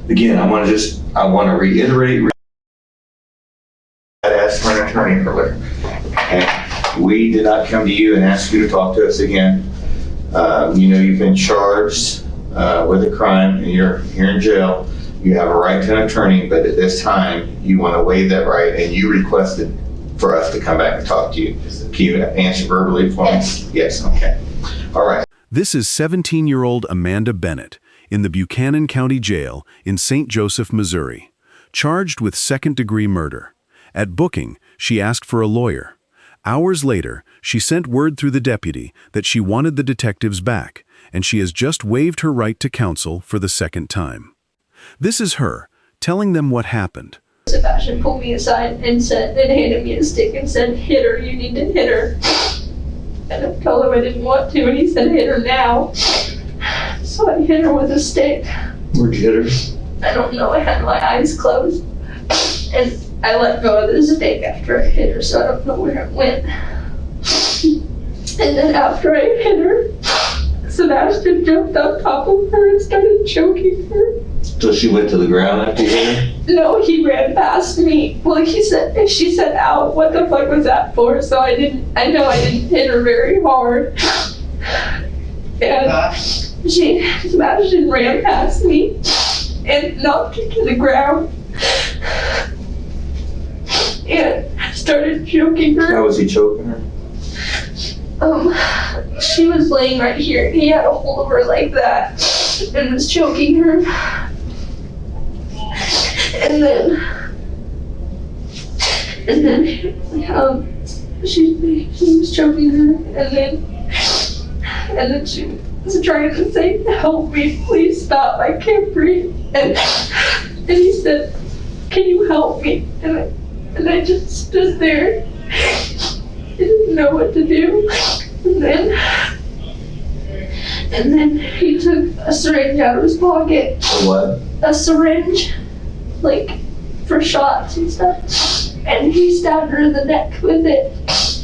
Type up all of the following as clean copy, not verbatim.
Again, I want to reiterate, I asked for an attorney earlier. And we did not come to you and ask you to talk to us again. You know you've been charged with a crime and you're in jail. You have a right to an attorney, but at this time you want to waive that right, and you requested for us to come back and talk to you. Can you answer verbally for me? Yes, okay. All right. This is 17-year-old Amanda Bennett in the Buchanan County Jail in St. Joseph, Missouri, charged with second-degree murder. At booking, she asked for a lawyer. Hours later, she sent word through the deputy that she wanted the detectives back, and she has just waived her right to counsel for the second time. This is her, telling them what happened. Sebastian pulled me aside and handed me a stick and said, "Hit her, you need to hit her." And I told him I didn't want to, and he said, "Hit her now." So I hit her with a stick. Where'd you hit her? I don't know, I had my eyes closed. And I let go of the stick after I hit her, so I don't know where it went. And then after I hit her, Sebastian jumped on top of her and started choking her. So she went to the ground after you hit her? No, he ran past me. Well, she said, "Ow, what the fuck was that for?" So I know I didn't hit her very hard. And Sebastian ran past me and knocked her to the ground and started choking her. How was he choking her? She was laying right here, and he had a hold of her like that and was choking her. And then she was choking her, and then she was trying to say, "Help me, please stop, I can't breathe." And he said, "Can you help me?" And I just stood there. I didn't know what to do. And then he took a syringe out of his pocket. A what? A syringe, like for shots and stuff. And he stabbed her in the neck with it.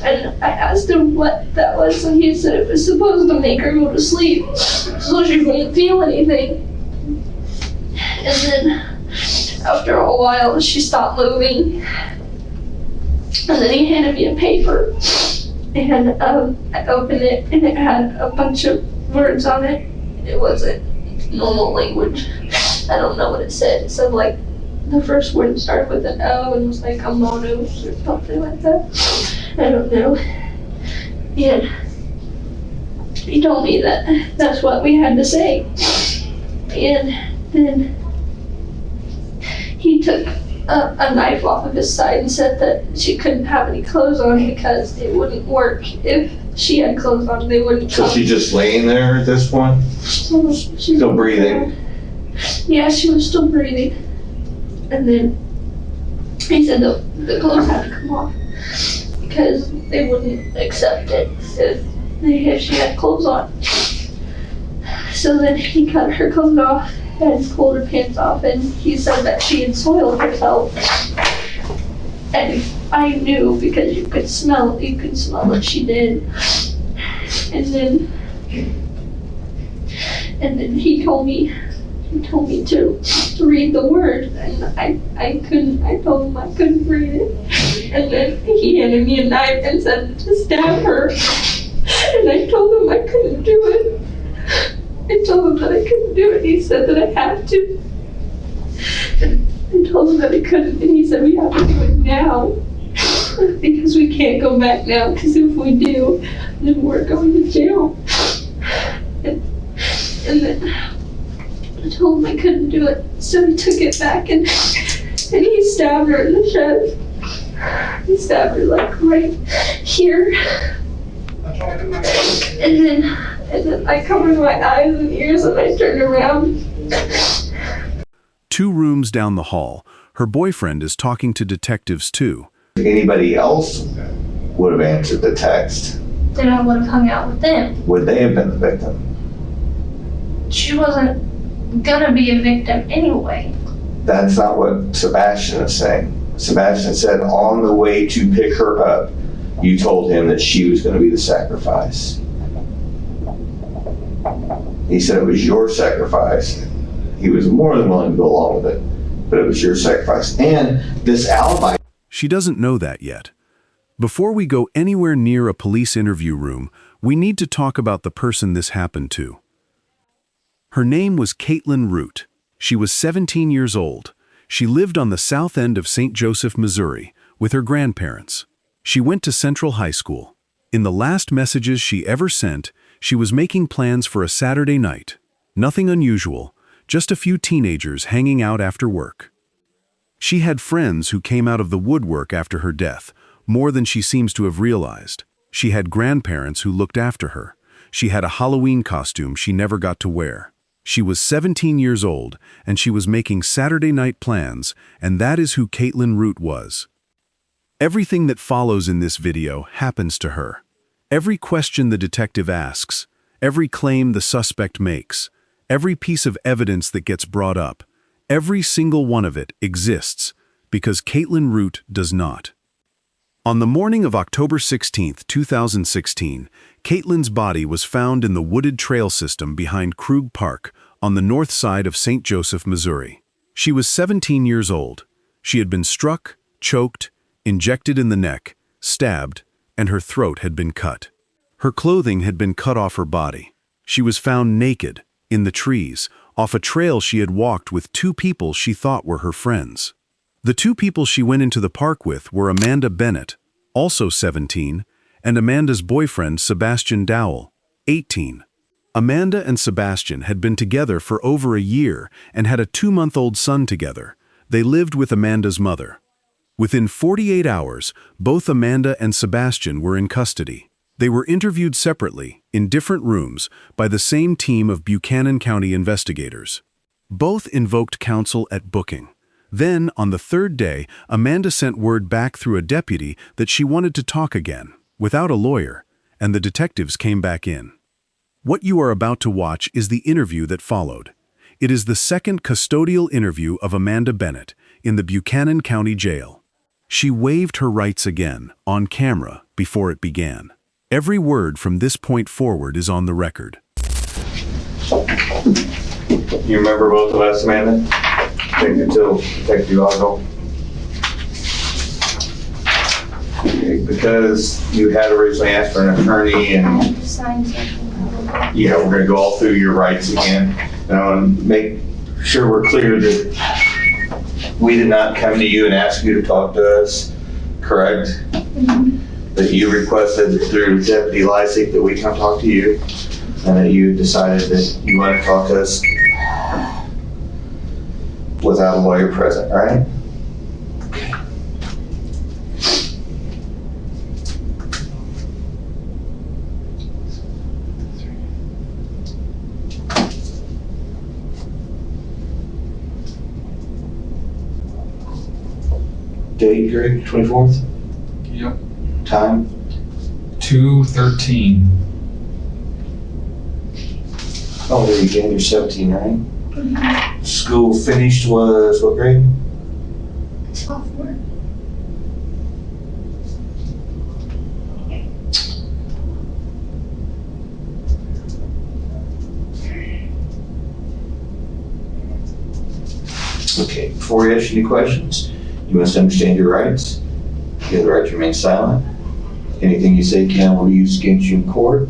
And I asked him what that was, and he said it was supposed to make her go to sleep so she wouldn't feel anything. And then after a while, she stopped moving. And then he handed me a paper, and I opened it, and it had a bunch of words on it. It wasn't normal language. I don't know what it said. It said like the first word started with an O and was like a mono or something like that. I don't know. And he told me that that's what we had to say. And then he took a knife off of his side and said that she couldn't have any clothes on because it wouldn't work if she had clothes on. They wouldn't So come. she's just laying there at this point? Still breathing? Yeah, she was still breathing. And then he said the clothes had to come off because they wouldn't accept it if she had clothes on. So then he cut her clothes off and pulled her pants off, and he said that she had soiled herself. And I knew because you could smell what she did. And then he told me to read the word, and I couldn't. I told him I couldn't read it. And then he handed me a knife and said to stab her. And I told him I couldn't do it. I told him that I couldn't do it. He said that I had to. And I told him that I couldn't, and he said we have to do it now. Because we can't go back now, because if we do, then we're going to jail. And then I told him I couldn't do it, so he took it back and he stabbed her in the chest. He stabbed her like right here. And then I covered my eyes and ears and I turned around. 2 rooms down the hall, her boyfriend is talking to detectives too. Anybody else would have answered the text. Then I would have hung out with them. Would they have been the victim? She wasn't gonna be a victim anyway. That's not what Sebastian is saying. Sebastian said on the way to pick her up, you told him that she was going to be the sacrifice. He said it was your sacrifice. he was more than willing to go along with it, but it was your sacrifice. And this alibi. She doesn't know that yet. Before we go anywhere near a police interview room, we need to talk about the person this happened to. Her name was Kaytlin Root. She was 17 years old. She lived on the south end of St. Joseph, Missouri, with her grandparents. She went to Central High School. In the last messages she ever sent, she was making plans for a Saturday night. Nothing unusual, just a few teenagers hanging out after work. She had friends who came out of the woodwork after her death, more than she seems to have realized. She had grandparents who looked after her. She had a Halloween costume she never got to wear. She was 17 years old, and she was making Saturday night plans, and that is who Kaytlin Root was. Everything that follows in this video happens to her. Every question the detective asks, every claim the suspect makes, every piece of evidence that gets brought up, every single one of it exists, because Kaytlin Root does not. On the morning of October 16, 2016, Kaytlin's body was found in the wooded trail system behind Krug Park on the north side of St. Joseph, Missouri. She was 17 years old. She had been struck, choked, injected in the neck, stabbed, and her throat had been cut. Her clothing had been cut off her body. She was found naked, in the trees, off a trail she had walked with two people she thought were her friends. The two people she went into the park with were Amanda Bennett, also 17, and Amanda's boyfriend Sebastian 18. Amanda and Sebastian had been together for over a year and had a 2-month-old son together. They lived with Amanda's mother. Within 48 hours, both Amanda and Sebastian were in custody. They were interviewed separately, in different rooms, by the same team of Buchanan County investigators. Both invoked counsel at booking. Then, on the third day, Amanda sent word back through a deputy that she wanted to talk again, without a lawyer, and the detectives came back in. What you are about to watch is the interview that followed. It is the second custodial interview of Amanda Bennett in the Buchanan County Jail. She waived her rights again, on camera, before it began. Every word from this point forward is on the record. You remember both of us, Amanda? Take until Detective Otto. Okay, because you had originally asked for an attorney and I have to sign something probably. yeah, we're gonna go all through your rights again. And I want to make sure we're clear that we did not come to you and ask you to talk to us, correct? That you requested through Deputy Lysick that we come talk to you, and that you decided that you want to talk to us without a lawyer present, right? Okay. Date, Greg, 24th? Yep. Time? 2:13. Oh, there you go, you're 17, right? School finished was what grade? Sophomore. Okay, before we ask you any questions, you must understand your rights. You have the right to remain silent. Anything you say can be used against you in court.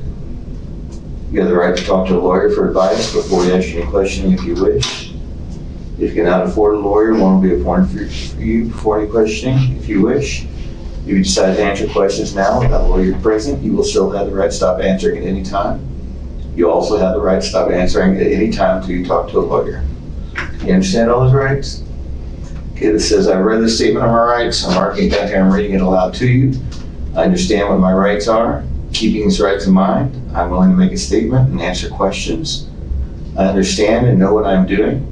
You have the right to talk to a lawyer for advice before we ask you any questions if you wish. If you cannot afford a lawyer, one will be appointed for you before any questioning if you wish. If you decide to answer questions now without a lawyer present, you will still have the right to stop answering at any time. You also have the right to stop answering at any time until you talk to a lawyer. You understand all those rights? Okay, this says, I read the statement of my rights. I'm marking it down here. I'm reading it aloud to you. I understand what my rights are. Keeping these rights in mind, I'm willing to make a statement and answer questions. I understand and know what I'm doing.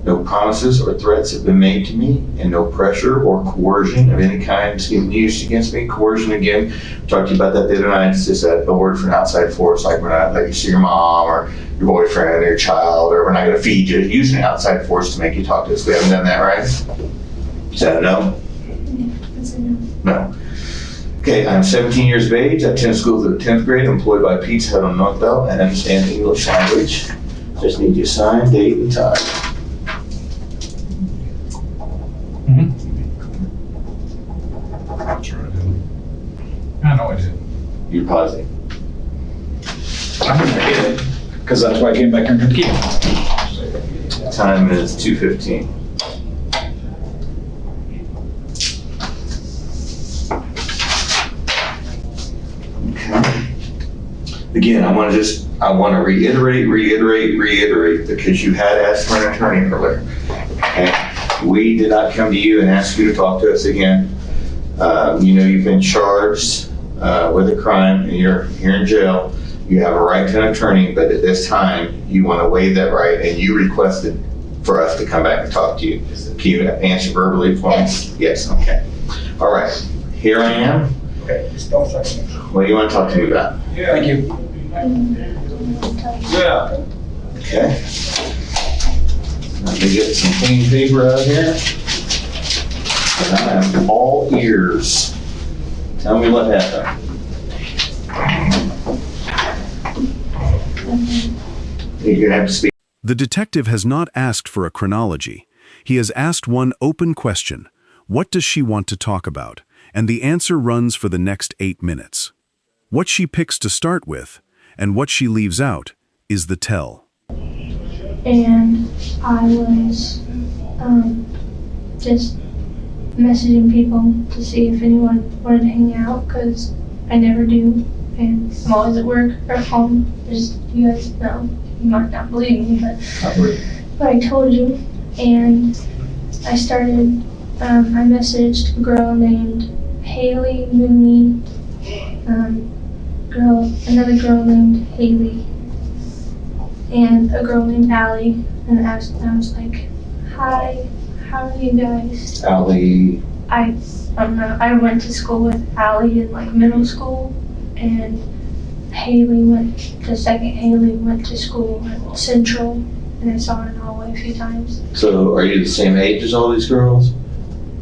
No promises or threats have been made to me, and no pressure or coercion of any kind is being used against me. Coercion, again, I talked to you about that the other night. It's just a word for an outside force, like we're not letting you see your mom or your boyfriend or your child, or we're not going to feed you. Using an outside force to make you talk to us. We haven't done that, right? Is that a no? That's a no. No. Okay, I'm 17 years of age. I attend school through the 10th grade. I'm employed by Pete's Head on North Belt and understand the English language. Just need you to sign, date, and time. positive? I'm gonna get it, because that's why I came back here and keep it. Time is 2:15. Okay. Again, I want to reiterate, because you had asked for an attorney earlier. And we did not come to you and ask you to talk to us again. You've been charged with a crime and you're here in jail. You have a right to an attorney, but at this time, you want to waive that right, and you requested for us to come back and talk to you. Can you answer verbally for me? Yes, okay. All right, here I am. Okay, just don't second. What do you want to talk to me about? Thank you. Yeah. Okay. Let me get some clean paper out of here. And I am all ears. Tell me what happened. You're gonna have to speak. The detective has not asked for a chronology. He has asked one open question. What does she want to talk about? And the answer runs for the next 8 minutes. What she picks to start with, and what she leaves out, is the tell. And I was just messaging people to see if anyone wanted to hang out, because I never do, and I'm always at work or at home. Just, you guys know, you might not believe me, but I told you. And I started, I messaged a girl named Haley Mooney, another girl named Haley, and a girl named Allie, and I was like, hi, how are you guys? Allie. I don't know, I went to school with Allie in like middle school, and second Haley went to school at Central, and I saw her in the hallway a few times. So are you the same age as all these girls?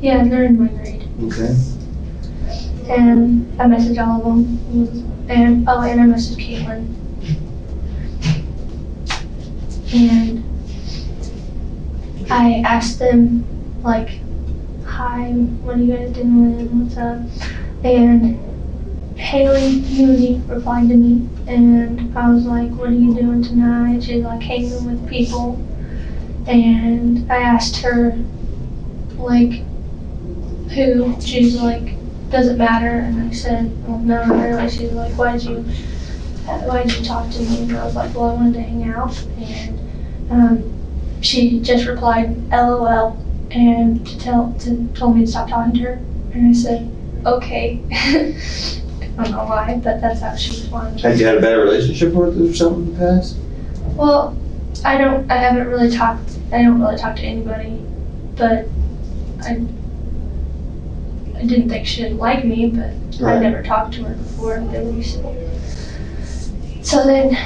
Yeah, they're in my grade. Okay. And I messaged all of them, and I messaged Kaytlin. And I asked them, like, hi, what are you guys doing, what's up? And Haley Mooney replied to me, and I was like, what are you doing tonight? She's like, hanging with people. And I asked her, like, who? She's like, doesn't matter. And I said, well, no, not really. She's like, why'd you talk to me? And I was like, well, I wanted to hang out. And she just replied, LOL, and told me to stop talking to her. And I said, okay. I don't know why, but that's how she responded. Had you had a bad relationship with her or something in the past? Well, I don't really talk to anybody, but I didn't think she didn't like me, but Right. I never talked to her before, at least. So then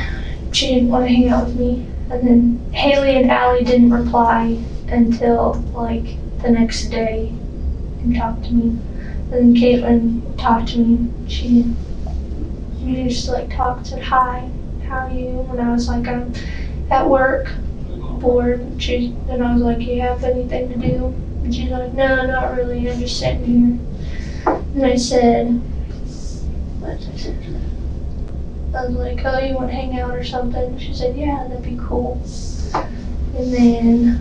she didn't want to hang out with me, and then Haley and Allie didn't reply until like the next day and talked to me. And then Kaytlin talked to me. She just like talked, said hi, how are you? And I was like, I'm at work, bored. And I was like, you have anything to do? And she's like, no, not really, I'm just sitting here. And I said, what did I say? I was like, oh, you want to hang out or something? She said, yeah, that'd be cool. And then,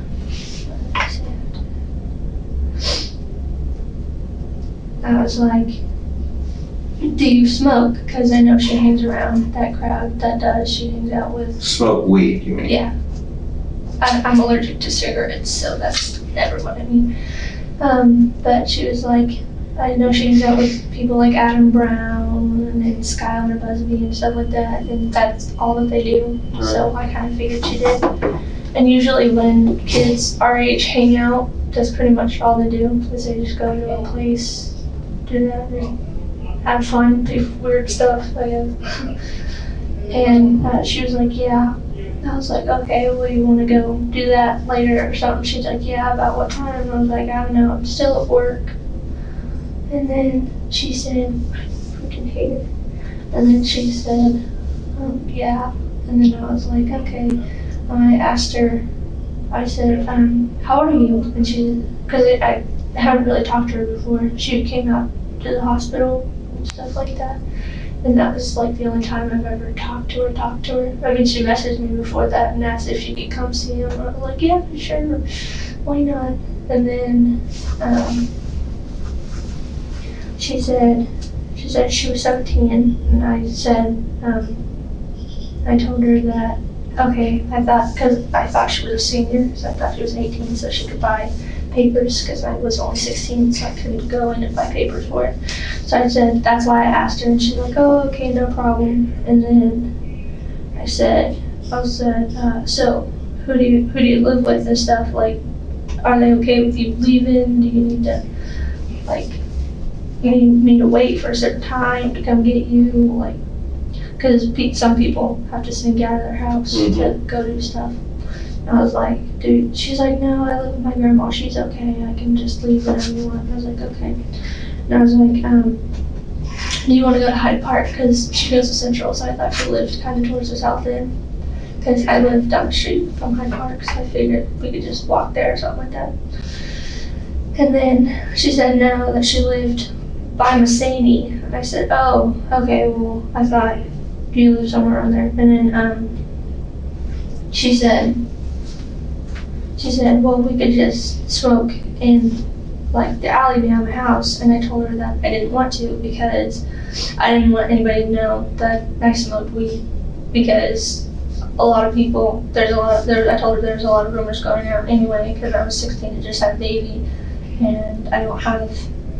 what did I say? I was like, do you smoke? Because I know she hangs around that crowd that does. She hangs out with. Smoke weed, you mean? Yeah. I'm allergic to cigarettes, so that's never what I mean. But she was like, I know she hangs out with people like Adam Brown and Skylar Busby and stuff like that, and that's all that they do. Right. So I kind of figured she did. And usually when kids our age hang out, that's pretty much all they do, is they just go to a place, do that, and have fun, do weird stuff, I guess. And she was like, yeah. I was like, okay, well, you want to go do that later or something? She's like, yeah, about what time? I was like, I don't know, I'm still at work. And then she said, I freaking hate it. And then she said, yeah. And then I was like, okay. I asked her, I said, how are you? And she, because I haven't really talked to her before. She came out to the hospital and stuff like that. And that was like the only time I've ever talked to her. I mean, she messaged me before that and asked if she could come see him. I was like, yeah, sure, why not? And then she said she was 17, and I said, I told her that, okay, because I thought she was a senior, so I thought she was 18, so she could buy papers, because I was only 16, so I couldn't go in and buy papers for it. So I said, that's why I asked her, and she's like, oh, okay, no problem. And then I said, so who do you live with and stuff? Like, are they okay with you leaving? Do you need to, like, you need me to wait for a certain time to come get you? Like, because some people have to sneak out of their house to go do stuff. And I was like, dude, she's like, no, I live with my grandma, she's okay, I can just leave whenever you want. I was like, okay. And I was like, do you want to go to Hyde Park? Because she goes to Central, so I thought she lived kind of towards the south end. Because I lived down the street from Hyde Park, so I figured we could just walk there or something like that. And then she said no, that she lived by Masani. And I said, oh, okay, well, I thought you live somewhere around there. And then she said, well, we could just smoke in like the alley behind my house. And I told her that I didn't want to, because I didn't want anybody to know that I smoked weed, because a lot of people, I told her there's a lot of rumors going around anyway, because I was 16 and just had a baby, and I have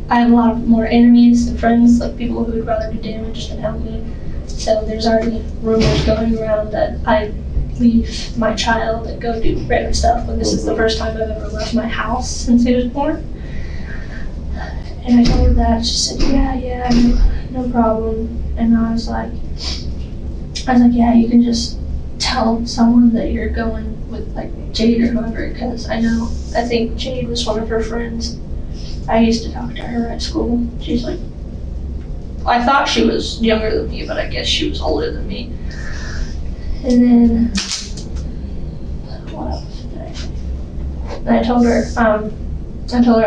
a lot more enemies than friends, like people who would rather do damage than help me. So there's already rumors going around that I leave my child and go do random stuff, when this is the first time I've ever left my house since he was born. And I told her that. She said, yeah, no problem. And I was like, yeah, you can just tell someone that you're going with like Jade or whoever, because I think Jade was one of her friends. I used to talk to her at school. She's like, I thought she was younger than me, but I guess she was older than me. And then, what else did I say? And I told her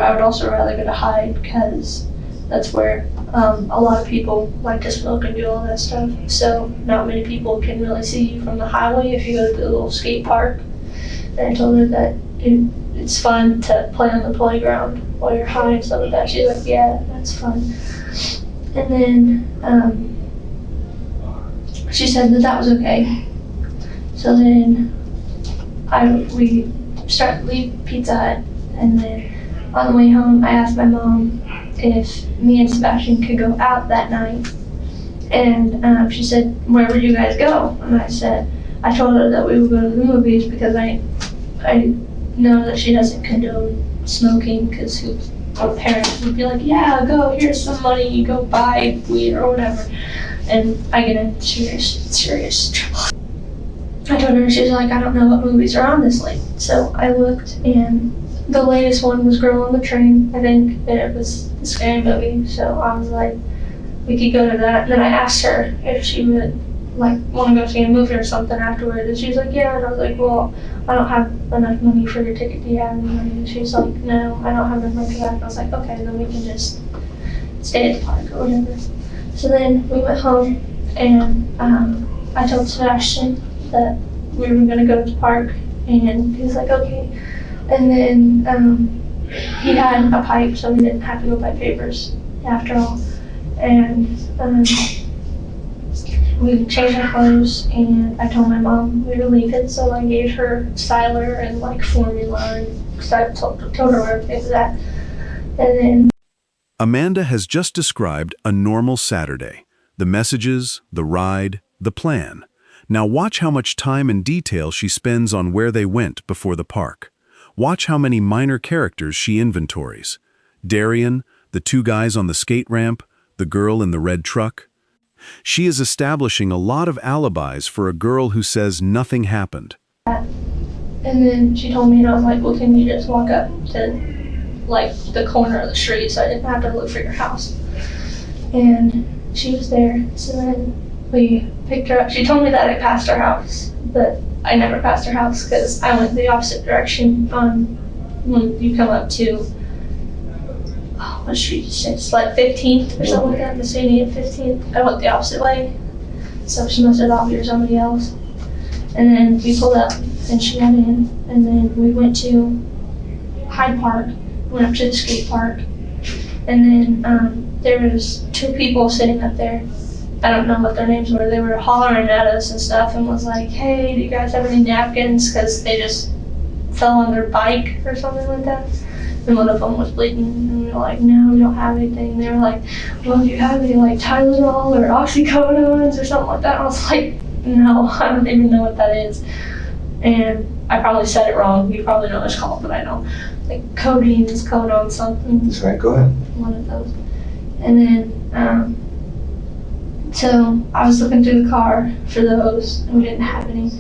I would also rather go to Hyde, because that's where a lot of people like to smoke and do all that stuff. So not many people can really see you from the highway if you go to the little skate park. And I told her that it's fun to play on the playground while you're high and stuff like that. She's like, yeah, that's fun. And then she said that was okay. So then we started to leave Pizza Hut, and then on the way home, I asked my mom if me and Sebastian could go out that night. And she said, where would you guys go? And I told her that we would go to the movies, because I know that she doesn't condone smoking, because our parents would be like, yeah, go, here's some money, you go buy weed or whatever. And I get in serious trouble. I told her, she's like, I don't know what movies are on this late. So I looked, and the latest one was Girl on the Train, I think, and it was a scary movie. So I was like, we could go to that. And then I asked her if she would like want to go see a movie or something afterward, and she's like, yeah. And I was like, well, I don't have enough money for your ticket. Do you have any money? And she's like, no, I don't have enough money for that. And I was like, okay, then we can just stay at the park or whatever. So then we went home, and I told Sebastian that we were gonna go to the park, and he was like, okay. And then he had a pipe, so we didn't have to go buy papers after all. And we changed our clothes, and I told my mom we were leaving, so I gave her styler and like formula, and I told her where everything was at. And then Amanda has just described a normal Saturday. The messages, the ride, the plan. Now watch how much time and detail she spends on where they went before the park. Watch how many minor characters she inventories. Darian, the two guys on the skate ramp, the girl in the red truck. She is establishing a lot of alibis for a girl who says nothing happened. And then she told me, and I was like, well, can you just walk up to like the corner of the street, so I didn't have to look for your house. And she was there, so then we picked her up. She told me that I passed her house, but I never passed her house because I went the opposite direction on when you come up to what street did she say? It's like 15th or something like that, Mercedes and 15th. I went the opposite way, so she must have thought we were somebody else. And then we pulled up, and she got in, and then we went to Hyde Park, went up to the skate park, and then there was 2 people sitting up there. I don't know what their names were. They were hollering at us and stuff, and was like, "Hey, do you guys have any napkins?" Because they just fell on their bike or something like that. And one of them was bleeding, and we were like, "No, we don't have anything." They were like, "Well, do you have any like Tylenol or oxycodones or something like that?" And I was like, "No, I don't even know what that is." And I probably said it wrong. You probably know what it's called, but I don't. Like codeine is codone something. That's right, go ahead. One of those. And then, so I was looking through the car for those, and we didn't have any.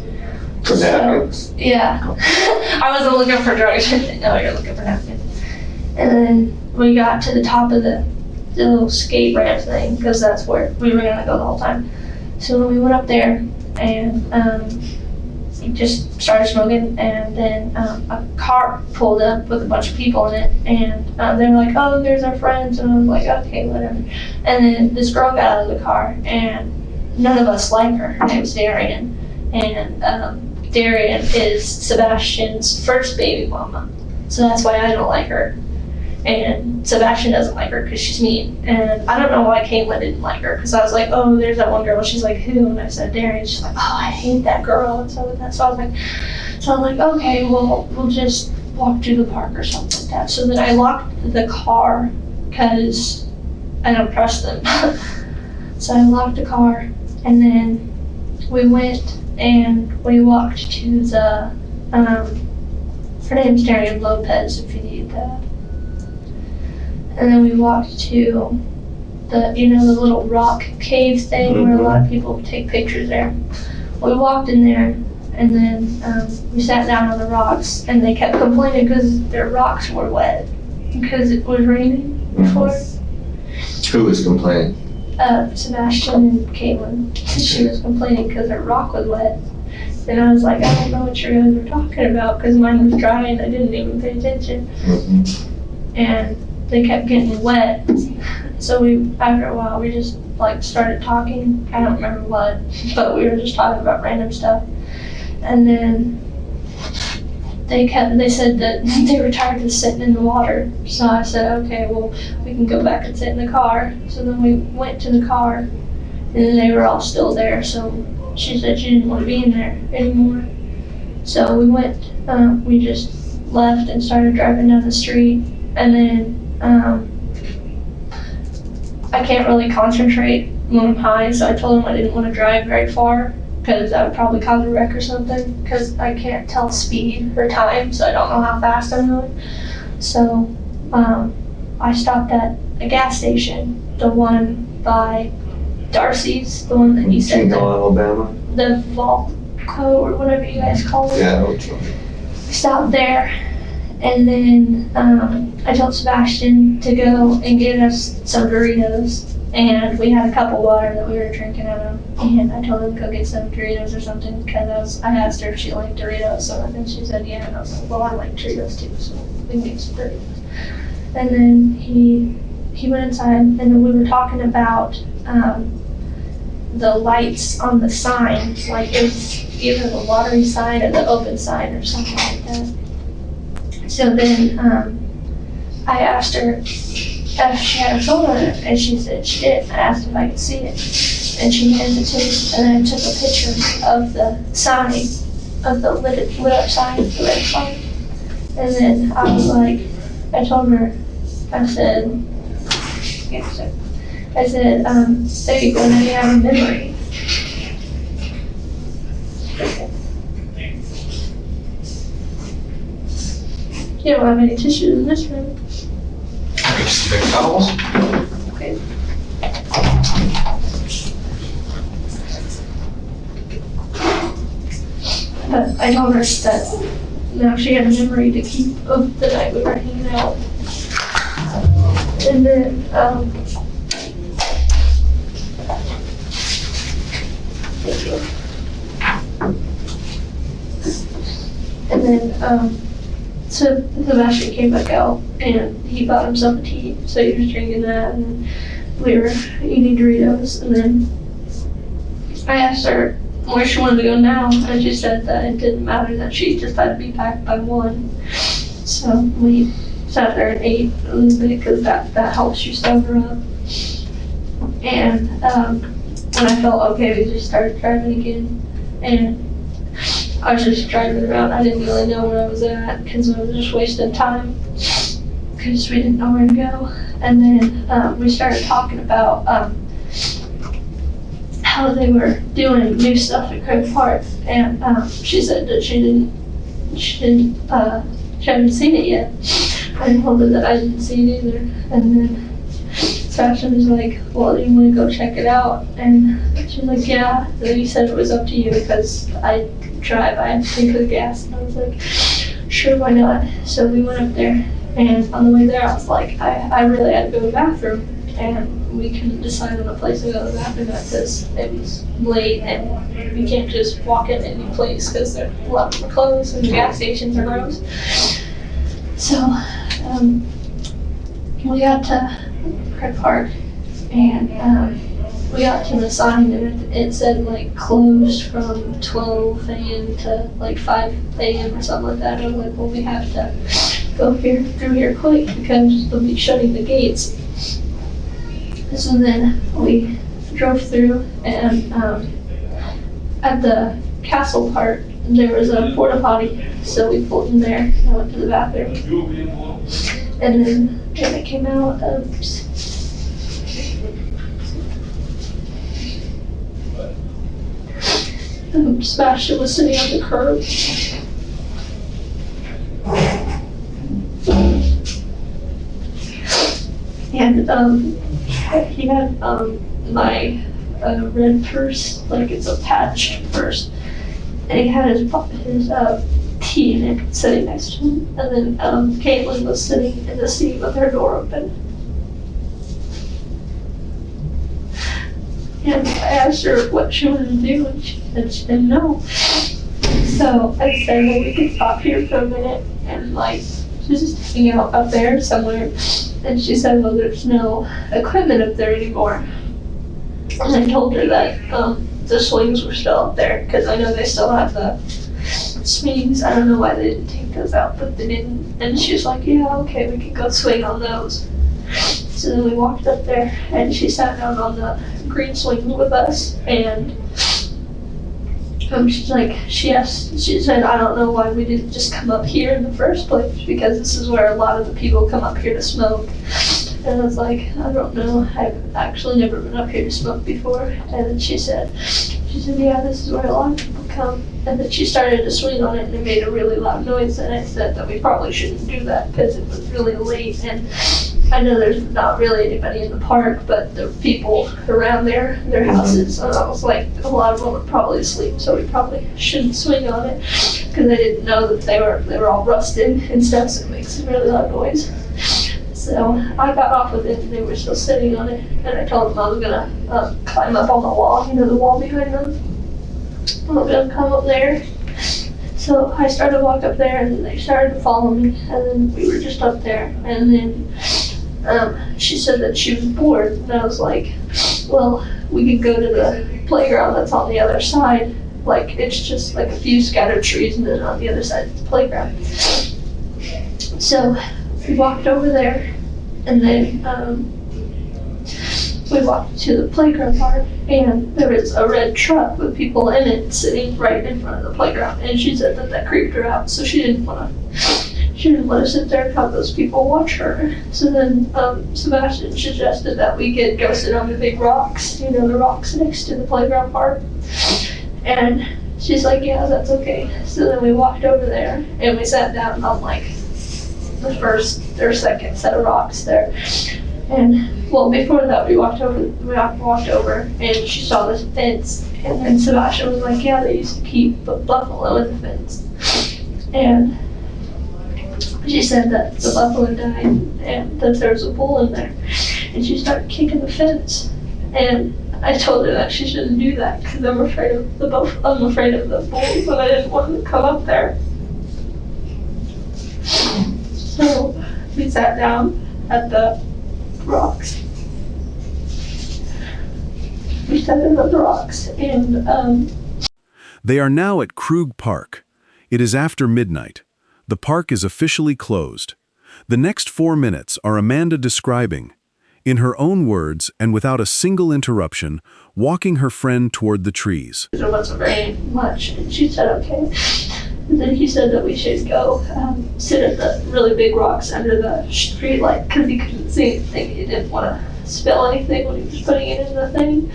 For napkins. Yeah. I wasn't looking for drugs. No, you're looking for napkins. And then we got to the top of the little skate ramp thing, because that's where we were gonna go the whole time. So we went up there, and we just started smoking, and then a car pulled up with a bunch of people in it, and they were like, "Oh, there's our friends," and I was like, "Okay, whatever." And then this girl got out of the car, and none of us like her. Her name's Darian, and Darian is Sebastian's first baby mama, so that's why I don't like her. And Sebastian doesn't like her because she's mean. And I don't know why Kaytlin didn't like her, because I was like, "Oh, there's that one girl." She's like, "Who?" And I said, "Darian." She's like, "Oh, I hate that girl," and stuff like that. So I was like, "Okay, well, we'll just walk through the park or something like that." So then I locked the car because I don't trust them. So I locked the car, and then we went and we walked to the, her name's Darian Lopez, if you need that. And then we walked to the, the little rock cave thing where a lot of people take pictures there. We walked in there, and then we sat down on the rocks, and they kept complaining because their rocks were wet because it was raining before. Who was complaining? Sebastian and Kaytlin. She was complaining because her rock was wet. And I was like, "I don't know what you guys were talking about," because mine was dry and I didn't even pay attention. And they kept getting wet. So after a while, we just started talking. I don't remember what, but we were just talking about random stuff. And then they said that they were tired of sitting in the water. So I said, "Okay, well, we can go back and sit in the car." So then we went to the car, and they were all still there. So she said she didn't want to be in there anymore. So we went, we just left and started driving down the street. And then I can't really concentrate when I'm high, so I told him I didn't want to drive very far because that would probably cause a wreck or something, because I can't tell speed or time, so I don't know how fast I'm going. So I stopped at a gas station, the one by Darcy's, the one that you said, Alabama? the Volco or whatever you guys call it. Yeah, which one? We stopped there, and then I told Sebastian to go and get us some Doritos, and we had a cup of water that we were drinking out of, and I told him to go get some Doritos or something, because I asked her if she liked Doritos, so I think she said yeah, and I was like, "Well, I like Doritos too, so we can get some Doritos." And then he went inside, and then we were talking about the lights on the sign, like it's either the lottery sign or the open sign or something like that. So then I asked her if she had a phone on her, and she said she did. I asked if I could see it, and she handed it to me, and then I took a picture of the sign, of the lit up sign, the red sign. And then I was like, I told her, I said, there you go, now you have a memory. You don't have any tissues in this room. Big towels? Okay. But I told her that now she had a memory to keep of the night we were hanging out. And then, So Sebastian came back out and he bought himself a tea, so he was drinking that, and we were eating Doritos, and then I asked her where she wanted to go now, and she said that it didn't matter, that she just had to be back by 1. So we sat there and ate a little bit because that helps you sober up. And when I felt okay, we just started driving again, and I was just driving around. I didn't really know where I was at because I was just wasting time because we didn't know where to go. And then we started talking about how they were doing new stuff at Krug Park, and she said that she hadn't seen it yet. I told her that I didn't see it either, and then Sebastian was like, well, do you want to go check it out? And she was like, yeah. And then he said it was up to you because I drive, I have to pay for the gas. And I was like, sure, why not? So we went up there, and on the way there I was like, I really had to go to the bathroom, and we couldn't decide on a place to go to the bathroom at because it was late and we can't just walk in any place because a lot of them are closed and the gas stations are closed. So we got to Krug Park, and we got to the sign, and it said like closed from 12 a.m. to like 5 a.m. or something like that. And I was like, well, we have to go through here quick because they'll be shutting the gates. So then we drove through, and at the castle part there was a porta potty, so we pulled in there and I went to the bathroom, and then when I came out, Sebastian was sitting on the curb. And he had my red purse, like it's a patched purse, and he had his tea in it sitting next to him. And then Kaytlin was sitting in the seat with her door open. And I asked her what she wanted to do, and she said she didn't know. So I said, well, we could stop here for a minute and like just hang out up there somewhere. And she said, well, there's no equipment up there anymore. And I told her that the swings were still up there because I know they still have the swings. I don't know why they didn't take those out, but they didn't. And she was like, yeah, okay, we can go swing on those. So then we walked up there, and she sat down on the green swing with us, and she's like, she said, I don't know why we didn't just come up here in the first place, because this is where a lot of the people come up here to smoke. And I was like, I don't know, I've actually never been up here to smoke before. And then she said, yeah, this is where a lot of people come. And then she started to swing on it, and it made a really loud noise, and I said that we probably shouldn't do that because it was really late, and I know there's not really anybody in the park, but the people around there, their houses, and I was like, a lot of them are probably asleep, so we probably shouldn't swing on it, because I didn't know that they were all rusted and stuff, so it makes a really loud noise. So I got off with it, and they were still sitting on it, and I told them I was gonna climb up on the wall, the wall behind them. I was gonna come up there. So I started to walk up there, and then they started to follow me, and then we were just up there, and then she said that she was bored, and I was like, well, we could go to the playground that's on the other side. Like, it's just like a few scattered trees, and then on the other side is the playground. So we walked over there, and then we walked to the playground part, and there was a red truck with people in it sitting right in front of the playground, and she said that creeped her out, so she didn't want to sit there and have those people watch her. So then Sebastian suggested that we could go sit on the big rocks, the rocks next to the playground part. And she's like, yeah, that's okay. So then we walked over there, and we sat down on like the first or second set of rocks there. And well, before that, we walked over, and she saw this fence, and then Sebastian was like, yeah, they used to keep a buffalo in the fence. And she said that the buffalo died, and that there was a bull in there, and she started kicking the fence. And I told her that she shouldn't do that because I'm afraid of the bulls, and I didn't want them to come up there. we sat down at the rocks. We sat down at the rocks, and They are now at Krug Park. It is after midnight. The park is officially closed. The next 4 minutes are Amanda describing, in her own words and without a single interruption, walking her friend toward the trees. there wasn't very much, and she said okay. And then he said that we should go sit at the really big rocks under the street light because he couldn't see anything. He didn't want to spill anything when he was putting it in the thing.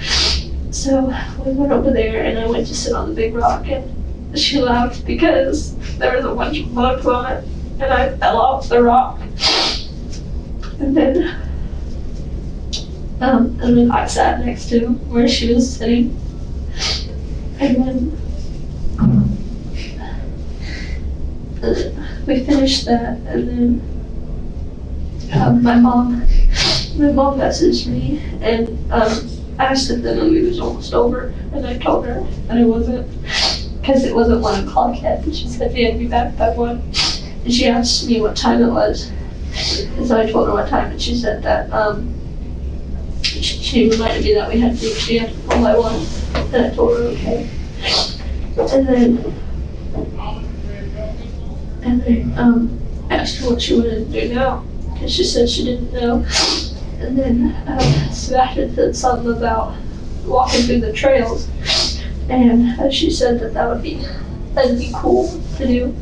So we went over there, and I went to sit on the big rock, and she laughed because there was a bunch of bugs on it, and I fell off the rock. And then I sat next to where she was sitting, and then we finished that, and then my mom messaged me and asked if the movie was almost over, and I told her that it wasn't, because it wasn't 1 o'clock yet, and she said she had to be back by 1, and she asked me what time it was, and so I told her what time, and she said that she reminded me that she had to go by 1, and I told her okay. And then asked her what she wanted to do now, and she said she didn't know. And then Sebastian said something about walking through the trails, and she said that'd be cool to do.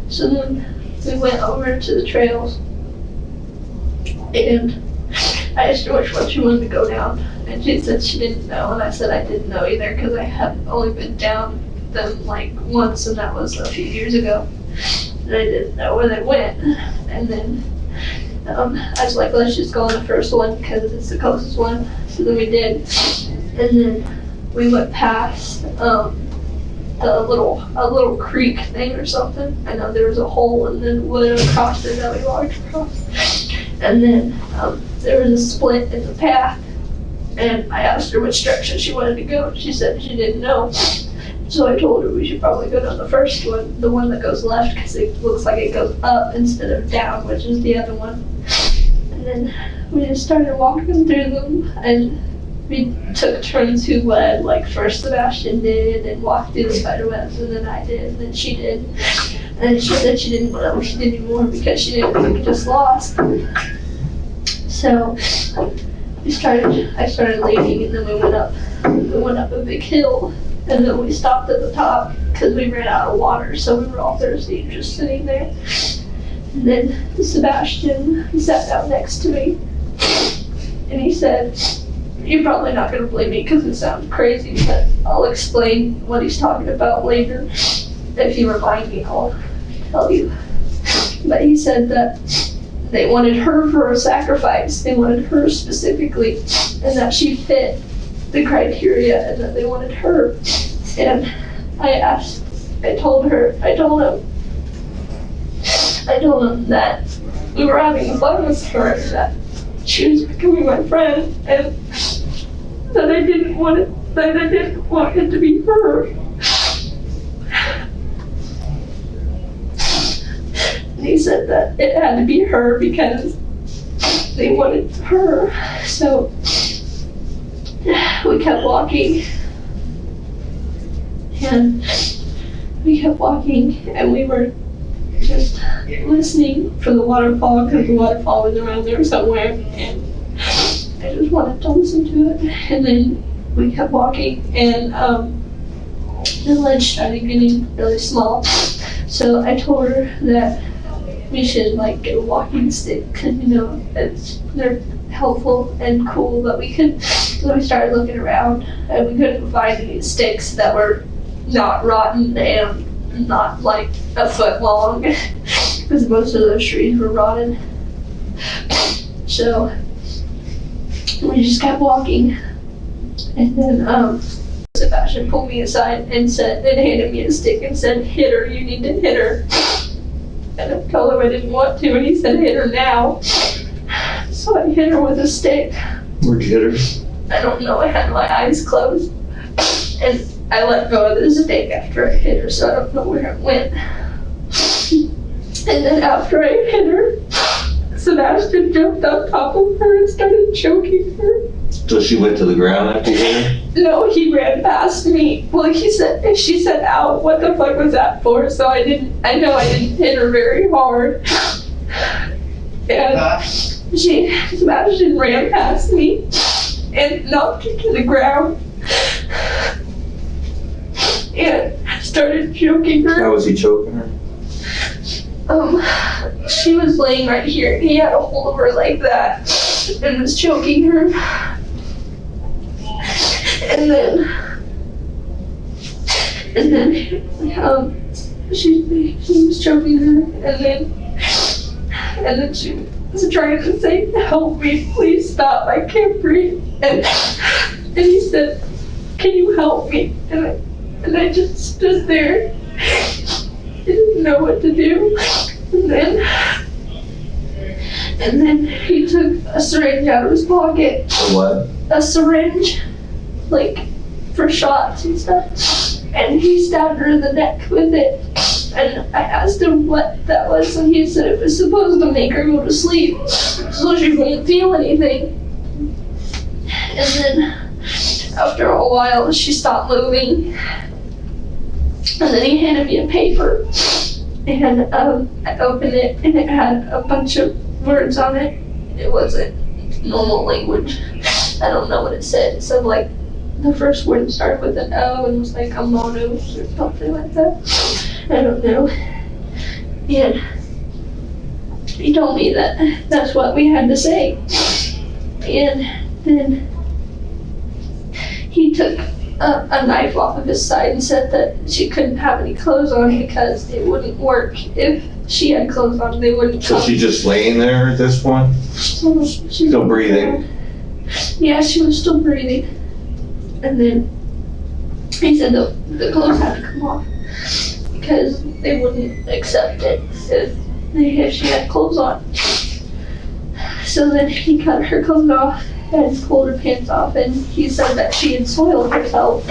So then we went over to the trails, and I asked her which one she wanted to go down, and she said she didn't know, and I said I didn't know either because I had only been down them like once, and that was a few years ago, and I didn't know where they went. And then I was like, let's just go on the first one because it's the closest one. So then we did, and then we went past a little creek thing or something. I know there was a hole, and then went across it that we walked across. And then there was a split in the path, and I asked her which direction she wanted to go. She said she didn't know. So I told her we should probably go down the first one, the one that goes left, because it looks like it goes up instead of down, which is the other one. And then we just started walking through them, and we took turns who led, like first Sebastian did, and walked through the spider webs, and then I did, and then she did. And then she said she didn't want to lead anymore because she didn't want to just lost. So I started leading, and then we went up a big hill. And then we stopped at the top because we ran out of water, so we were all thirsty and just sitting there. And then Sebastian sat down next to me, and he said, "You're probably not going to believe me because it sounds crazy, but I'll explain what he's talking about later. If you remind me, I'll tell you." But he said that they wanted her for a sacrifice. They wanted her specifically, and that she fit the criteria, and that they wanted her. And I told him that we were having fun with her, and that she was becoming my friend, and that I didn't want it to be her. And he said that it had to be her because they wanted her. So we kept walking, and we were just listening for the waterfall because the waterfall was around there somewhere, and I just wanted to listen to it. And then we kept walking, and the ledge started getting really small, so I told her that we should get a walking stick because they're helpful and cool, but so we started looking around, and we couldn't find any sticks that were not rotten and not a foot long because most of those trees were rotten. So we just kept walking, and then Sebastian pulled me aside and handed me a stick and said, "Hit her, you need to hit her." And I told him I didn't want to, and he said, "Hit her now." So I hit her with a stick. Where'd you hit her? I don't know, I had my eyes closed, and I let go of the stick after I hit her, so I don't know where it went. And then after I hit her, Sebastian jumped on top of her and started choking her. So she went to the ground after you hit her? No, he ran past me. Well, she said, ow, what the fuck was that for? So I know I didn't hit her very hard. And Sebastian ran past me and knocked her to the ground and started choking her. How was he choking her? She was laying right here. He had a hold of her like that and was choking her. And then she was choking her, and then she was trying to say, "Help me, please stop, I can't breathe." And he said, "Can you help me?" And I just stood there. I didn't know what to do. And then he took a syringe out of his pocket. For what? A syringe, like for shots and stuff. And he stabbed her in the neck with it. And I asked him what that was, and he said it was supposed to make her go to sleep, so she wouldn't feel anything. And then after a while, she stopped moving. And then he handed me a paper, and I opened it, and it had a bunch of words on it. It wasn't normal language. I don't know what it said. It said like the first word started with an O and was like a mono or something like that. I don't know. And he told me that that's what we had to say. And then he took a knife off of his side and said that she couldn't have any clothes on because it wouldn't work. If she had clothes on, they wouldn't So come. she's just laying there at this point? Still breathing? Yeah, she was still breathing. And then he said the clothes had to come off because they wouldn't accept it if she had clothes on. So then he cut her clothes off and pulled her pants off, and he said that she had soiled herself.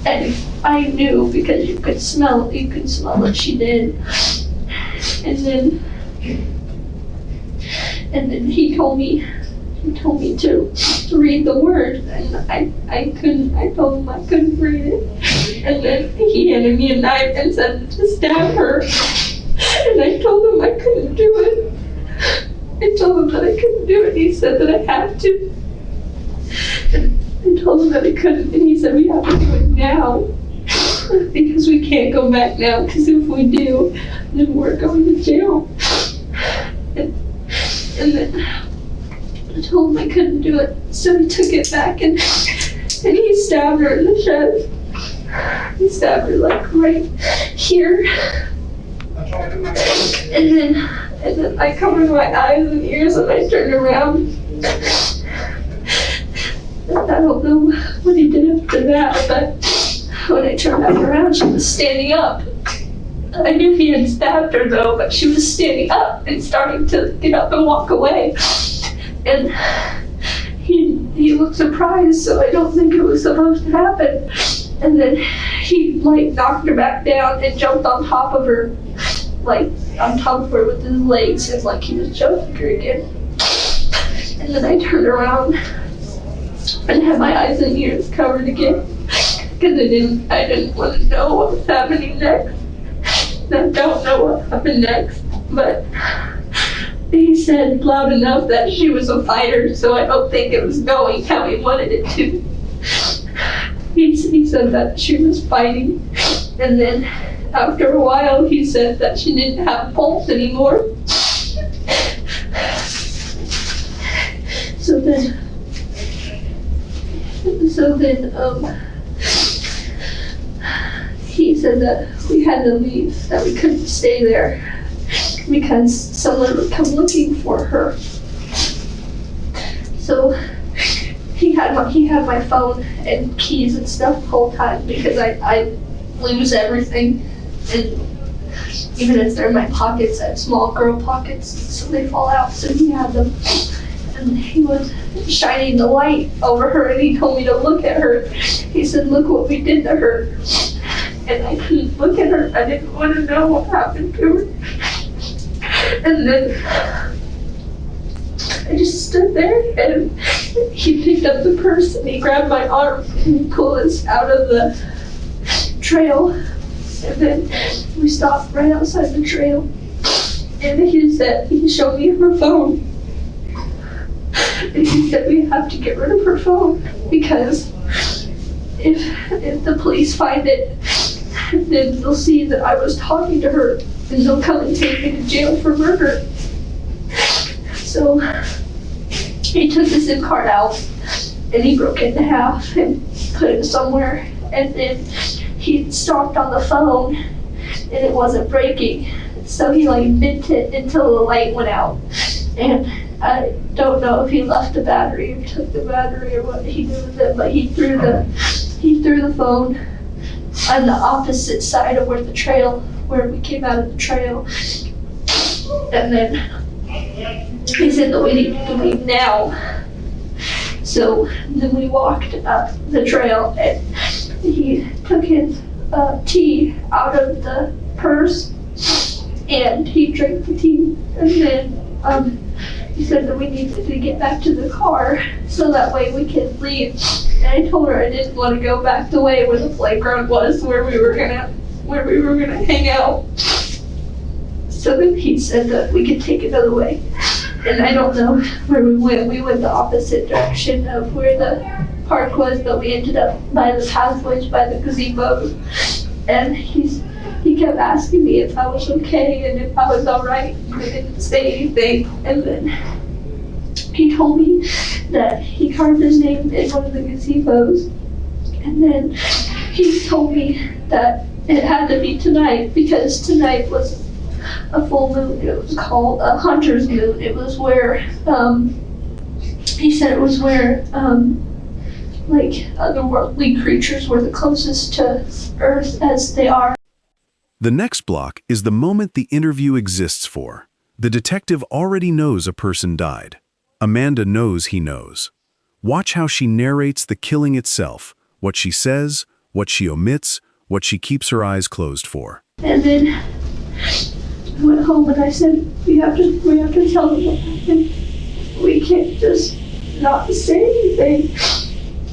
And I knew because you could smell what she did. And then he told me to read the word, and I couldn't. I told him I couldn't read it. And then he handed me a knife and said to stab her. And I told him I couldn't do it. I told him that I couldn't do it. He said that I had to. And I told him that I couldn't, and he said we have to do it now. Because we can't go back now, because if we do, then we're going to jail. And then I told him I couldn't do it, so he took it back and he stabbed her in the chest. He stabbed her like right here. And then I covered my eyes and ears and I turned around. And I don't know what he did after that, but when I turned back around, she was standing up. I knew he had stabbed her though, but she was standing up and starting to get up and walk away. And he looked surprised, so I don't think it was supposed to happen. And then he like knocked her back down and jumped on top of her, like on top of her with his legs, and like he was choking her again. And then I turned around and had my eyes and ears covered again because I didn't want to know what was happening next. And I don't know what happened next, but he said loud enough that she was a fighter, so I don't think it was going how he wanted it to. He said that she was fighting, and then after a while he said that she didn't have a pulse anymore. So then he said that we had to leave, that we couldn't stay there because someone would come looking for her. So he had my phone and keys and stuff the whole time because I lose everything, and even if they're in my pockets, I have small girl pockets, so they fall out, so he had them. And he was shining the light over her, and he told me to look at her. He said, "Look what we did to her." And I couldn't look at her. I didn't want to know what happened to her. And then I just stood there, and he picked up the purse and he grabbed my arm and he pulled us out of the trail. And then we stopped right outside the trail, and he showed me her phone. And he said we have to get rid of her phone because if the police find it, then they'll see that I was talking to her and they'll come and take me to jail for murder. So he took the SIM card out and he broke it in half and put it somewhere, and then he stopped on the phone and it wasn't breaking. So he bent it until the light went out. And I don't know if he left the battery or took the battery or what he did with it, but he threw the phone on the opposite side of where we came out of the trail. And then he said that we needed to leave now. So then we walked up the trail and he took his tea out of the purse and he drank the tea, and then he said that we needed to get back to the car so that way we could leave. And I told her I didn't want to go back the way where the playground was, where we were gonna hang out. So then he said that we could take another way. And I don't know where we went. We went the opposite direction of where the park was, but we ended up by the pathways by the gazebo. And he kept asking me if I was okay and if I was all right. I didn't say anything. And then he told me that he carved his name in one of the gazebos. And then he told me that it had to be tonight because tonight was a full moon. It was called a hunter's moon. It was where, he said it was where, otherworldly creatures were the closest to Earth as they are. The next block is the moment the interview exists for. The detective already knows a person died. Amanda knows he knows. Watch how she narrates the killing itself, what she says, what she omits, what she keeps her eyes closed for. And then I went home and I said, we have to tell them what happened. We can't just not say anything.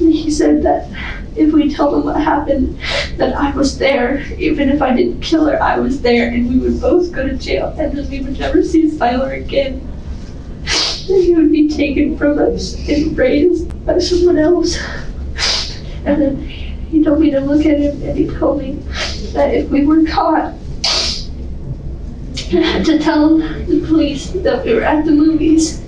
And he said that if we tell them what happened, that I was there, even if I didn't kill her, I was there, and we would both go to jail, and then we would never see Tyler again. And he would be taken from us and raised by someone else. And then he told me to look at him, and he told me that if we were caught, to tell the police that we were at the movies,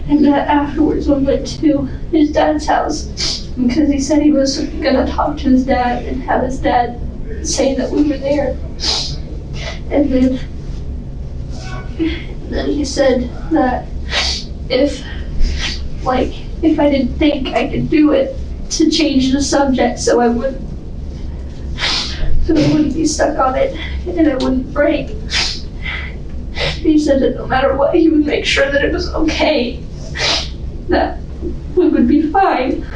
and that afterwards we went to his dad's house because he said he was gonna talk to his dad and have his dad say that we were there. And then he said that if I didn't think I could do it, to change the subject so I wouldn't be stuck on it and I wouldn't break. He said that no matter what, he would make sure that it was okay, that we would be fine.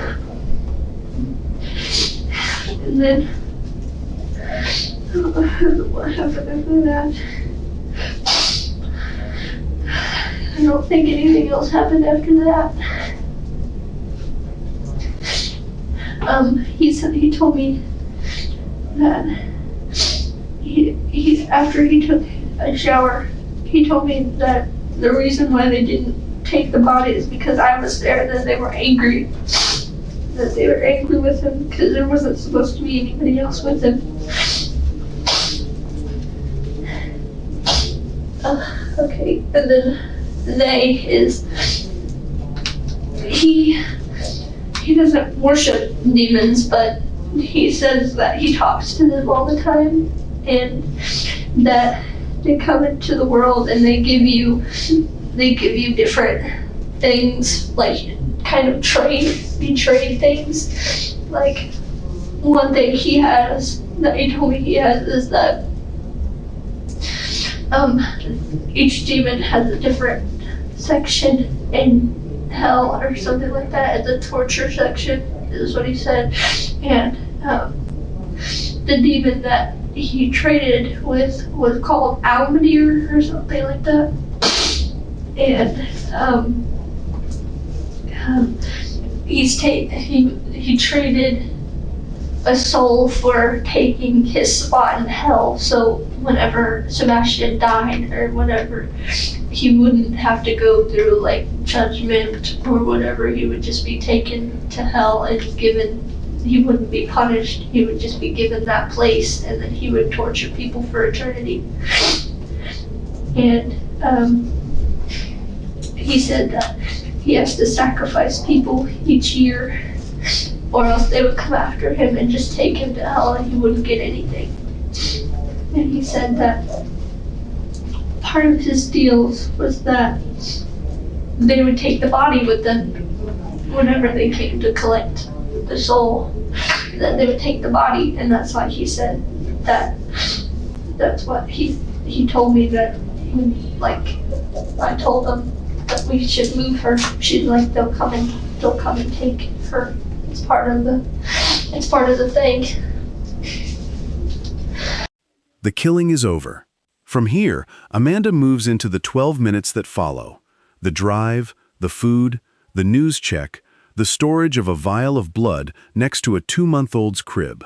And then, I don't know what happened after that. I don't think anything else happened after that. He told me that after he took a shower, he told me that the reason why they didn't take the body is because I was there, and then they were angry. That they were angry with him because there wasn't supposed to be anybody else with him. Okay, and then he doesn't worship demons, but he says that he talks to them all the time, and that they come into the world and they give you different things, like kind of trade things. Like one thing he has that he told me he has is that each demon has a different section in hell or something like that. At the torture section is what he said. And the demon that he traded with what's called alibi or something like that. And he traded a soul for taking his spot in hell. So whenever Sebastian died or whatever, he wouldn't have to go through like judgment or whatever. He would just be taken to hell and he wouldn't be punished. He would just be given that place, and then he would torture people for eternity. And he said that he has to sacrifice people each year, or else they would come after him and just take him to hell and he wouldn't get anything. And he said that part of his deals was that they would take the body with them whenever they came to collect the soul, that they would take the body, and that's why he said that. That's what he told me, that when, like, I told them that we should move her, she's like, they'll come and take her. It's part of the thing. The killing is over. From here, Amanda moves into the 12 minutes that follow. The drive, the food, the news check, the storage of a vial of blood next to a 2-month-old's crib.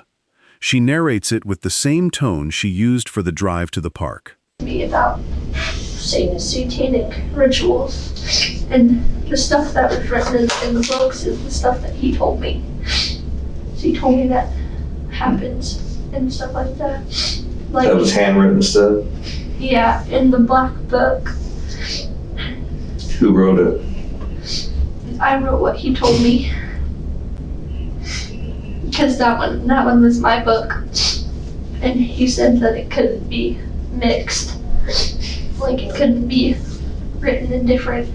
She narrates it with the same tone she used for the drive to the park. Me about satanic rituals, and the stuff that was written in the books is the stuff that he told me. So he told me that happens and stuff like that. Like, that was handwritten stuff? Yeah, in the black book. Who wrote it? I wrote what he told me. Because that one was my book. And he said that it couldn't be mixed. Like, it couldn't be written in different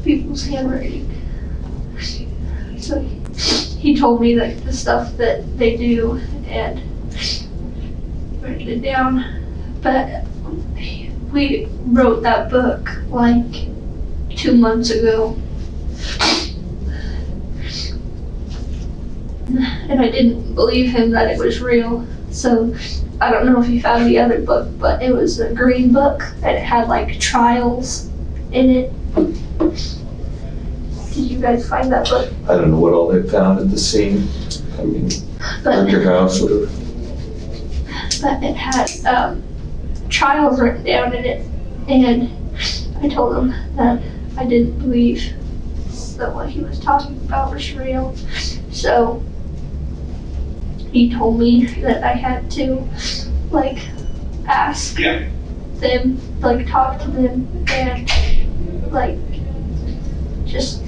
people's handwriting. So he told me like the stuff that they do and written it down. But we wrote that book like 2 months ago. And I didn't believe him that it was real. So I don't know if you found the other book, but it was a green book and it had like trials in it. Did you guys find that book? I don't know what all they found at the scene. I mean, at your house, whatever. But it had trials written down in it, and I told him that I didn't believe that what he was talking about was real. So he told me that I had to like ask them, like talk to them and like just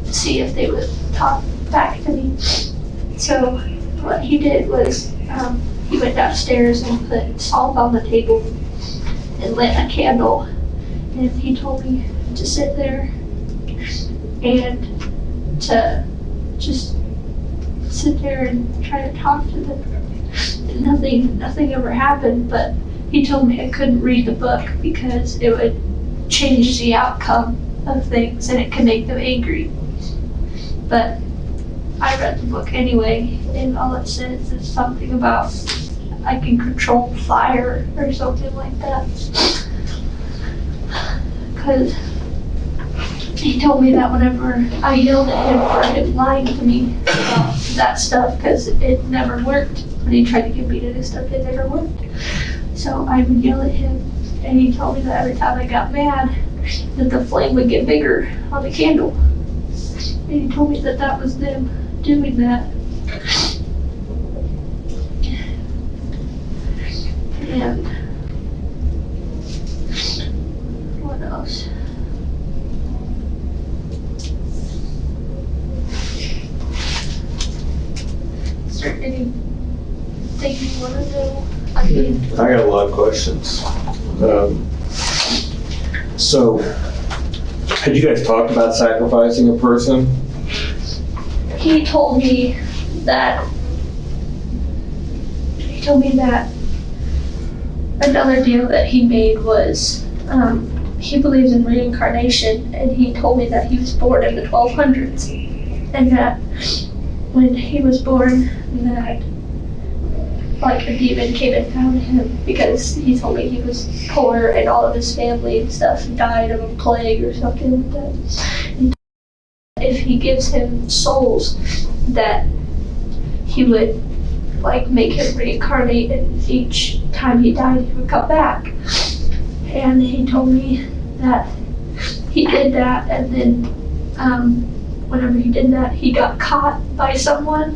see if they would talk back to me. So what he did was he went downstairs and put salt on the table and lit a candle, and he told me to sit there and to just sit there and try to talk to them. And nothing ever happened, but he told me I couldn't read the book because it would change the outcome of things and it could make them angry. But I read the book anyway, and all it says is something about I can control fire or something like that. Because he told me that whenever I yelled at him for him lying to me about that stuff, because it never worked. When he tried to get me to do stuff, it never worked. So I would yell at him, and he told me that every time I got mad, that the flame would get bigger on the candle. And he told me that that was them doing that. And what else? Is there anything you want to know? I mean, I got a lot of questions. So, had you guys talked about sacrificing a person? he told me that another deal that he made was, he believes in reincarnation, and he told me that he was born in the 1200s, and that when he was born, that like a demon came and found him because he told me he was poor and all of his family and stuff died of a plague or something like that. And if he gives him souls, that he would like make him reincarnate, and each time he died he would come back. And he told me that he did that, and then whenever he did that, he got caught by someone.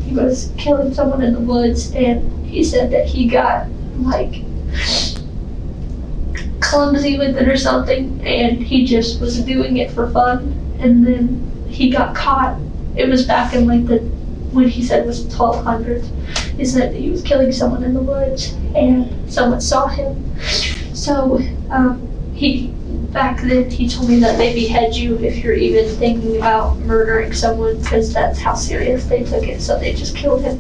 He was killing someone in the woods, and he said that he got like clumsy with it or something, and he just was doing it for fun, and then he got caught. It was back in like when he said it was 1200s. He said that he was killing someone in the woods, and someone saw him. So back then he told me that they behead you if you're even thinking about murdering someone, because that's how serious they took it, so they just killed him.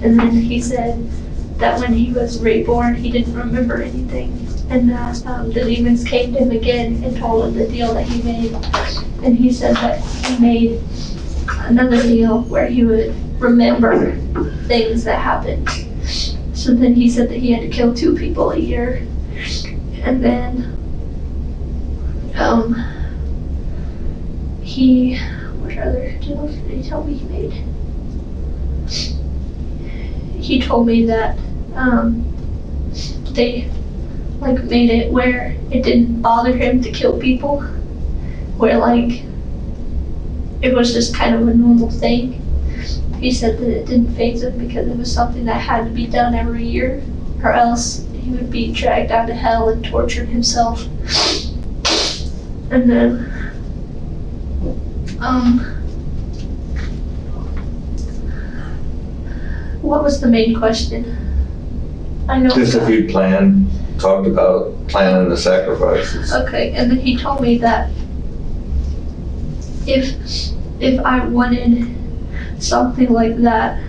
And then he said that when he was reborn he didn't remember anything, and that the demons came to him again and told him the deal that he made. And he said that he made another deal where he would remember things that happened. So then he said that he had to kill 2 people a year. And then what other deals did he tell me he made? He told me that they like made it where it didn't bother him to kill people, where like it was just kind of a normal thing. He said that it didn't faze him because it was something that had to be done every year, or else he would be dragged down to hell and tortured himself. And then, what was the main question? I know. Just if you talked about planning the sacrifices. Okay, and then he told me that if I wanted something like that,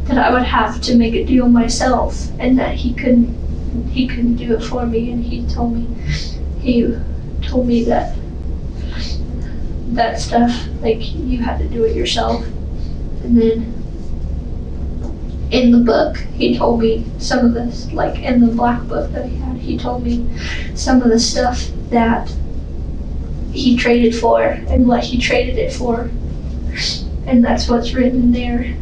that I would have to make a deal myself, and that he couldn't do it for me. And he told me that stuff, like, you had to do it yourself. And then in the book he told me some of this, like in the black book that he told me some of the stuff that he traded for and what he traded it for, and that's what's written there.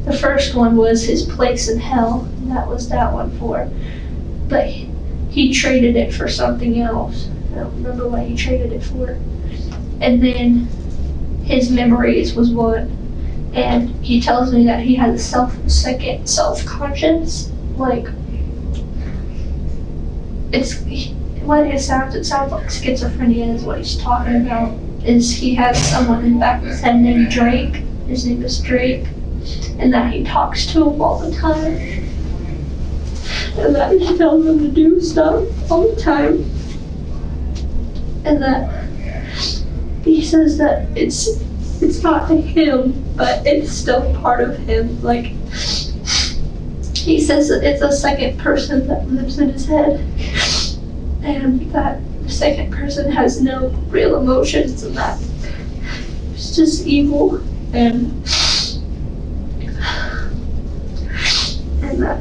The first one was his place in hell, and that was that one for, but he traded it for something else. I don't remember what he traded it for. And then his memories was one, and he tells me that he has a second self-conscious, like, it sounds like schizophrenia is what he's talking about. Is he has someone in the back of his head named Drake, his name is Drake, and that he talks to him all the time, and that he tells him to do stuff all the time, and that he says that it's not him, but it's still part of him. Like, he says that it's a second person that lives in his head, and that the second person has no real emotions, and that it's just evil, and that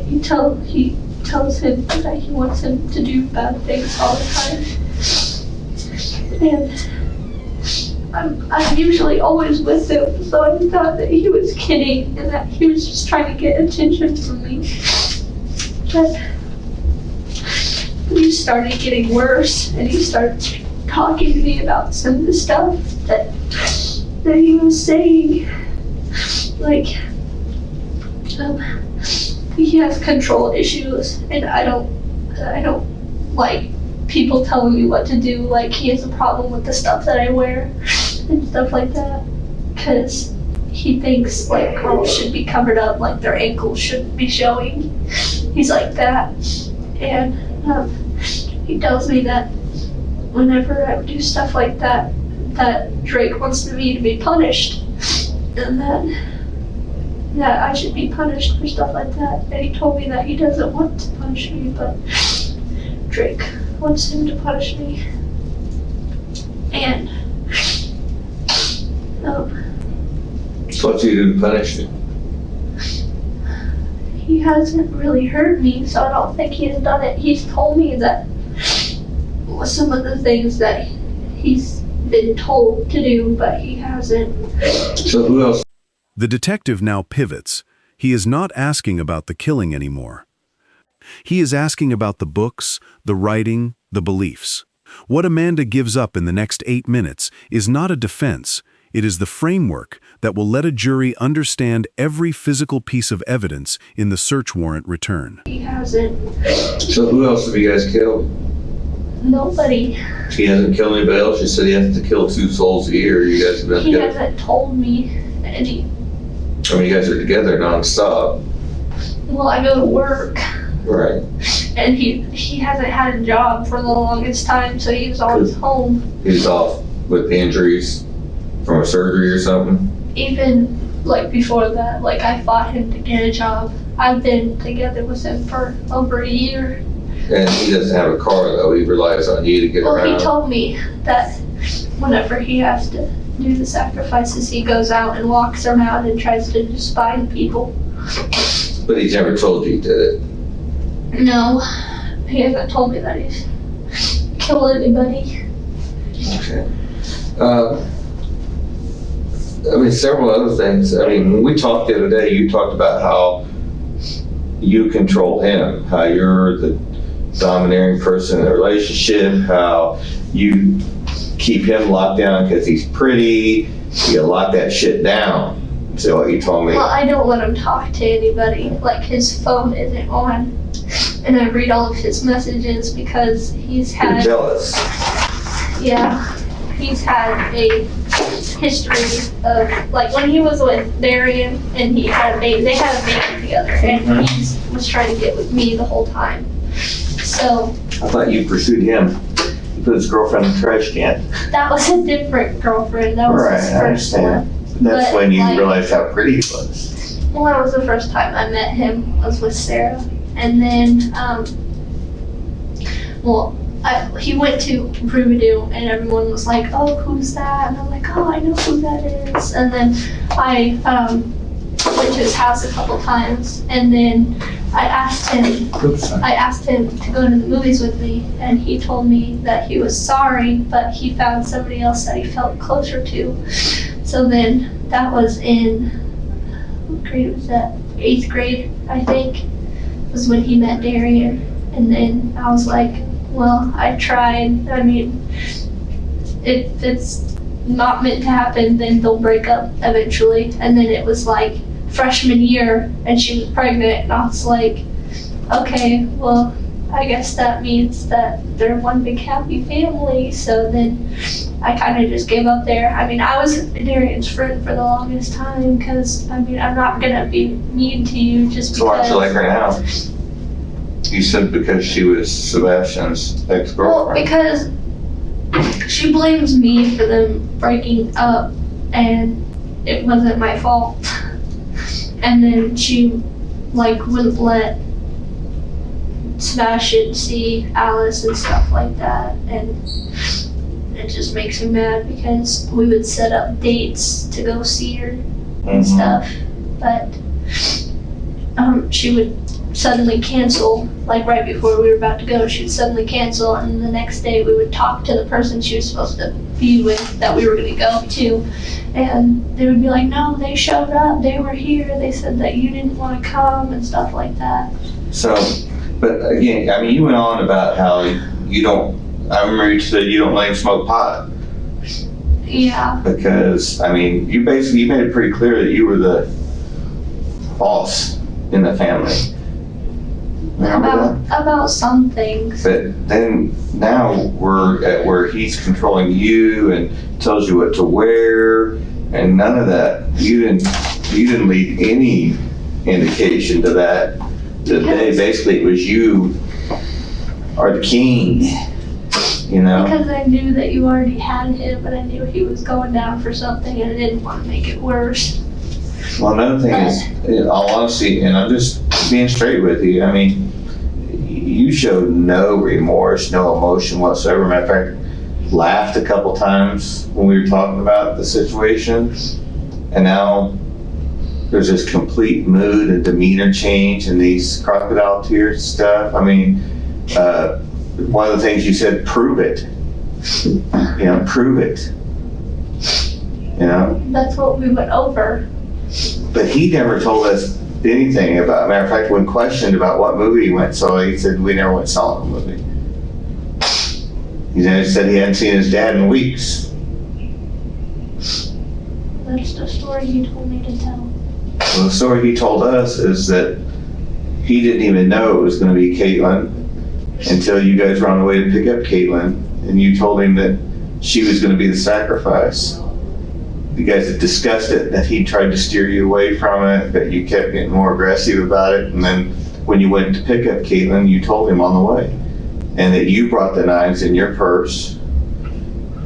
he tells him that he wants him to do bad things all the time. And I'm usually always with him, so I thought that he was kidding and that he was just trying to get attention from me. But he started getting worse, and he started talking to me about some of the stuff that he was saying. Like, he has control issues, and I don't like people telling me what to do. Like, he has a problem with the stuff that I wear and stuff like that, because he thinks like girls should be covered up, like their ankles shouldn't be showing. He's like that. And he tells me that whenever I do stuff like that, that Drake wants me to be punished, and that I should be punished for stuff like that. And he told me that he doesn't want to punish me, but Drake wants him to punish me. And So what's he do to punish you? he hasn't really hurt me, so I don't think he's done it. He's told me that some of the things that he's been told to do, but he hasn't. So who else? The detective now pivots. He is not asking about the killing anymore. He is asking about the books, the writing, the beliefs. What Amanda gives up in the next 8 minutes is not a defense. It is the framework that will let a jury understand every physical piece of evidence in the search warrant return. He hasn't. So who else have you guys killed? Nobody. He hasn't killed anybody else. You said he has to kill 2 souls a year. You guys have been He together. hasn't told me any. I mean, you guys are together nonstop. Well, I go to work, Right. and he hasn't had a job for the longest time, so he's always home. He's off with injuries from a surgery or something. Even like before that, like I fought him to get a job. I've been together with him for over a year. And he doesn't have a car though. He relies on you to get Well, around. he told me that whenever he has to do the sacrifices, he goes out and walks around and tries to just find people. But he's never told you he did it. No, he hasn't told me that he's killed anybody. Okay. I mean, several other things. I mean, when we talked the other day, you talked about how you control him, how you're the domineering person in the relationship, how you keep him locked down because he's pretty. You lock that shit down. So what you told me. Well, I don't let him talk to anybody. Like, his phone isn't on, and I read all of his messages because he's You're had, jealous. yeah, he's had a history of, like, when he was with Darian and he had a baby, they had a baby together, and he was trying to get with me the whole time. So I thought you pursued him. You put his girlfriend in the trash can. that was a different girlfriend. That was his Right, I first understand. one. That's But, when you like- realized how pretty he was. Well, that was the first time I met him, was with Sarah. And then, he went to Riverdale and everyone was like, oh, who's that? And I'm like, oh, I know who that is. And then I went to his house a couple times, and then I asked him to go to the movies with me, and he told me that he was sorry, but he found somebody else that he felt closer to. So then that was in, what grade was that? 8th grade, I think, was when he met Darian. And then I was like, well, I tried. I mean, if it's not meant to happen, then they'll break up eventually. And then it was like freshman year, and she was pregnant, and I was like, okay, well, I guess that means that they're one big happy family. So then I kind of just gave up there. I mean, I was Darian's friend for the longest time because, I mean, I'm not going to be mean to you just So why don't because. you like her now? You said because she was Sebastian's Well, ex-girlfriend. because she blames me for them breaking up, and it wasn't my fault. And then she, like, wouldn't let Sebastian see Alice and stuff like that, and it just makes me mad because we would set up dates to go see her and stuff, but she would suddenly cancel, like right before we were about to go, she'd suddenly cancel, and the next day we would talk to the person she was supposed to be with that we were going to go to, and they would be like, no, they showed up, they were here, they said that you didn't want to come and stuff like that. So, but again, I mean, you went on about how you don't, I remember you said you don't let him smoke pot. Yeah. Because, I mean, you made it pretty clear that you were the boss in the family. Remember that? About some things. But then now we're at where he's controlling you and tells you what to wear, and none of that. You didn't leave any indication to that. Today, basically, it was you are the king. You know. Because I knew that you already had him, and I knew he was going down for something, and I didn't want to make it worse. Well, another thing is, in all honesty, and I'm just being straight with you, I mean, you showed no remorse, no emotion whatsoever. Matter of fact, laughed a couple times when we were talking about the situation, and now there's this complete mood and demeanor change and these crocodile tears stuff. I mean, one of the things you said, prove it. You know, prove it. You know? That's what we went over. But he never told us anything about, matter of fact, when questioned about what movie he went saw, he said we never went saw the movie. He said he hadn't seen his dad in weeks. That's the story he told me to tell. Well, the story he told us is that he didn't even know it was going to be Kaytlin until you guys were on the way to pick up Kaytlin, and you told him that she was going to be the sacrifice. You guys had discussed it, that he tried to steer you away from it, but you kept getting more aggressive about it, and then when you went to pick up Kaytlin, you told him on the way, and that you brought the knives in your purse,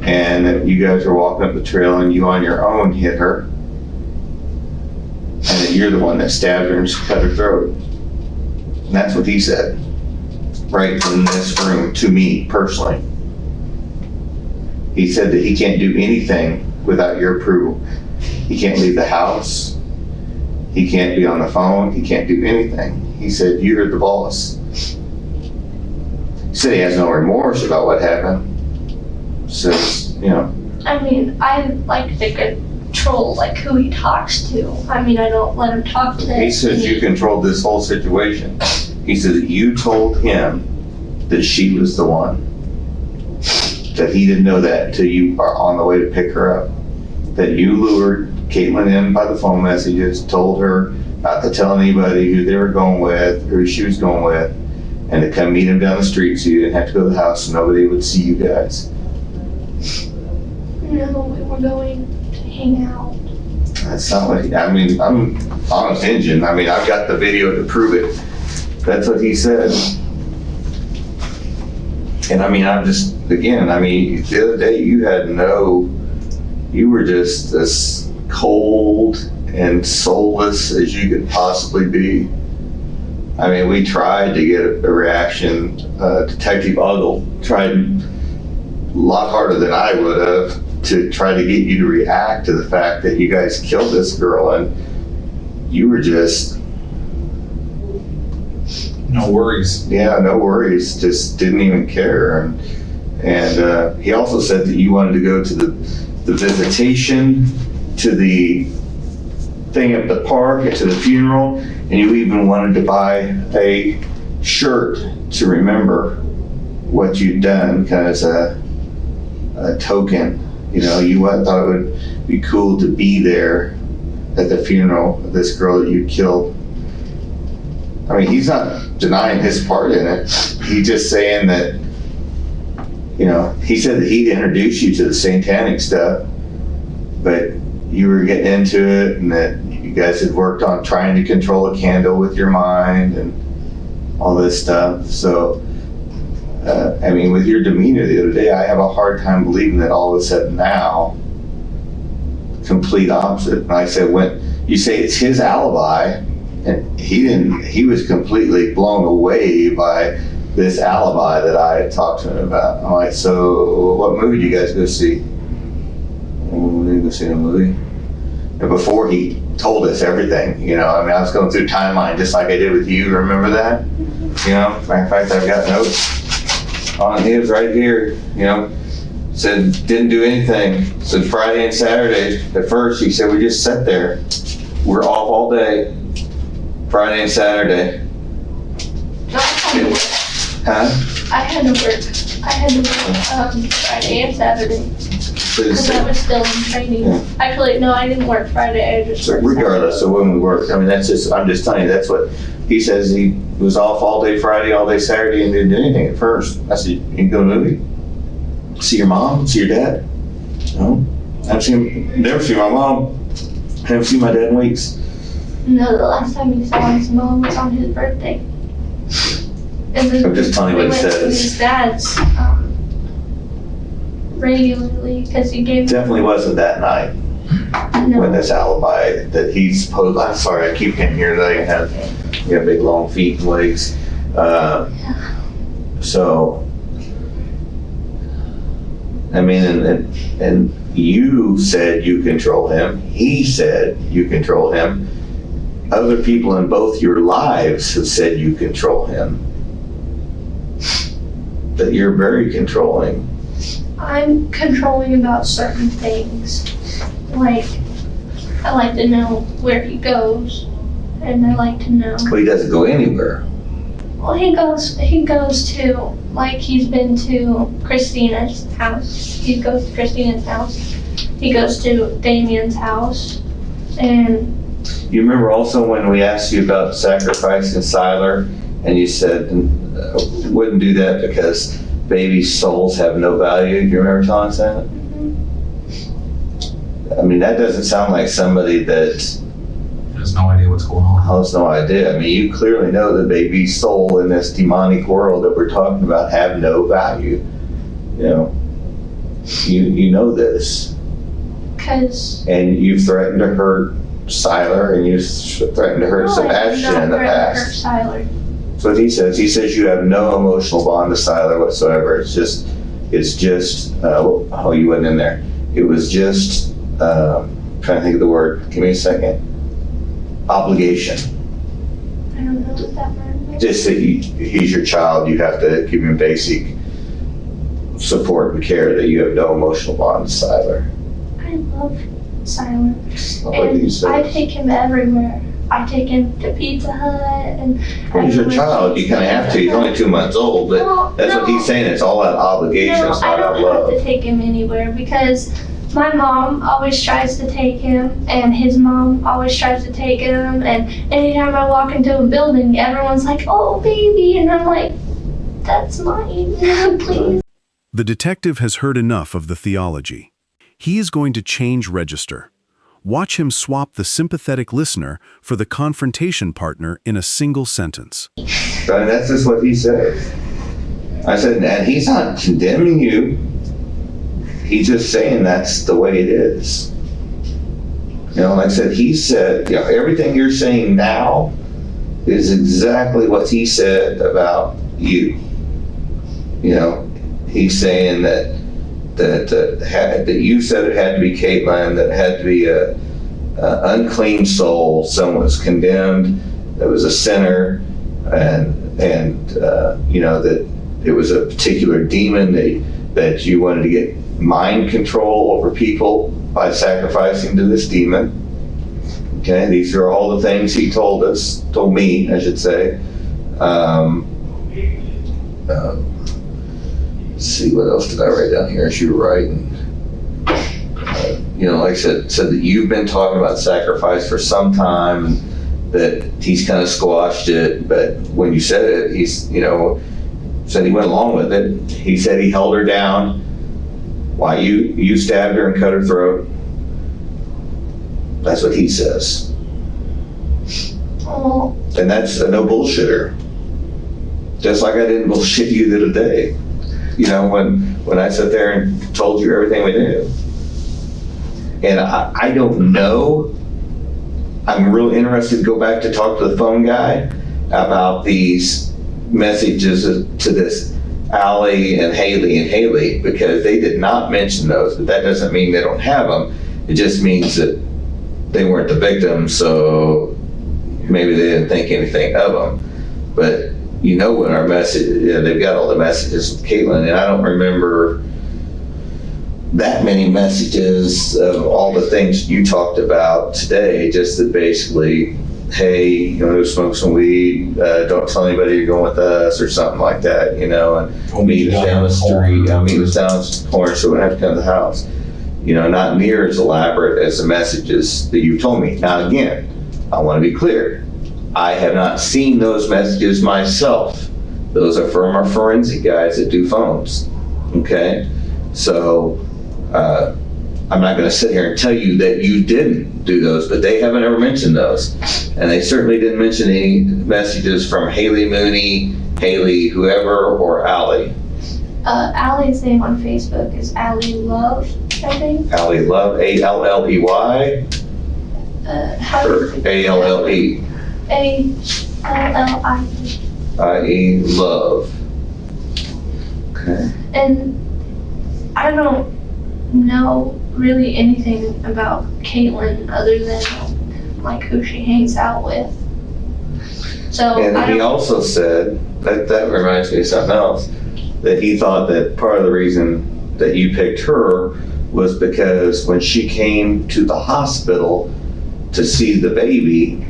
and that you guys were walking up the trail and you on your own hit her, and that you're the one that stabbed her and cut her throat. And that's what he said, right in this room, to me personally. He said that he can't do anything without your approval. He can't leave the house. He can't be on the phone. He can't do anything. He said, you're the boss. He said he has no remorse about what happened. Says, you know. I mean, I like to control like who he talks to. I mean, I don't let him talk to He says you controlled this whole situation. He says that you told him that she was the one. That he didn't know that until you are on the way to pick her up. That you lured Kaytlin in by the phone messages, told her not to tell anybody who they were going with, or who she was going with, and to come meet him down the street so you didn't have to go to the house and nobody would see you guys. No, we were going to hang out. That's not what I mean, I'm honest engine. I mean, I've got the video to prove it. That's what he said. And I mean, the other day you were just as cold and soulless as you could possibly be. I mean, we tried to get a reaction. Detective Ogle tried a lot harder than I would have to try to get you to react to the fact that you guys killed this girl, and you were just... No worries. Yeah, no worries. Just didn't even care. And he also said that you wanted to go to the visitation, to the thing at the park, and to the funeral, and you even wanted to buy a shirt to remember what you'd done, kind of as a token. You know, you thought it would be cool to be there at the funeral of this girl that you killed. I mean, he's not denying his part in it. He's just saying that, you know, he said that he'd introduce you to the satanic stuff, but you were getting into it, and that you guys had worked on trying to control a candle with your mind and all this stuff. So, I mean, with your demeanor the other day, I have a hard time believing that all of a sudden now, complete opposite. And I said, when you say it's his alibi, and he was completely blown away by this alibi that I had talked to him about. I'm like, so what movie did you guys go see? We didn't go see a movie. And before he told us everything, you know, I mean, I was going through timeline just like I did with you. Remember that? You know, matter of fact, I've got notes on his right here, you know. Said, didn't do anything. Said Friday and Saturday. At first, he said, we just sat there. We're off all day. Friday and Saturday. No, I had to work. Huh? I had to work Friday and Saturday. Because I was still in training. Yeah. Actually, no, I didn't work Friday. I just So worked regardless of when we worked, I mean, I'm just telling you, that's what he says. He was off all day Friday, all day Saturday, and didn't do anything at first. I said, you can go to a movie? See your mom? See your dad? No. Never seen my mom. Haven't seen my dad in weeks. No, the last time he saw his mom was on his birthday. And then I'm just telling you we what it went to says. his dad's regularly because he gave Definitely wasn't that night no. when this alibi that he's posed. I'm sorry, I keep getting here that I have big long feet and legs. So, I mean, and you said you control him. He said you control him. other people in both your lives have said you control him. That you're very controlling. I'm controlling about certain things. Like, I like to know where he goes, and I like to know. Well, he doesn't go anywhere. Well, he goes to, like, he's been to Christina's house. He goes to Christina's house. He goes to Damien's house, and... You remember also when we asked you about sacrificing Siler, and you said wouldn't do that because baby souls have no value? Do you remember telling us that? I mean, that doesn't sound like somebody that Has no idea what's going on. has no idea. I mean, you clearly know that baby soul in this demonic world that we're talking about have no value. You know, you know this. Because... And you've threatened to hurt Siler, and you threatened to hurt Sebastian in the past. That's what he says. He says you have no emotional bond to Siler whatsoever. It's just, oh, you wasn't in there. It was just, trying to think of the word. Give me a second. Obligation. I don't know what that word is. Just that he's your child. You have to give him basic support and care, that you have no emotional bond to Siler. I love Silent. What he And says. I take him everywhere. I take him to Pizza Hut and... Well, he's your child. You kind of have to. He's only 2 months old, but Well, that's what he's saying. It's all out obligation. No, It's I not out don't have love. to take him anywhere because my mom always tries to take him and his mom always tries to take him, and anytime I walk into a building, everyone's like, oh, baby, and I'm like, that's mine, please. The detective has heard enough of the theology. He is going to change register. Watch him swap the sympathetic listener for the confrontation partner in a single sentence. And that's just what he says. I said, and he's not condemning you. He's just saying that's the way it is. You know, like I said, he said, you know, everything you're saying now is exactly what he said about you. You know, he's saying that you said it had to be Kaytlin, that it had to be a unclean soul, someone was condemned, that was a sinner, and you know, that it was a particular demon that you wanted to get mind control over people by sacrificing to this demon. Okay, these are all the things he told me, I should say. Let's see, what else did I write down here as you were writing? You know, like I said that you've been talking about sacrifice for some time, and that he's kind of squashed it, but when you said it, he's, you know, said he went along with it. He said he held her down while you stabbed her and cut her throat. That's what he says. Oh, And that's a no bullshitter. Just like I didn't bullshit you the other day. You know, when I sat there and told you everything we knew. And I don't know. I'm really interested to go back to talk to the phone guy about these messages to this Allie and Haley, because they did not mention those, but that doesn't mean they don't have them. It just means that they weren't the victim, so maybe they didn't think anything of them. But you know, when our message, they've got all the messages with Kaytlin, and I don't remember that many messages of all the things you talked about today, just that basically, hey, you know, smoke some weed, don't tell anybody you're going with us, or something like that, you know, and meet us down the street, meet us down the corner so we don't have to come to the house. You know, not near as elaborate as the messages that you told me. Now again, I want to be clear. I have not seen those messages myself. Those are from our forensic guys that do phones, okay? So, I'm not going to sit here and tell you that you didn't do those, but they haven't ever mentioned those. And they certainly didn't mention any messages from Haley Mooney, Haley whoever, or Allie. Allie's name on Facebook is Allie Love, I think. Allie Love, A-L-L-E-Y, How or A-L-L-E? A-L-L-I-E. I-E, Love. Okay. And I don't know really anything about Kaytlin other than, like who she hangs out with. So And I he don't, also said, that reminds me of something else, that he thought that part of the reason that you picked her was because when she came to the hospital to see the baby,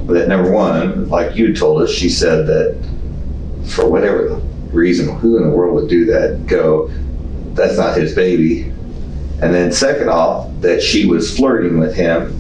that number one, like you told us, she said that for whatever reason, who in the world would do that, go, that's not his baby. And then second off, that she was flirting with him,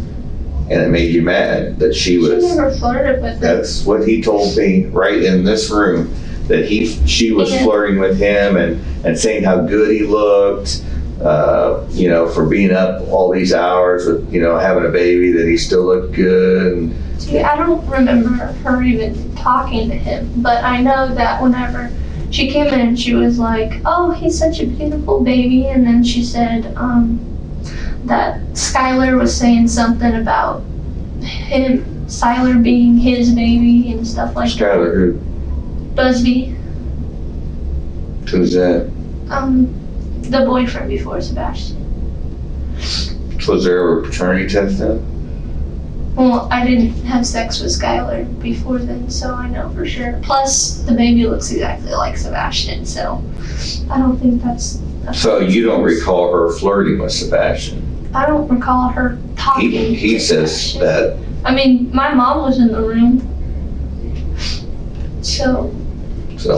and it made you mad that she was. she never flirted with him. That's what he told me right in this room, that she was Yeah. flirting with him and saying how good he looked, for being up all these hours with, having a baby, that he still looked good. And, See, I don't remember her even talking to him, but I know that whenever she came in, she was like, "Oh, he's such a beautiful baby," and then she said that Skylar was saying something about Skylar being his baby and stuff like Skylar, who? that. Busby, Who's that? the boyfriend before Sebastian. Was there ever a paternity test then? Well, I didn't have sex with Skylar before then, so I know for sure. Plus, the baby looks exactly like Sebastian, so I don't think that's. So you don't recall her flirting with Sebastian? I don't recall her talking. He to says Sebastian. that. I mean, my mom was in the room, so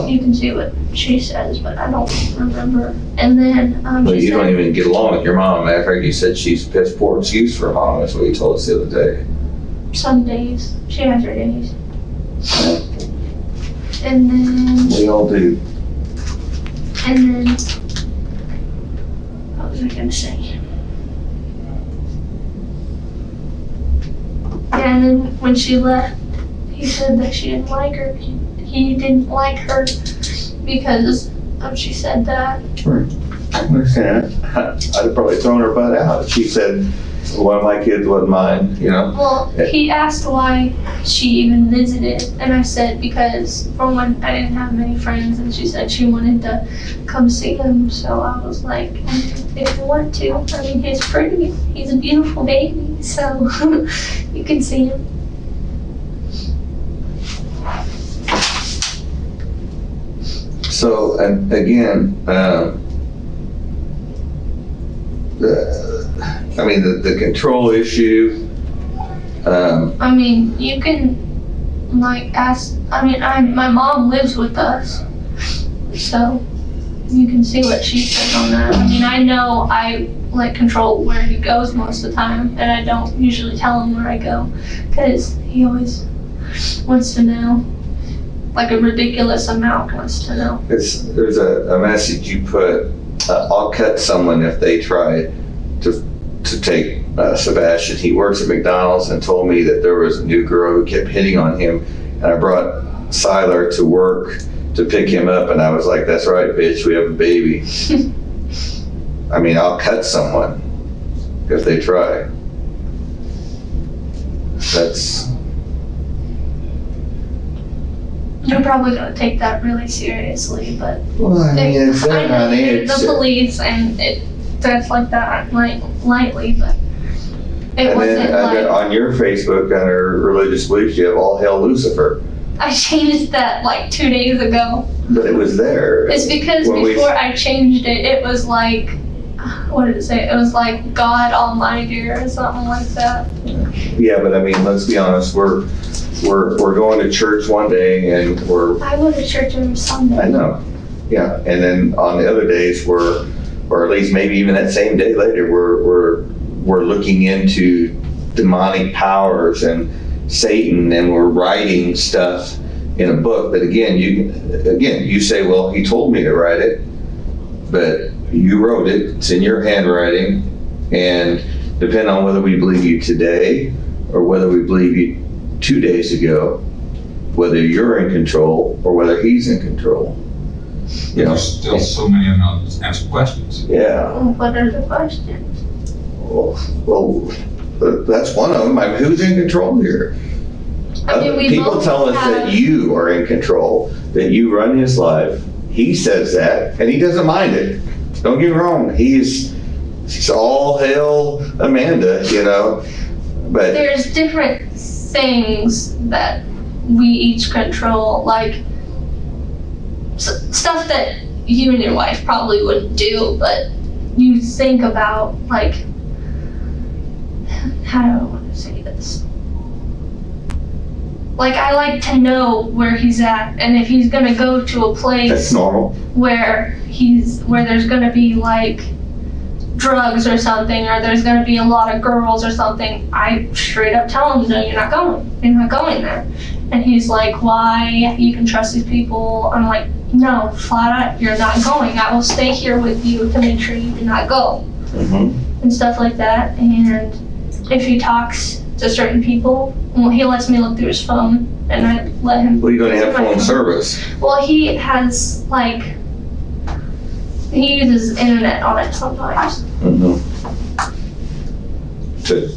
you can see what she says, but I don't remember. And then Well, she you said, don't even get along with your mom. Matter of fact, you said she's piss poor excuse for her mom. That's what you told us the other day. some days she has her days. And then We all do. what was I gonna say? Yeah, and then when she left, he said that she didn't like her. He didn't like her because she said that. I understand. I'd have probably thrown her butt out. She said, one of my kids wasn't mine, Well, he asked why she even visited, and I said because for one, I didn't have many friends, and she said she wanted to come see him. So I was like, if you want to, I mean, he's pretty. He's a beautiful baby, so you can see him. So, and again, the control issue, I mean, you can ask. I mean, my mom lives with us, so you can see what she says on that. I mean, I know I control where he goes most of the time, and I don't usually tell him where I go because he always wants to know, a ridiculous amount wants to know. there's a message you put, I'll cut someone if they try to take Sebastian. He works at McDonald's and told me that there was a new girl who kept hitting on him, and I brought Skylar to work to pick him up, and I was like, that's right, bitch, we have a baby. I mean, I'll cut someone if they try. That's... You're probably gonna take that really seriously, but Well, I mean, it's I know honey, you're it's... the police, and that's like that lightly, but it And wasn't then on your Facebook, under religious beliefs, you have all hail Lucifer. I changed that 2 days ago. But it was there. It's because When before I changed it, it was what did it say? It was God Almighty or something like that. Yeah, but I mean, let's be honest. We're going to church one day, and I go to church every Sunday. I know. Yeah, and then on the other days, or at least maybe even that same day later, we're looking into demonic powers and Satan, and we're writing stuff in a book that you say, well, he told me to write it, but you wrote it, it's in your handwriting, and depending on whether we believe you today or whether we believe you 2 days ago, whether you're in control or whether he's in control. There's still so many unanswered questions. Yeah. What are the questions? Well, that's one of them. I mean, who's in control here? I mean, we People both tell us that have- you are in control, that you run his life. He says that, and he doesn't mind it. Don't get me wrong. He's all hail Amanda, But there's different things that we each control, like stuff that you and your wife probably wouldn't do, but you think about, like, how do I want to say this? Like, I like to know where he's at, and if he's gonna go to a that's place normal. where there's gonna be like drugs or something, or there's gonna be a lot of girls or something, I straight up tell him, no, you're not going there. And he's like, why? You can trust these people. I'm like, no, flat out, you're not going. I will stay here with you to make sure you do not go. Mm-hmm. And stuff like that. And if he talks to certain people, well, he lets me look through his phone, and I let him. Well, you're going to have phone service. Well, he has, like, he uses internet on it sometimes. Mm-hmm.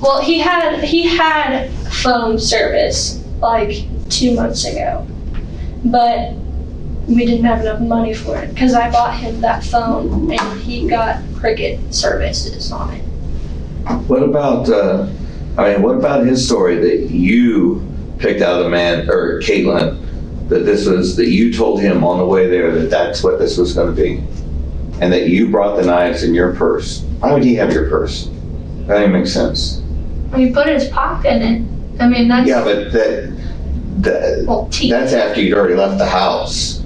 Well, he had phone service like 2 months ago, but we didn't have enough money for it because I bought him that phone and he got cricket services on it. What about, what about his story that you picked out a man, or Kaytlin, that you told him on the way there that that's what this was going to be, and that you brought the knives in your purse? Why would he have your purse? That didn't make sense. He put his pocket in it. I mean, that's... Yeah, but that's after you'd already left the house.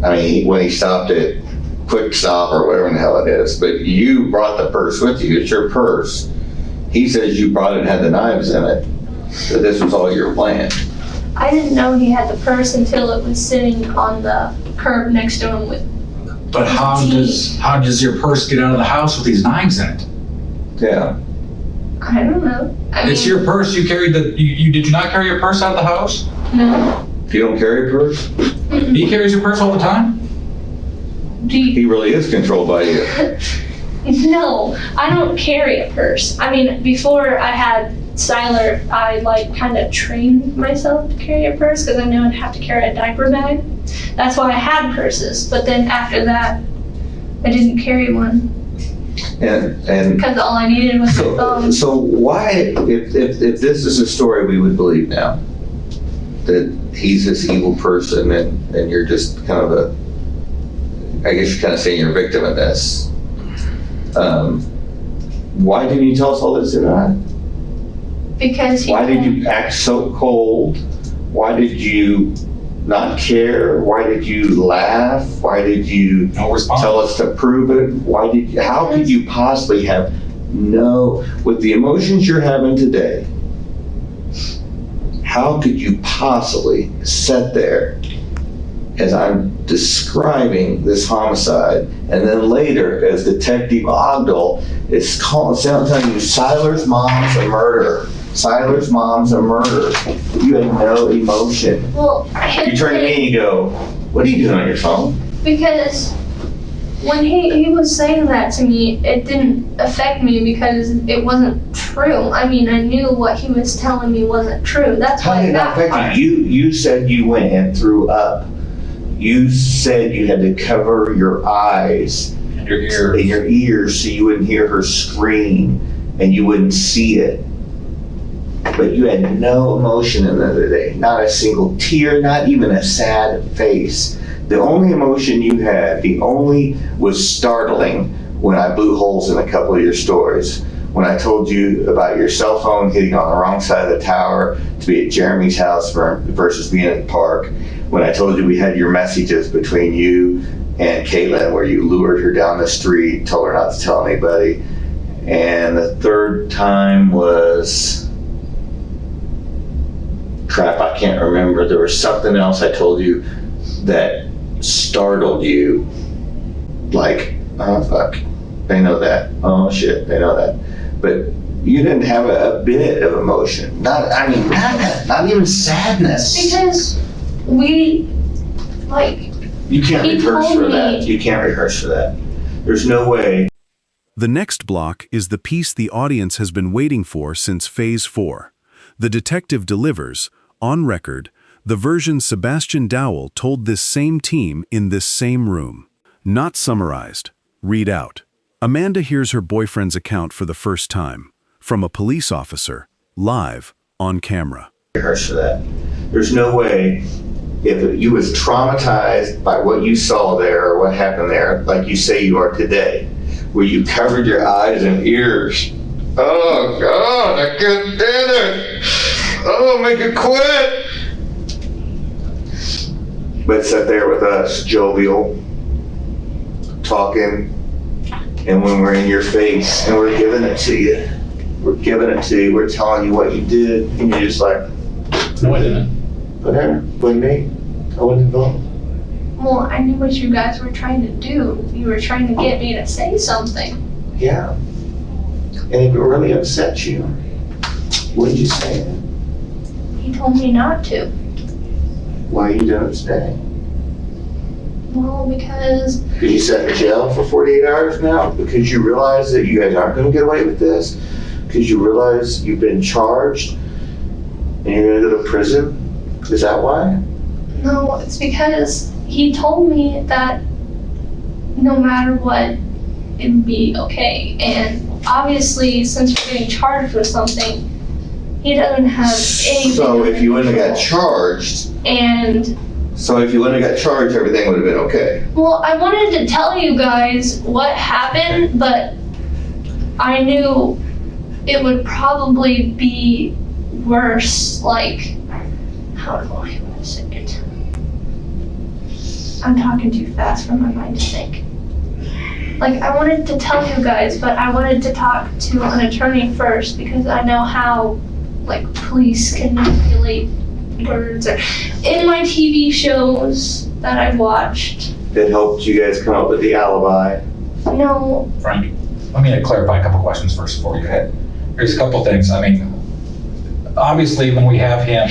I mean, when he stopped at Quick Stop or whatever the hell it is, but you brought the purse with you. It's your purse. He says you brought it and had the knives in it, that this was all your plan. I didn't know he had the purse until it was sitting on the curb next to him with... But how does your purse get out of the house with these knives in it? Yeah. I don't know. It's your purse. You carried did you not carry your purse out of the house? No. You don't carry a purse? He carries your purse all the time? He really is controlled by you. No, I don't carry a purse. I mean, before I had Styler, I kind of trained myself to carry a purse because I knew I'd have to carry a diaper bag. That's why I had purses. But then after that, I didn't carry one. And because all I needed was my phone. So why, if this is a story we would believe now, that he's this evil person and you're just kind of I guess you're kind of saying you're a victim of this, why didn't you tell us all this tonight? Because why did you act so cold? Why did you not care? Why did you laugh? Why did you tell us to prove it? How could you possibly have with the emotions you're having today, how could you possibly sit there as I'm describing this homicide, and then later as Detective Ogdell is telling you Siler's mom's a murderer. Siler's mom's a murderer. You had no emotion. Well, you turn to me and you go, what are you doing on your phone? Because when he was saying that to me, it didn't affect me because it wasn't true. I mean, I knew what he was telling me wasn't true. That's How why did it not affect you? You said you went and threw up. You said you had to cover your eyes and your ears so you wouldn't hear her scream and you wouldn't see it. But you had no emotion in the other day. Not a single tear, not even a sad face. The only emotion you had, was startling when I blew holes in a couple of your stories. When I told you about your cell phone hitting on the wrong side of the tower to be at Jeremy's house versus being at the park. When I told you we had your messages between you and Kaytlin where you lured her down the street, told her not to tell anybody. And the third time was, crap, I can't remember. There was something else I told you that startled you. Like, oh fuck, they know that. Oh shit, they know that. But you didn't have a bit of emotion. Not even sadness. Because you can't rehearse for that. You can't rehearse for that. There's no way. The next block is the piece the audience has been waiting for since Phase 4. The detective delivers, on record, the version Sebastian Dowell told this same team in this same room. Not summarized. Read out. Amanda hears her boyfriend's account for the first time, from a police officer, live, on camera. rehearse for that. There's no way, if you was traumatized by what you saw there or what happened there, like you say you are today, where you covered your eyes and ears. Oh God, I can't stand it. Oh, make it quit. But sit there with us, jovial, talking, and when we're in your face and we're giving it to you, we're telling you what you did, and you're just like, No, I didn't. whatever, wasn't me. I wasn't involved. Well, I knew what you guys were trying to do. You were trying to get me to say something. Yeah. And if it really upset you, what did you say? He told me not to. Why you didn't stay? Well, because Because you sat in jail for 48 hours now? Because you realize that you guys aren't going to get away with this? Because you realize you've been charged and you're going to go to prison? Is that why? no, it's because he told me that no matter what, it'd be okay. And obviously, since we're getting charged with something, he doesn't have anything. So if you wouldn't have got charged, And everything would have been okay. well, I wanted to tell you guys what happened, but I knew it would probably be worse. Like, how do I want to say it? I'm talking too fast for my mind to think. Like, I wanted to tell you guys, but I wanted to talk to an attorney first because I know how, like, police can manipulate words. Or in my TV shows that I watched. That helped you guys come up with the alibi. No, Frank, let me clarify a couple questions first before you go ahead. There's a couple things. I mean, obviously when we have him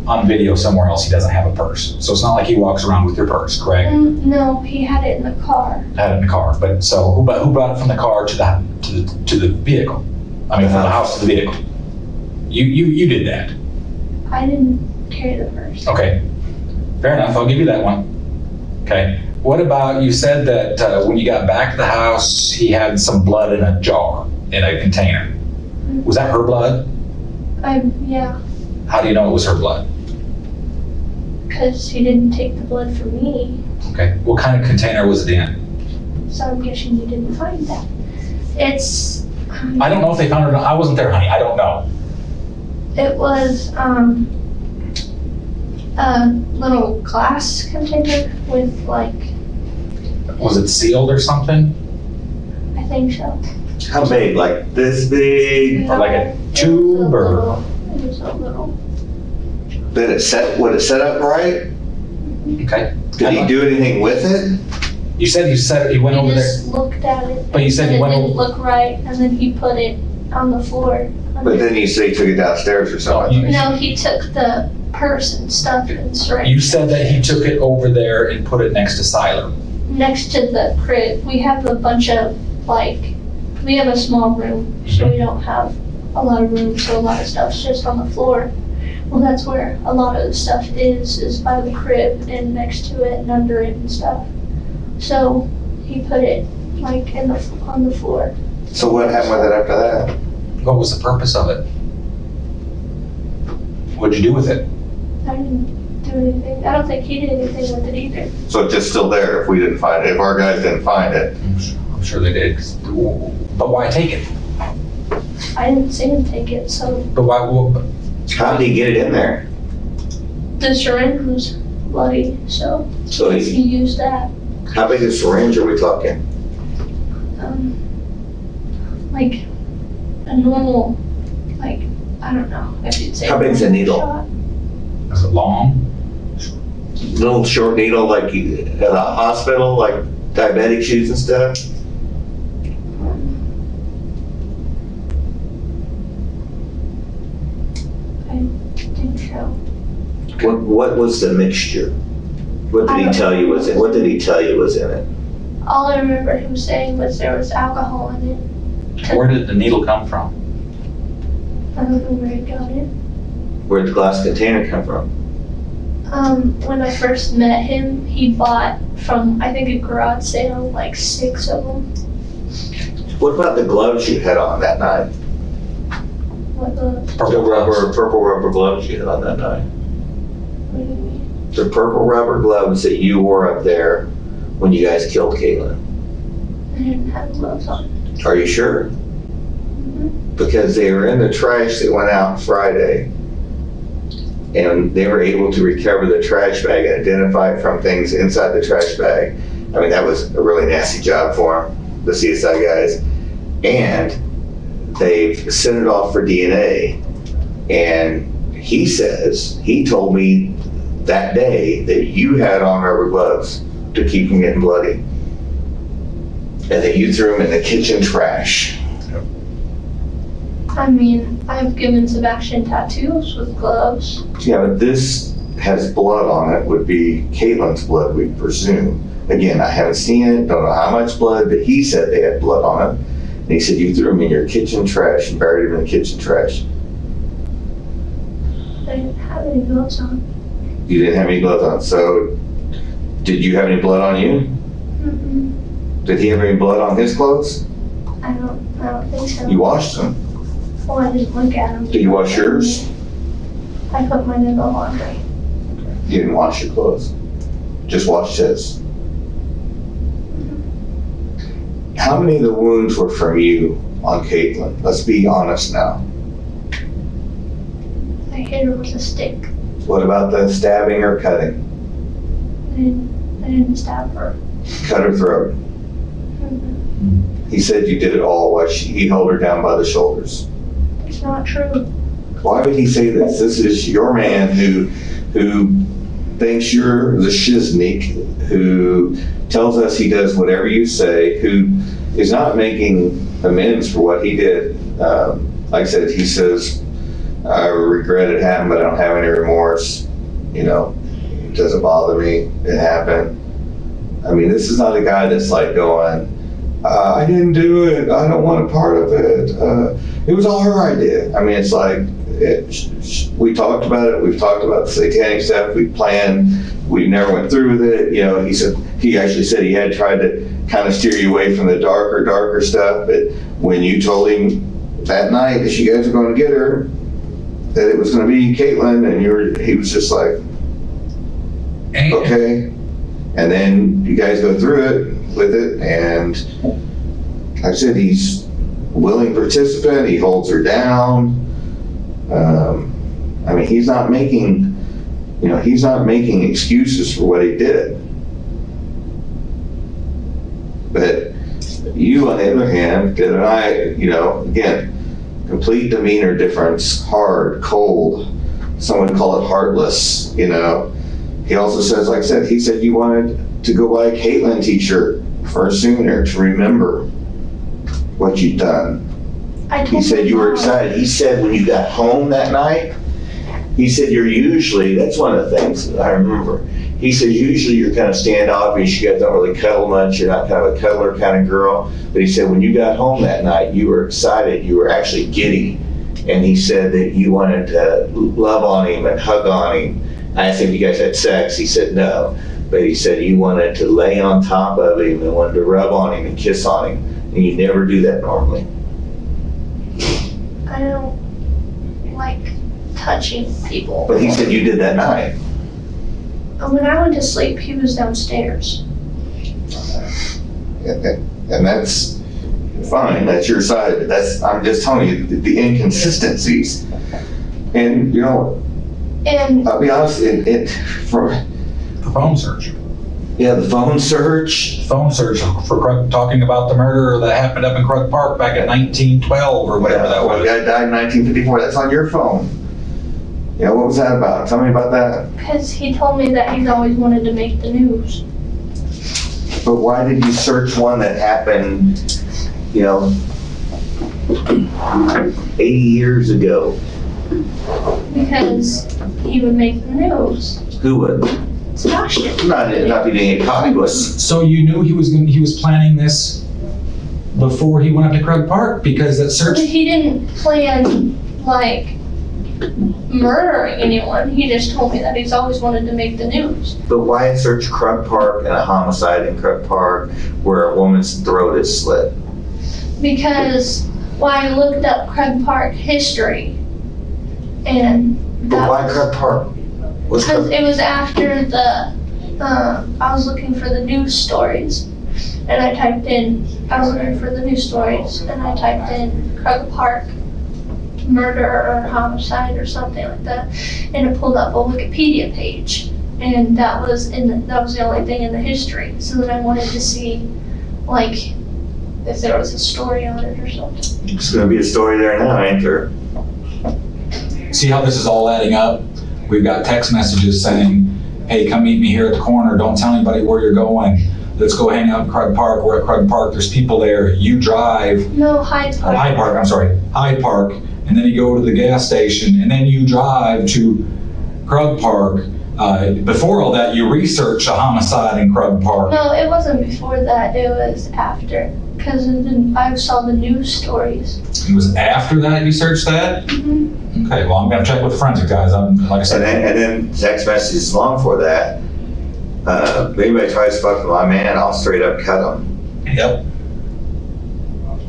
on video somewhere else, he doesn't have a purse. So it's not like he walks around with your purse, correct? no, he had it in the car. Had it in the car. But so who brought it from the car to the vehicle? I mean, from the house to the vehicle. You did that. I didn't carry the purse. Okay. Fair enough. I'll give you that one. Okay. What about, you said that when you got back to the house, he had some blood in a jar, in a container. Was that her blood? Yeah, How do you know it was her blood? because he didn't take the blood from me, Okay. What kind of container was it in? so I'm guessing you didn't find that. It's. I don't know if they found it or not. I wasn't there, honey. I don't know. It was a little glass container with like, Was it sealed or something? I think so. How big? Like this big? Or like a tube or? It was a little. Would it set up right? Okay. Did he do anything with it? You said he went He over there. just looked at it. But you said and he it went didn't over. look right, and then he put it on the floor. But then you say he took it downstairs or something. No, he took the purse and stuff and syringe. You said that he took it over there and put it next to Siler. Next to the crib, we have a bunch of, like, we have a small room, so we don't have a lot of room, so a lot of stuff's just on the floor. Well, that's where a lot of the stuff is by the crib and next to it and under it and stuff. So he put it, like, on the floor. So what happened with it after that? What was the purpose of it? What'd you do with it? I didn't do anything. I don't think he did anything with it either. So it's just still there if we didn't find it, if our guys didn't find it. I'm sure they did. But why take it? I didn't see him take it, so But why? How did he get it in there? the syringe was bloody, so So he used that. how big a syringe are we talking? Like a normal, like, I don't know if you'd say. How big's a needle? shot. Is it long? Little short needle like at a hospital, like diabetic shoes and stuff? I think so. What was the mixture? What did he tell you was in? What did he tell you was in it? All I remember him saying was there was alcohol in it. Where did the needle come from? I don't know where he got it. Where'd the glass container come from? When I first met him, he bought from, I think, a garage sale, like 6 of them. What about the gloves you had on that night? What the? The purple rubber gloves you had on that night. What do you mean? The purple rubber gloves that you wore up there when you guys killed Kaytlin. I didn't have gloves on. Are you sure? Mm-hmm. Because they were in the trash that went out Friday. And they were able to recover the trash bag and identify it from things inside the trash bag. I mean, that was a really nasty job for them, the CSI guys. And they've sent it off for DNA. And he told me that day that you had on rubber gloves to keep from getting bloody. And that you threw them in the kitchen trash. I mean, I've given Sebastian tattoos with gloves. Yeah, but this has blood on it, would be Kaytlin's blood, we presume. Again, I haven't seen it, don't know how much blood, but he said they had blood on it. And he said you threw them in your kitchen trash and buried them in the kitchen trash. I didn't have any gloves on. You didn't have any gloves on, so did you have any blood on you? Mm-mm. Did he have any blood on his clothes? I don't think so. You washed them. Well, I didn't look at them. Did you wash yours? I put mine in the laundry. You didn't wash your clothes. Just washed his. How many of the wounds were from you on Kaytlin? Let's be honest now. I hit her with a stick. What about the stabbing or cutting? I didn't stab her. Cut her throat. Mm-mm. He said you did it all while he held her down by the shoulders. It's not true. Why would he say this? This is your man who thinks you're the shiznik, who tells us he does whatever you say, who is not making amends for what he did. Like I said, he says, I regret it happened, but I don't have any remorse. You know, it doesn't bother me. It happened. I mean, this is not a guy that's like going, I didn't do it. I don't want a part of it. It was all her idea. I mean, it's like, we talked about it. We've talked about the satanic stuff. We planned. We never went through with it. You know, he actually said he had tried to kind of steer you away from the darker stuff. But when you told him that night that you guys were going to get her, that it was going to be Kaytlin, and he was just like, okay. And then you guys go through it with it, and like I said, he's a willing participant. He holds her down. I mean, he's not making excuses for what he did. But you, on the other hand, did again, complete demeanor difference, hard, cold. Some would call it heartless, you know. He also says, like I said, he said you wanted to go buy a Kaytlin t-shirt for a souvenir to remember what you'd done. He said you were excited. He said when you got home that night, he said that's one of the things that I remember. He said usually you're kind of standoffish, you guys don't really cuddle much, you're not kind of a cuddler kind of girl. But he said when you got home that night, you were excited, you were actually giddy. And he said that you wanted to love on him and hug on him. I asked him if you guys had sex. He said no. But he said you wanted to lay on top of him and wanted to rub on him and kiss on him. And you never do that normally. I don't like touching people. But he said you did that night. When I went to sleep, he was downstairs. And that's fine, that's your side. I'm just telling you the inconsistencies. And you know, I'll be honest, for The phone search. yeah, the phone search. Phone search for talking about the murder that happened up in Krug Park back in 1912 or whatever that was. The guy died in 1954. That's on your phone. Yeah, what was that about? Tell me about that. Because he told me that he's always wanted to make the news. But why did you search one that happened, 80 years ago? Because he would make the news. Who would? Sebastian. Not if he didn't get caught, he wasn't. So you knew he was planning this before he went up to Krug Park because that search. But he didn't plan, murdering anyone. He just told me that he's always wanted to make the news. But why search Krug Park and a homicide in Krug Park where a woman's throat is slit? Because Well, I looked up Krug Park history, and But why Krug Park? What's because Krug? it was after the, I was looking for the news stories, and I was looking for the news stories, and I typed in Krug Park murder or homicide or something like that, and it pulled up a Wikipedia page, and that was the only thing in the history. So then I wanted to see, like, if there was a story on it or something. There's gonna be a story there now, ain't there? See how this is all adding up? We've got text messages saying, hey, come meet me here at the corner. Don't tell anybody where you're going. Let's go hang out in Krug Park. We're at Krug Park. There's people there. You drive. No, Hyde Park. Hyde Park, I'm sorry. Hyde Park. And then you go to the gas station. And then you drive to Krug Park. Before all that, you research a homicide in Krug Park. No, it wasn't before that. It was after. Because I saw the news stories. It was after that you searched that? Mm-hmm. Okay, well, I'm going to check with the forensic guys. Like I said. And then text messages long before that. If anybody tries to fuck with my man, I'll straight up cut him. Yep.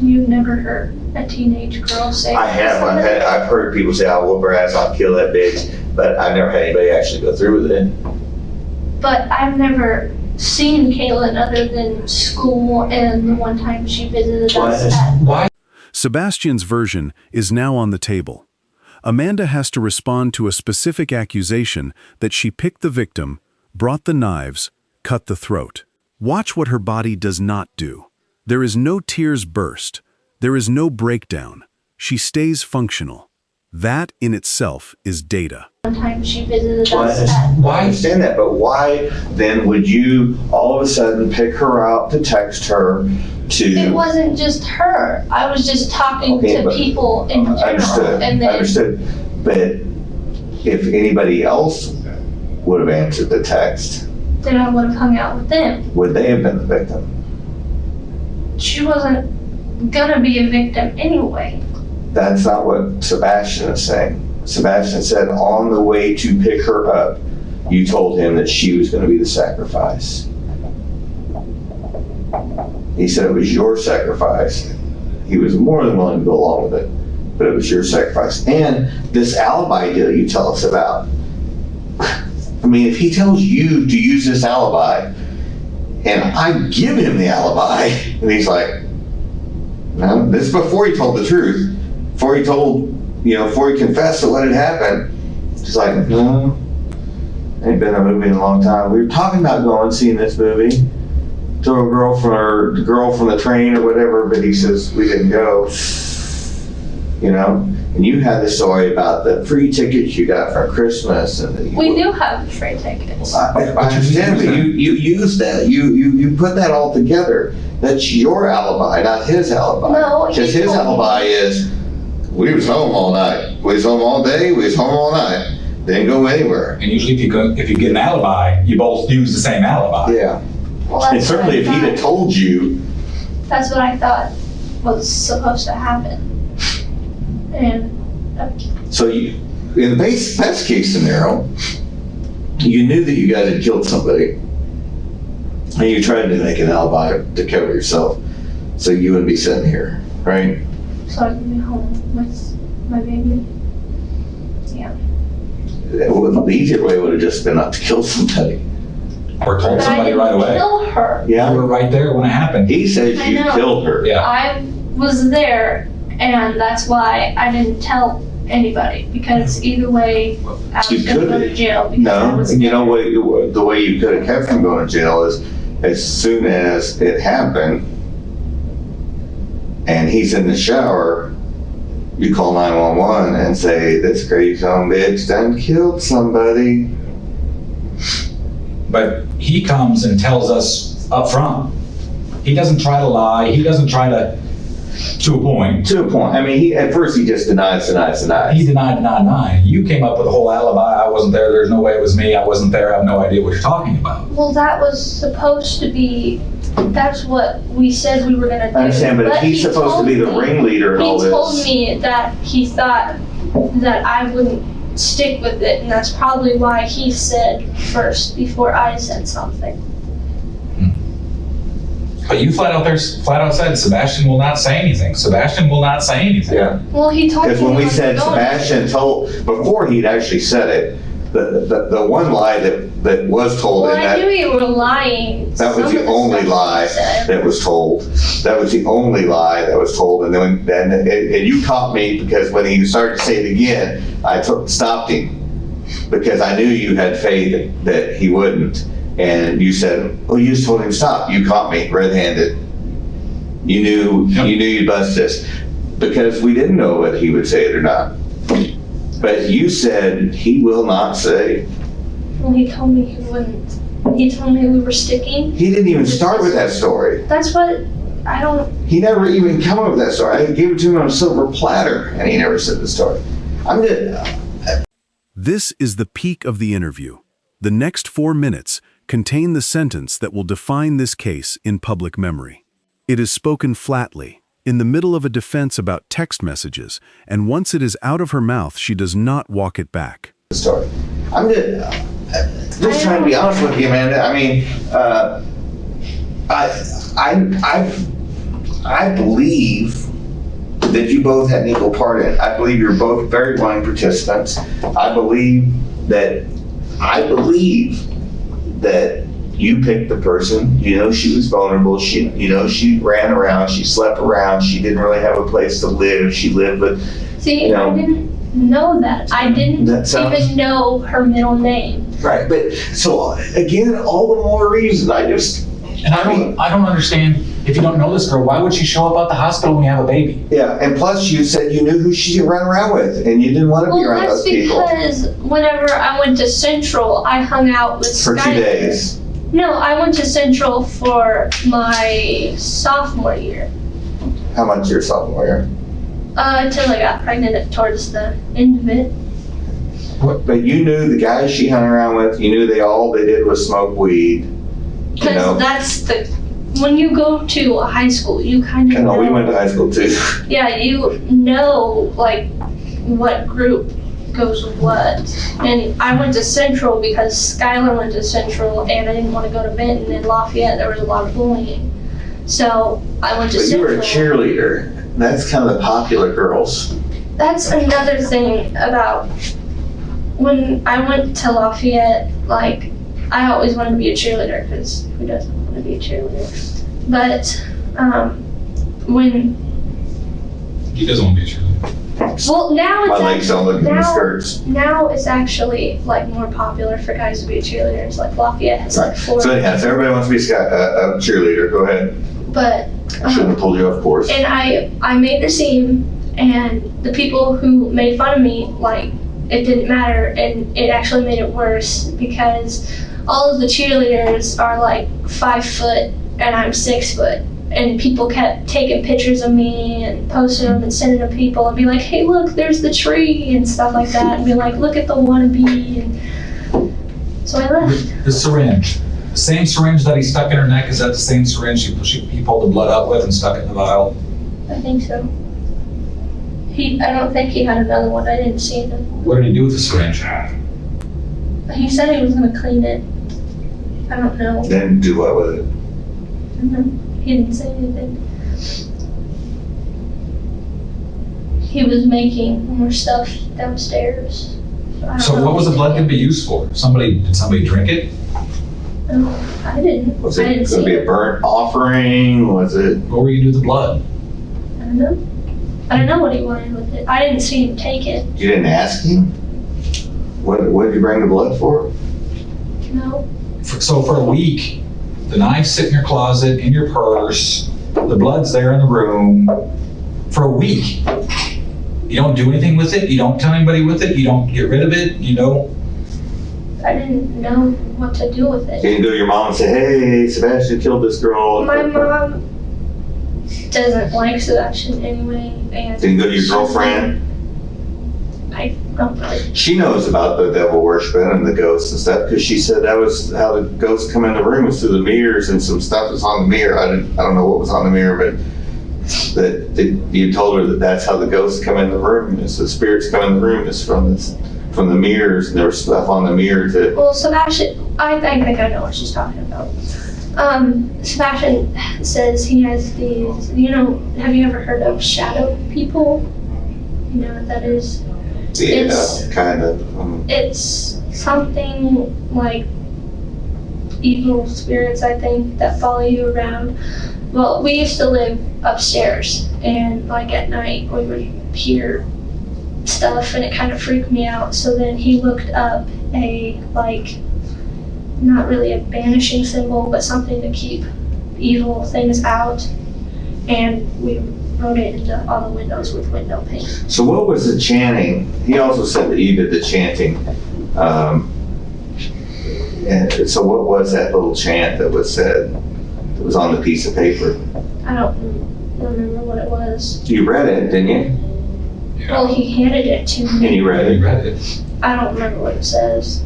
You've never heard a teenage girl say I have. that? I've heard people say, I'll whoop her ass, I'll kill that bitch. But I've never had anybody actually go through with it. But I've never seen Kaytlin other than school and the one time she visited us at. Why? Sebastian's version is now on the table. Amanda has to respond to a specific accusation that she picked the victim, brought the knives, cut the throat. Watch what her body does not do. There is no tears burst. There is no breakdown. She stays functional. That in itself is data. One time she visited Well, us at. I understand that, but why then would you all of a sudden pick her out to text her to... It wasn't just her. I was just talking Okay, to but- people in general. Understood, And then understood. But if anybody else would have answered the text, then I would have hung out with them. would they have been the victim? She wasn't gonna be a victim anyway. That's not what Sebastian is saying. Sebastian said on the way to pick her up, you told him that she was going to be the sacrifice. He said it was your sacrifice. He was more than willing to go along with it, but it was your sacrifice. And this alibi deal you tell us about. I mean, if he tells you to use this alibi, and I give him the alibi, and he's like, no, this is before he told the truth. Before he before he confessed to what had happened, he's like, no, ain't been a movie in a long time. We were talking about going seeing this movie to a girl from the train or whatever, but he says we didn't go. And you had the story about the free tickets you got for Christmas, and We do have free tickets. I understand, but you used that. You put that all together. That's your alibi, not his alibi. No, he Because his told me. alibi is, we was home all night. We was home all day. We was home all night. Didn't go anywhere. And usually if you get an alibi, you both use the same alibi. Yeah. Well, And that's certainly if what I he'd have thought. told you, That's what I thought was supposed to happen. And so you, in the best case scenario, you knew that you guys had killed somebody, and you tried to make an alibi to cover yourself, so you wouldn't be sitting here, right? so I could be home with my baby. Yeah. The easier way would have just been not to kill somebody. Or told But I somebody didn't right away. kill her. You Yeah. were right there when it happened. He says I you know. killed her. Yeah. I was there, and that's why I didn't tell anybody, because either way, I was You gonna go could've. to jail because I No, was and you know there. what? The way you could have kept from going to jail is as soon as it happened, and he's in the shower, you call 911 and say, "This crazy son of a bitch done killed somebody." But he comes and tells us up front. He doesn't try to lie. He doesn't try to a point. To a point. I mean, at first he just denies. He denied. You came up with a whole alibi. I wasn't there. There's no way it was me. I wasn't there. I have no idea what you're talking about. Well, that was supposed to be, that's what we said we were gonna do. I understand, but if he's he supposed to be the told me- ringleader in all He told this, me that he thought that I wouldn't stick with it, and that's probably why he said first before I said something. But you flat out said Sebastian will not say anything. Sebastian will not say anything. Yeah. Well, he told me. Because when we he said wasn't going. Sebastian told, before he'd actually said it, the one lie that was told Well, in I knew that, you were lying. that was Some the of only stuff lie you said. that was told. That was the only lie that was told. And then you caught me because when he started to say it again, I stopped him because I knew you had faith that he wouldn't. And you said, "Oh, you just told him to stop." You caught me red-handed. You knew you'd bust this because we didn't know whether he would say it or not. But you said he will not say. Well, he told me he wouldn't. He told me we were sticking. He didn't even start with that story. That's what I don't. He never even come up with that story. I gave it to him on a silver platter, and he never said the story. I'm just. This is the peak of the interview. The next 4 minutes contain the sentence that will define this case in public memory. It is spoken flatly, in the middle of a defense about text messages, and once it is out of her mouth, she does not walk it back. Story. I'm just trying to be honest with you, Amanda. I mean, I believe that you both had an equal part in it. I believe you're both very willing participants. I believe that you picked the person. You know, she was vulnerable. She ran around. She slept around. She didn't really have a place to live. She lived with. See, I didn't know that. I didn't even know her middle name. Right, but so again, all the more reason. I don't understand. If you don't know this girl, why would she show up at the hospital when you have a baby? Yeah, and plus you said you knew who she ran around with, and you didn't want to be around those people. Well, that's because whenever I went to Central, I hung out with For 2 days. No, I went to Central for my sophomore year. How much your sophomore year? Until I got pregnant towards the end of it. But you knew the guys she hung around with. You knew all they did was smoke weed. Because that's when you go to a high school, you kind of know. We went to high school too. Yeah, you know, like, what group goes with what. And I went to Central because Skylar went to Central, and I didn't want to go to Benton. In Lafayette, there was a lot of bullying. So I went to But Central. you were a cheerleader. That's kind of the popular girls. That's another thing about when I went to Lafayette, like, I always wanted to be a cheerleader, because who doesn't want to be a cheerleader? But when... He doesn't want to be a cheerleader. Well, now it's My legs don't look at the skirts. Now it's actually, like, more popular for guys to be a cheerleader. It's like Lafayette has like 4. So yeah, if everybody wants to be a cheerleader, go ahead. But... I shouldn't have pulled you off course. And I made the scene, and the people who made fun of me, like, it didn't matter, and it actually made it worse because all of the cheerleaders are like 5 foot and I'm 6 foot, and people kept taking pictures of me and posting them and sending them to people and be like, "Hey, look, there's the tree," and stuff like that, and be like, "Look at the wannabe," and so I left. The syringe. The same syringe that he stuck in her neck, is that the same syringe he pulled the blood out with and stuck it in the vial? I think so. I don't think he had another one. I didn't see them. What did he do with the syringe? He said he was going to clean it. I don't know. Then do what with it? I don't know. He didn't say anything. He was making more stuff downstairs. So what was the blood going to be used for? Did somebody drink it? I didn't. Was I it didn't going see to be a it. burnt offering? Was it? What were you going to do with the blood? I don't know. I don't know what he wanted with it. I didn't see him take it. You didn't ask him? What did you bring the blood for? No. So for a week, the knife's sit in your closet, in your purse, the blood's there in the room. For a week. You don't do anything with it? You don't tell anybody with it? You don't get rid of it? You don't? I didn't know what to do with You it. didn't go to your mom and say, "Hey, Sebastian killed this girl." My mom doesn't like Sebastian anyway, and Didn't go to your girlfriend? I don't really. She knows about the devil worshiping and the ghosts and stuff because she said that was how the ghosts come in the room, was through the mirrors, and some stuff was on the mirror. I don't know what was on the mirror, but that you told her that that's how the ghosts come in the room. Is the spirits come in the room is from the mirrors, and there was stuff on the mirror that. Well, Sebastian, I think I know what she's talking about. Sebastian says he has these, have you ever heard of shadow people? You know what that is? Yeah, It's- kind of. It's something like evil spirits, I think, that follow you around. Well, we used to live upstairs, and like at night we would hear stuff, and it kind of freaked me out. So then he looked up not really a banishing symbol, but something to keep evil things out, and we wrote it into all the windows with window paint. So what was the chanting? He also said that you did the chanting. And so what was that little chant that was said, that was on the piece of paper? I don't remember what it was. You read it, didn't you? Well, he handed it to And me. you read You it? read it, I don't remember what it says.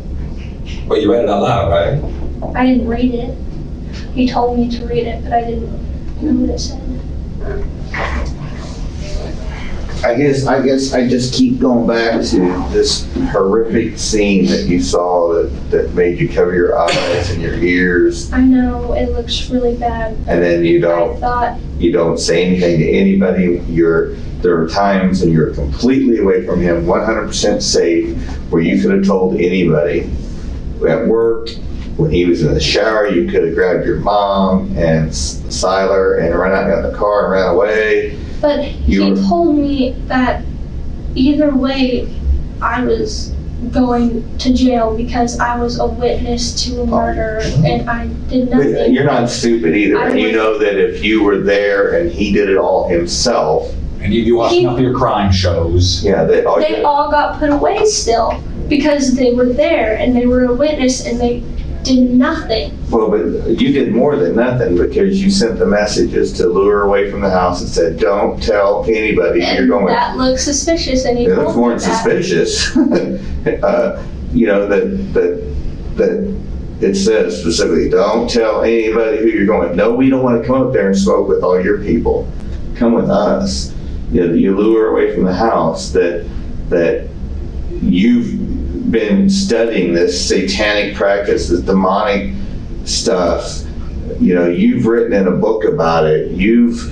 but you read it out loud, right? I didn't read it. He told me to read it, but I didn't know what it said. I guess I just keep going back to this horrific scene that you saw that made you cover your eyes and your ears, I know it looks really bad. and then you I thought, don't say anything to anybody. There are times when you're completely away from him, 100% safe, where you could have told anybody. At work, when he was in the shower, you could have grabbed your mom and Siler and run out in the car and ran away. but he You were- told me that either way, I was going to jail because I was a witness to a murder and I did But nothing. you're not stupid either, and you know that if you were there and he did it all himself, And you watch enough of your crime shows. yeah, They all got put away still because they were there and they were a witness and they did nothing. well, but you did more than nothing because you sent the messages to lure her away from the house and said, "Don't tell anybody you're And going." that looks suspicious, and he It looks told more me than that. suspicious. That it says specifically, don't tell anybody who you're going. No, we don't want to come up there and smoke with all your people. Come with us. You lure her away from the house. That you've been studying this satanic practice, this demonic stuff. You've written in a book about it. You've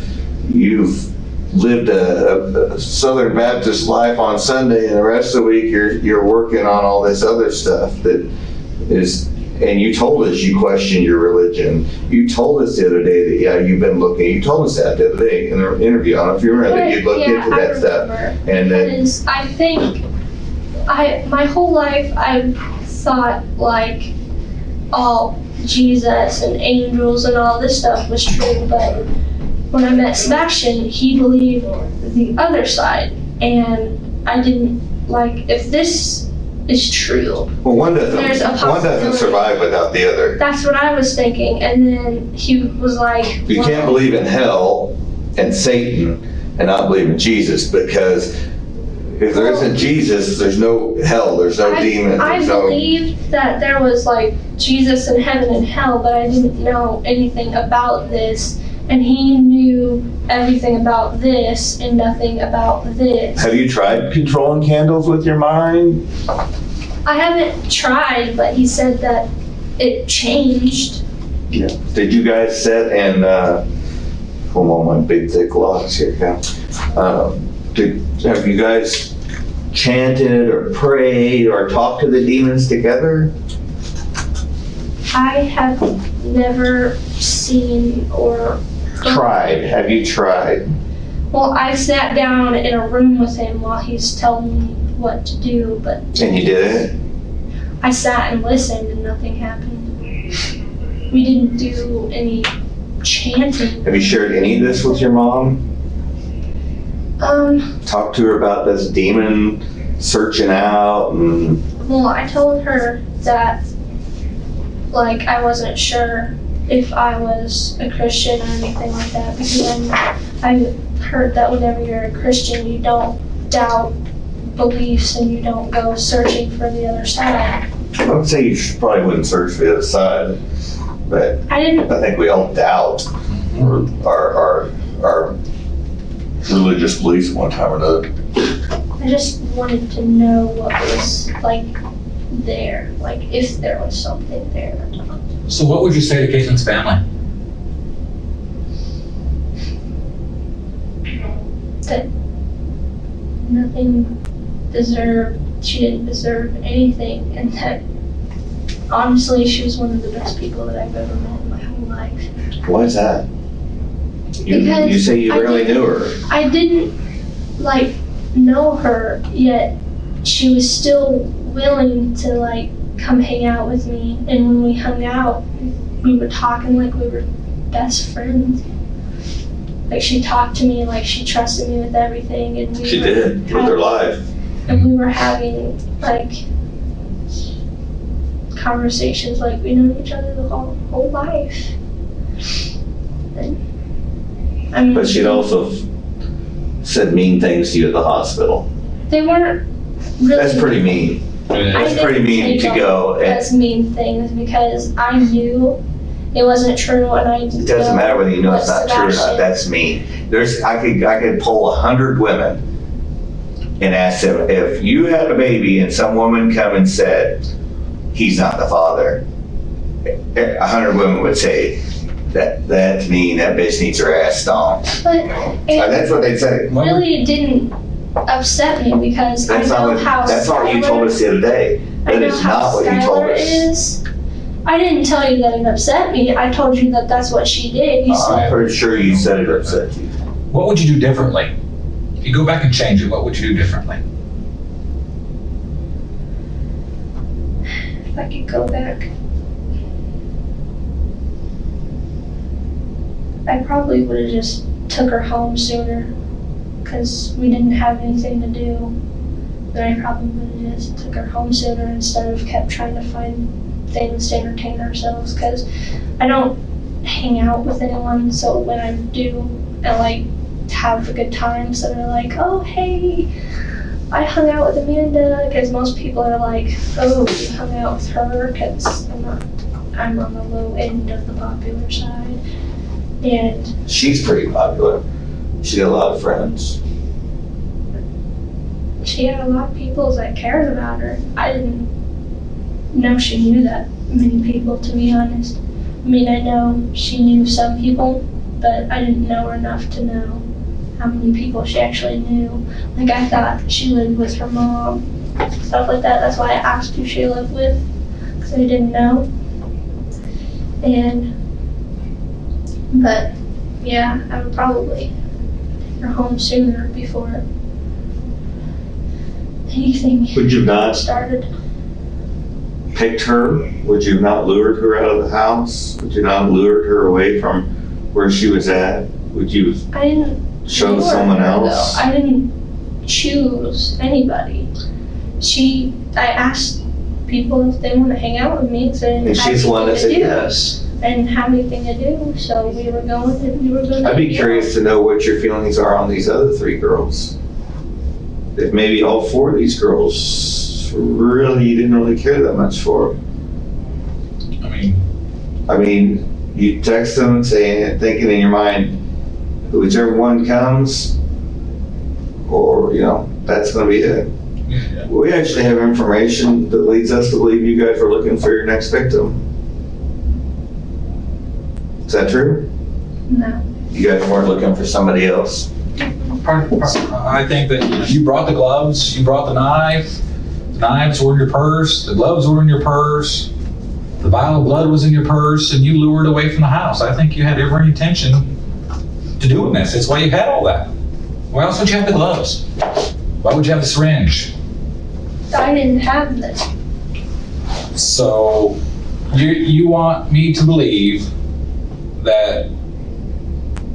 lived a Southern Baptist life on Sunday, and the rest of the week you're working on all this other stuff that is. And you told us you questioned your religion. You told us the other day that you've been looking. You told us that the other day in an interview. I don't know if you remember that you'd looked into that stuff. And then Because I think my whole life I thought like all Jesus and angels and all this stuff was true, but when I met Sebastian, he believed the other side, and I didn't like if this is true. well, one There's a doesn't possibility. survive without the other. That's what I was thinking, and then he was like, You can't believe in hell and Satan and not believe in Jesus, because if there isn't Jesus, there's no hell, there's no demon. I There's no. believed that there was like Jesus in heaven and hell, but I didn't know anything about this. And he knew everything about this and nothing about this. Have you tried controlling candles with your mind? I haven't tried, but he said that it changed. Yeah. Did you guys sit and, hold on, my big thick locks here, Cal. Have you guys chanted or prayed or talked to the demons together? I have never seen or heard. Tried. Have you tried? Well, I sat down in a room with him while he's telling me what to do, but And you did it? I sat and listened and nothing happened. We didn't do any chanting. Have you shared any of this with your mom? Talked to her about this demon searching out and Well, I told her that, like, I wasn't sure if I was a Christian or anything like that, because I heard that whenever you're a Christian, you don't doubt beliefs and you don't go searching for the other side. I would say you probably wouldn't search for the other side, but I didn't, I think we all doubt our religious beliefs one time or another. I just wanted to know what was, like, there, like, if there was something there or not. So what would you say to Kaytlin's family? That nothing deserved, she didn't deserve anything, and that honestly she was one of the best people that I've ever met in my whole life. Why is that? You Because say you I barely knew her. I didn't like know her, yet she was still willing to like come hang out with me, and when we hung out we were talking like we were best friends. Like she talked to me like she trusted me with everything, and She did, with her life. And we were having like conversations like we know each other the whole life. And, I mean, But she'd also said mean things to you at the hospital. they weren't really. That's pretty mean. I That's pretty didn't mean take to them go. as mean things because I knew it wasn't true, and I. It doesn't matter whether you know it's not true or not. That's mean. I could pull 100 women and ask them, if you had a baby and some woman come and said, he's not the father, 100 women would say, that's mean, that bitch needs her ass stomped. But That's what they'd say. really, it didn't upset me because That's I know how. That's not what you told us the other day. I That know is how not what you told Skylar us. is. I didn't tell you that it upset me. I told you that that's what she did. You I'm said, pretty sure you said it upset you. What would you do differently? If you go back and change it, what would you do differently? if I could go back, I probably would have just took her home sooner because we didn't have anything to do. Then I probably would have just took her home sooner instead of kept trying to find things to entertain ourselves because I don't hang out with anyone, so when I do and like have a good time, so they're like, oh hey, I hung out with Amanda, because most people are like, oh, you hung out with her, because I'm on the low end of the popular side. And She's pretty popular. She got a lot of friends. she had a lot of people that cared about her. I didn't know she knew that many people, to be honest. I mean, I know she knew some people, but I didn't know her enough to know how many people she actually knew. Like, I thought she lived with her mom, stuff like that. That's why I asked who she lived with, because I didn't know. But yeah, I would probably take her home sooner before anything Would you not started. picked her? Would you have not lured her out of the house? Would you not have lured her away from where she was at? Would you have I didn't shown lure someone her, else? though. I didn't choose anybody. I asked people if they want to hang out with me, because I didn't And have she's the one that anything said to do. yes. I didn't have anything to do, so we were going and we were going to I'd be hang curious to know what your feelings are on these other 3 girls. If maybe all 4 of these girls really, you didn't really care that much for. I mean, you text them saying, thinking in your mind, whichever one comes, or, that's gonna be it. Yeah. We actually have information that leads us to believe you guys are looking for your next victim. Is that true? No. You guys weren't looking for somebody else? I think that you brought the gloves, you brought the knife. The knives were in your purse, the gloves were in your purse, the vial of blood was in your purse, and you lured away from the house. I think you had every intention to doing this. That's why you had all that. Why else would you have the gloves? Why would you have the syringe? I didn't have this. So you want me to believe that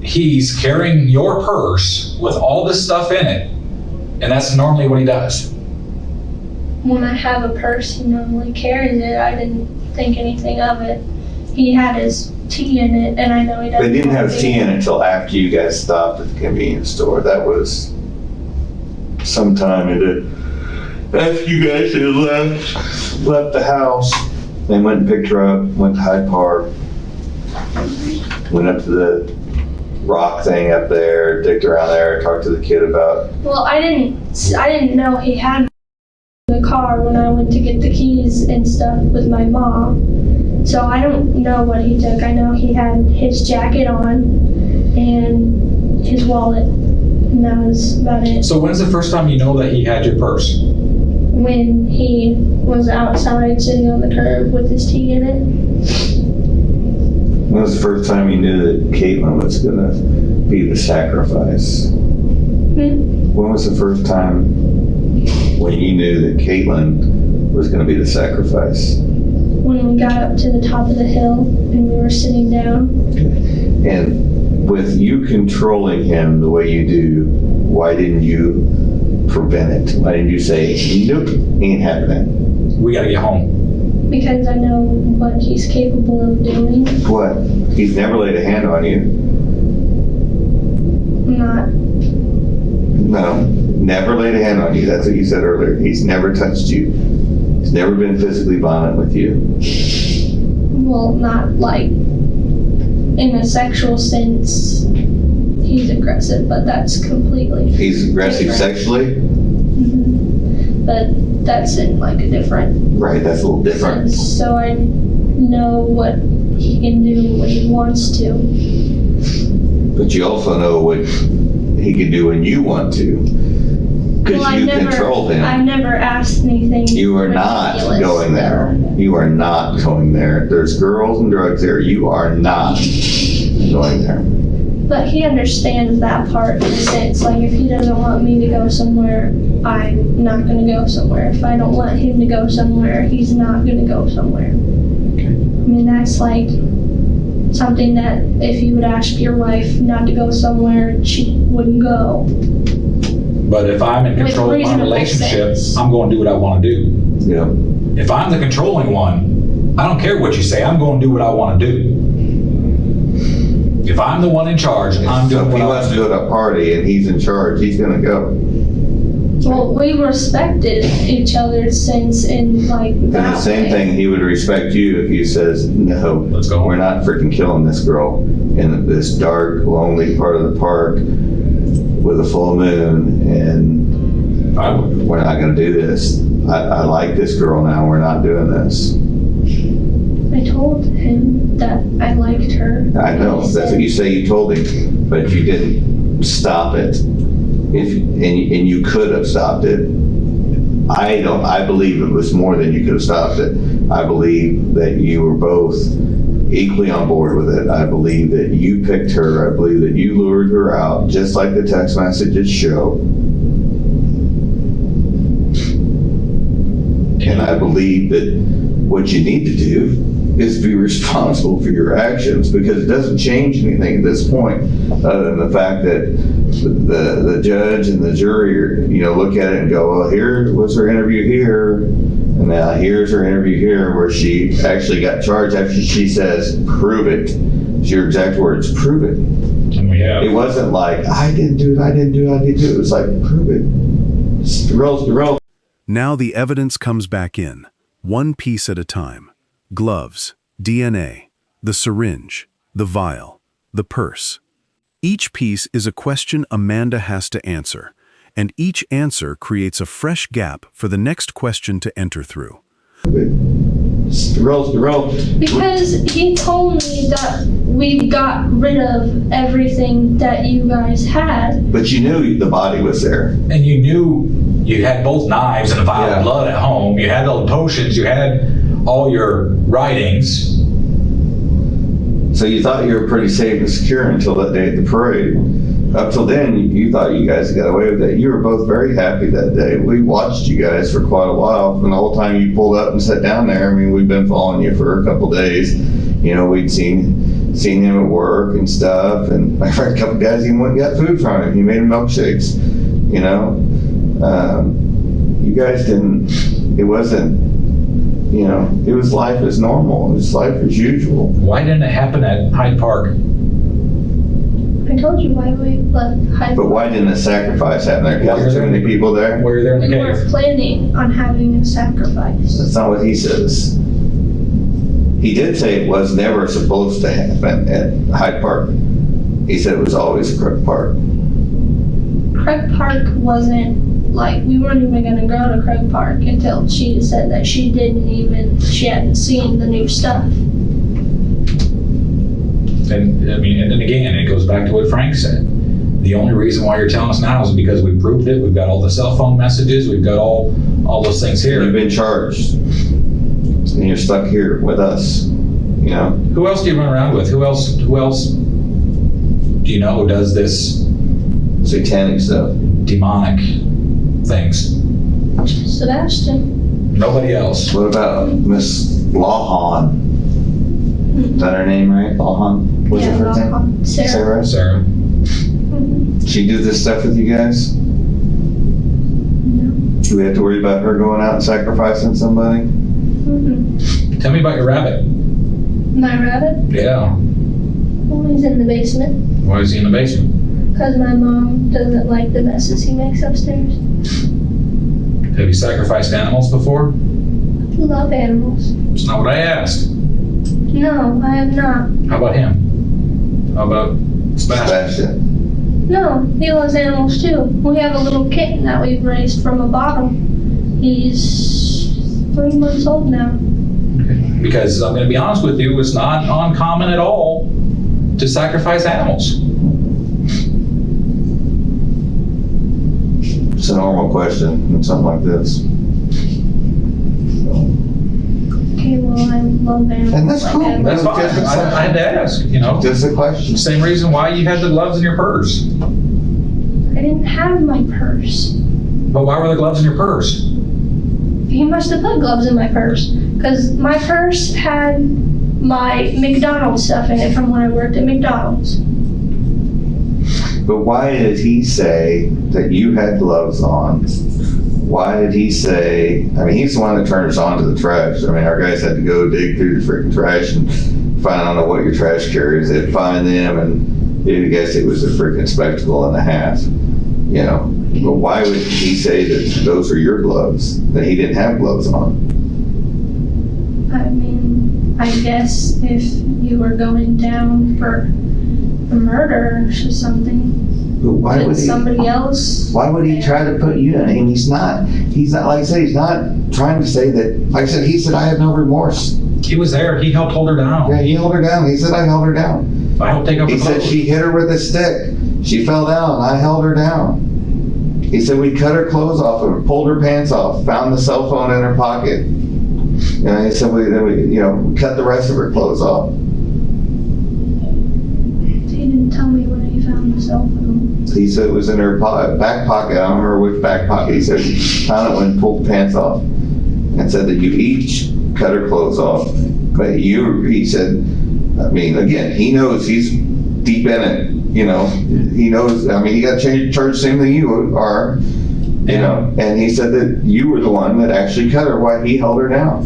he's carrying your purse with all this stuff in it, and that's normally what he does? When I have a purse, he normally carries it. I didn't think anything of it. He had his tea in it, and I know he doesn't. They didn't have want tea in it until after you guys stopped at the convenience store. That was sometime after you guys had left the house. They went and picked her up, went to Hyde Park, went up to the rock thing up there, dicked around there, talked to the kid about. Well, I didn't know he had the car. car when I went to get the keys and stuff with my mom. So I don't know what he took. I know he had his jacket on and his wallet, and that was about it. So when's the first time you know that he had your purse? When he was outside sitting on the curb with his tea in it. When was the first time you knew that Kaytlin was gonna be the sacrifice? When was the first time when you knew that Kaytlin was gonna be the sacrifice? When we got up to the top of the hill and we were sitting down. And with you controlling him the way you do, why didn't you prevent it? Why didn't you say, nope, ain't happening? We gotta get home. Because I know what he's capable of doing. What? He's never laid a hand on you. Not. No, never laid a hand on you. That's what you said earlier. He's never touched you. He's never been physically violent with you. Well, not like in a sexual sense. He's aggressive, but that's completely. He's aggressive different. Sexually? Mm-hmm. But that's in like a different. Right, that's a little different. sense. So I know what he can do when he wants to. But you also know what he can do when you want to. Because you control him. I've never asked anything. You are not ridiculous. going there. You are not going there. There's girls and drugs there. You are not going there. But he understands that part in a sense. Like if he doesn't want me to go somewhere, I'm not going to go somewhere. If I don't want him to go somewhere, he's not going to go somewhere. Okay. I mean, that's like something that if you would ask your wife not to go somewhere, she wouldn't go. But if I'm in control of my relationship, I'm going to do what I want to do. Yeah. If I'm the controlling one, I don't care what you say, I'm going to do what I want to do. If I'm the one in charge, I'm So doing if what he I wants want to to go to a party and he's in charge, he's going to go. Well, we respected each other since in like And the that same way. thing, he would respect you if you says, no, Let's go. we're not freaking killing this girl in this dark, lonely part of the park with a full moon, and I would. we're not going to do this. I like this girl now. We're not doing this. I told him that I liked her. I know, that's what you say you told him, but you didn't stop it. And you could have stopped it. I believe it was more than you could have stopped it. I believe that you were both equally on board with it. I believe that you picked her. I believe that you lured her out, just like the text messages show. And I believe that what you need to do is be responsible for your actions, because it doesn't change anything at this point, other than the fact that the judge and the jury are, look at it and go, well, here was her interview here, and now here's her interview here, where she actually got charged after she says, prove it. It's your exact words, prove it. And we have. It wasn't like, I didn't do it. It was like, prove it. Roll. Now the evidence comes back in, one piece at a time. Gloves, DNA, the syringe, the vial, the purse. Each piece is a question Amanda has to answer, and each answer creates a fresh gap for the next question to enter through. Roll. Because he told me that we got rid of everything that you guys had. But you knew the body was there. And you knew you had both knives and a vial of blood at home. You had those potions. You had all your writings. So you thought you were pretty safe and secure until that day at the parade. Up till then, you thought you guys got away with it. You were both very happy that day. We watched you guys for quite a while. From the whole time you pulled up and sat down there, I mean, we've been following you for a couple days. We'd seen him at work and stuff. And my friend, a couple guys even went and got food from him. He made him milkshakes, You guys didn't, it wasn't, it was life as normal. It was life as usual. Why didn't it happen at Hyde Park? I told you why we left Hyde. But why didn't a sacrifice happen there? Because there's too many people there? Were you there in the We cave? were planning on having a sacrifice. That's not what he says. He did say it was never supposed to happen at Hyde Park. He said it was always Krug Park. Krug Park wasn't like, we weren't even gonna go to Krug Park until she said that she hadn't seen the new stuff. And I mean, and then again, it goes back to what Frank said. The only reason why you're telling us now is because we proved it. We've got all the cell phone messages. We've got all those things You've here. been charged. And you're stuck here with us, you know? Who else do you run around with? Who else do you know does this Satanic stuff. demonic things? Sebastian. Nobody else. What about Miss Lawhon? Is that her name, right? Lawhon? What's her first name? Sarah. Sarah. She do this stuff with you guys? No. Do we have to worry about her going out and sacrificing somebody? Mm-hmm. Tell me about your rabbit. My rabbit? Yeah. Well, he's in the basement. Why is he in the basement? Because my mom doesn't like the messes he makes upstairs. Have you sacrificed animals before? I love animals. That's not what I asked. No, I have not. How about him? How about Sebastian? Sebastian. No, he loves animals too. We have a little kitten that we've raised from a bottle. He's 3 months old now. Because I'm going to be honest with you, it's not uncommon at all to sacrifice animals. It's a normal question in something like this. Okay, well, I love animals. And that's cool. I That's fine. I had to ask, you know. Just a question. Same reason why you had the gloves in your purse. didn't have my purse. But why were the gloves in your purse? He must have put gloves in my purse. Because my purse had my McDonald's stuff in it from when I worked at McDonald's. But why did he say that you had gloves on? Why did he say, I mean, he's the one that turned us on to the trash. I mean, our guys had to go dig through the freaking trash and find, I don't know what your trash carriers, they'd find them, and they'd guess it was a freaking spectacle and a half, you know? But why would he say that those are your gloves, that he didn't have gloves on? I mean, I guess if you were going down for a murder or something, But why would he? somebody else. Why would he try to put you in? I mean, he's not, like I said, he's not trying to say that, like I said, he said, I have no remorse. He was there. He helped hold her down. Yeah, he held her down. He said, I held her down. I helped take off her He said, clothes. she hit her with a stick. She fell down. I held her down. He said, we cut her clothes off of her, pulled her pants off, found the cell phone in her pocket. You know, he said, we cut the rest of her clothes off. He didn't tell me where he found the cell phone. He said it was in her back pocket. I don't remember which back pocket. He said, found it when he pulled the pants off. And said that you each cut her clothes off. But he said, I mean, again, he knows he's deep in it, you know. He knows, I mean, he got charged same thing you are, you know. And he said that you were the one that actually cut her while he held her down.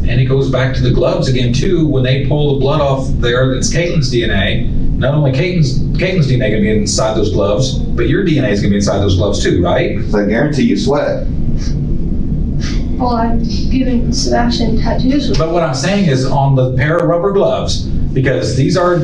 And it goes back to the gloves again, too. When they pull the blood off there, that's Kaytlin's DNA. Not only Kaytlin's DNA going to be inside those gloves, but your DNA is going to be inside those gloves, too, right? So I guarantee you sweat. Well, I'm giving Sebastian tattoos. But what I'm saying is on the pair of rubber gloves, because these are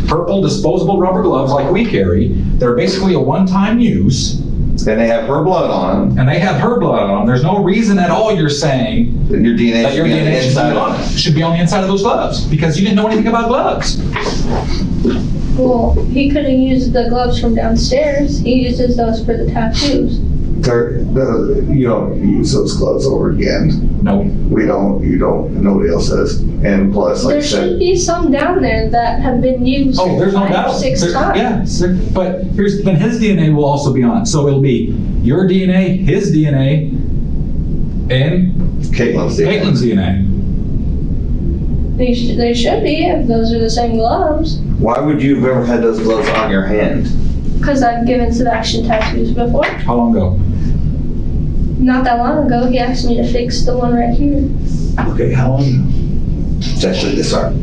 purple disposable rubber gloves like we carry, they're basically a one-time use. And they have her blood on them. And they have her blood on them. There's no reason at all you're saying That your DNA that your should be on the DNA inside. should be on the inside of those gloves, because you didn't know anything about gloves. Well, he could have used the gloves from downstairs. He uses those for the tattoos. You don't use those gloves over again. No. We don't, you don't, nobody else does. And plus, like I There should said, be some down there that have been used Oh, there's no 5 or doubt. 6 There- times. Yeah, but then his DNA will also be on it. So it'll be your DNA, his DNA, and Kaytlin's DNA. Kaytlin's DNA. They should be if those are the same gloves. Why would you have ever had those gloves on your hand? Because I've given Sebastian tattoos before. How long ago? Not that long ago, he asked me to fix the one right here. Okay, how long ago? It's actually this arm.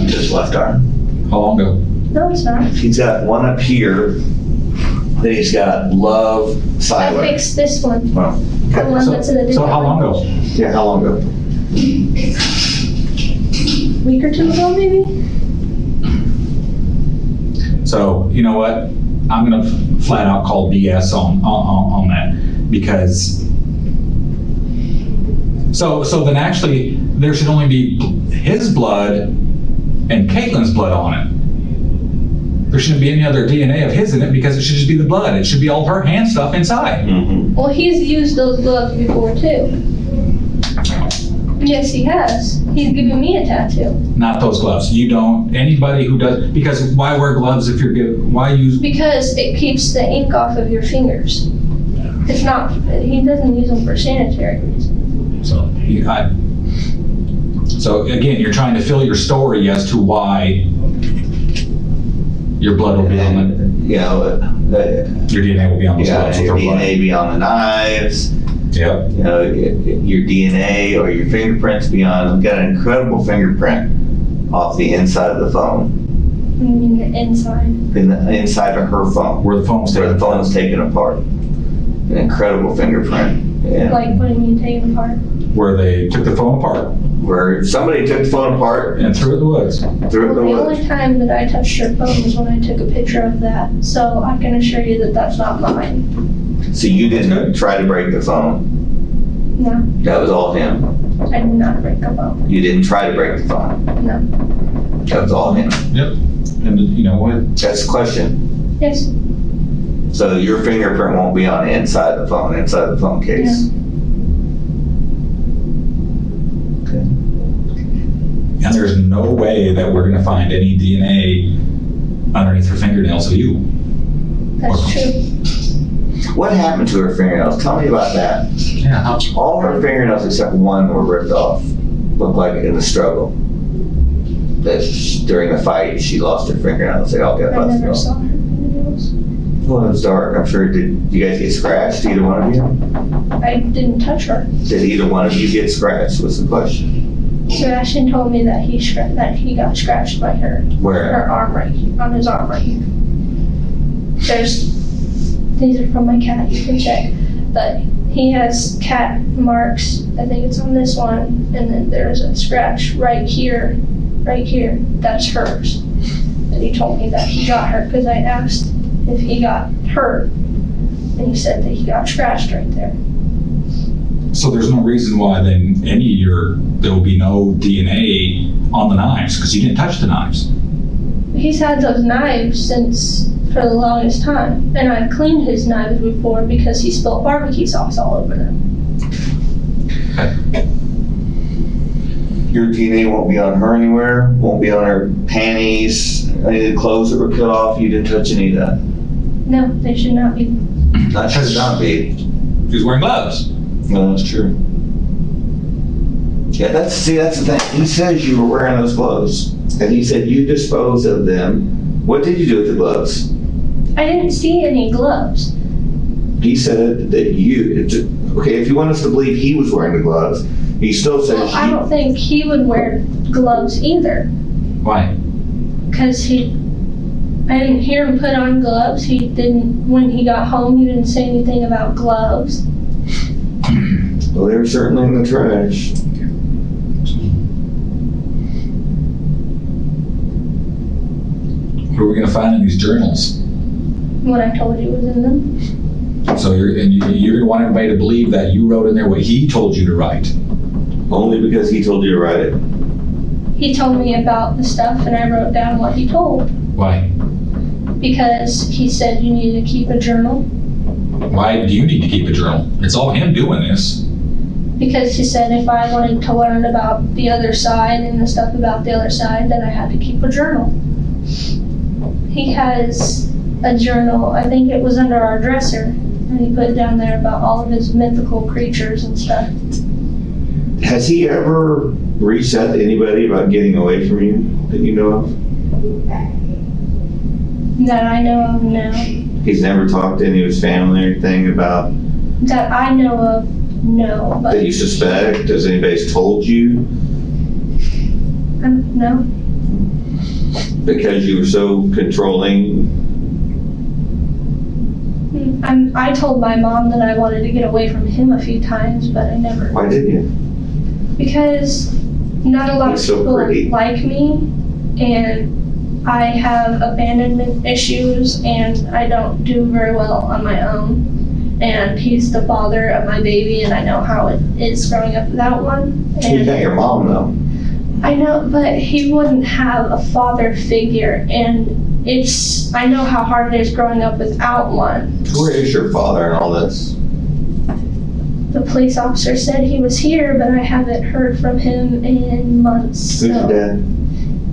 Just left arm. How long ago? No, it's not. He's got one up here. Then he's got love, I silent. fixed this one. Well, The one that's in a different So how long ago? yeah, how long ago? week or two ago, maybe? So, you know what? I'm gonna flat out call BS on that, because so then actually there should only be his blood and Kaytlin's blood on it. There shouldn't be any other DNA of his in it, because it should just be the blood. It should be all her hand stuff inside. Well, he's used those gloves before too. Yes, he has. He's given me a tattoo. Not those gloves. You don't, anybody who does, because why wear gloves if you're why use? Because it keeps the ink off of your fingers. It's not, he doesn't use them for sanitary reasons. So again, you're trying to fill your story as to why your blood will be on it. You know, Your DNA will be on those gloves with your her blood. DNA be on the knives. Yep. You know, your DNA or your fingerprints be on. We've got an incredible fingerprint off the inside of the phone. I mean, the inside. In the inside of her phone. Where the phone was Where taken the phone was taken apart. An incredible fingerprint. Yeah. Like, what do you mean taken apart? Where they took the phone apart Where somebody took the phone apart and threw it in the woods. threw it in Well, the the woods. only time that I touched your phone was when I took a picture of that. So I can assure you that that's not mine. So you didn't try to break the phone. No, That was all him. I did not break the phone. You didn't try to break the phone. No. That was all him. Yep. And you know what? That's the question. Yes. So your fingerprint won't be on the inside of the phone case. Okay. And there's no way that we're gonna find any DNA underneath her fingernails of you. That's true. What happened to her fingernails? Tell me about that. Yeah. All her fingernails except one were ripped off. Looked like in the struggle. That during the fight she lost her fingernails. They all got I busted never off. saw her fingernails. Well, it was dark. I'm sure. Did you guys get scratched? Either one of you? I didn't touch her. Did either one of you get scratched? Was the question. Sebastian told me that he got scratched by her Where? arm right here, on his arm right here. These are from my cat, you can check. But he has cat marks, I think it's on this one, and then there's a scratch right here, that's hers. And he told me that he got hurt because I asked if he got hurt, and he said that he got scratched right there. So there's no reason why then there will be no DNA on the knives, because you didn't touch the knives. He's had those knives for the longest time, and I've cleaned his knives before because he spilled barbecue sauce all over them. Your DNA won't be on her anywhere. Won't be on her panties. Any of the clothes that were cut off. You didn't touch any of that. No, they should not be. Not should not be. She was wearing gloves. No, that's true. Yeah, that's the thing. He says you were wearing those gloves, and he said you disposed of them. What did you do with the gloves? I didn't see any gloves. He said that okay, if you want us to believe he was wearing the gloves, he still says Well, I don't think he would wear gloves either, Why? because I didn't hear him put on gloves. He didn't, when he got home, he didn't say anything about gloves. Well, they were certainly in the trash. What are we gonna find in these journals? What I told you was in them. So you're gonna want everybody to believe that you wrote in there what he told you to write. Only because he told you to write it. He told me about the stuff, and I wrote down what he told. Why? Because he said you need to keep a journal. Why do you need to keep a journal? It's all him doing this. Because he said if I wanted to learn about the other side and the stuff about the other side, then I had to keep a journal. He has a journal, I think it was under our dresser, and he put down there about all of his mythical creatures and stuff. Has he ever reached out to anybody about getting away from you that you know of? That I know of, no. He's never talked to any of his family or anything about That I know of, no. But that you suspect? Has anybody told you? No. Because you were so controlling? I told my mom that I wanted to get away from him a few times, but I never. Why didn't you? Because not a lot of He's so people pretty. like me, and I have abandonment issues and I don't do very well on my own. And he's the father of my baby, and I know how it is growing up without one. You got your mom though. I know, but he wouldn't have a father figure, and I know how hard it is growing up without one. Where is your father in all this? The police officer said he was here, but I haven't heard from him in months. Who's your dad?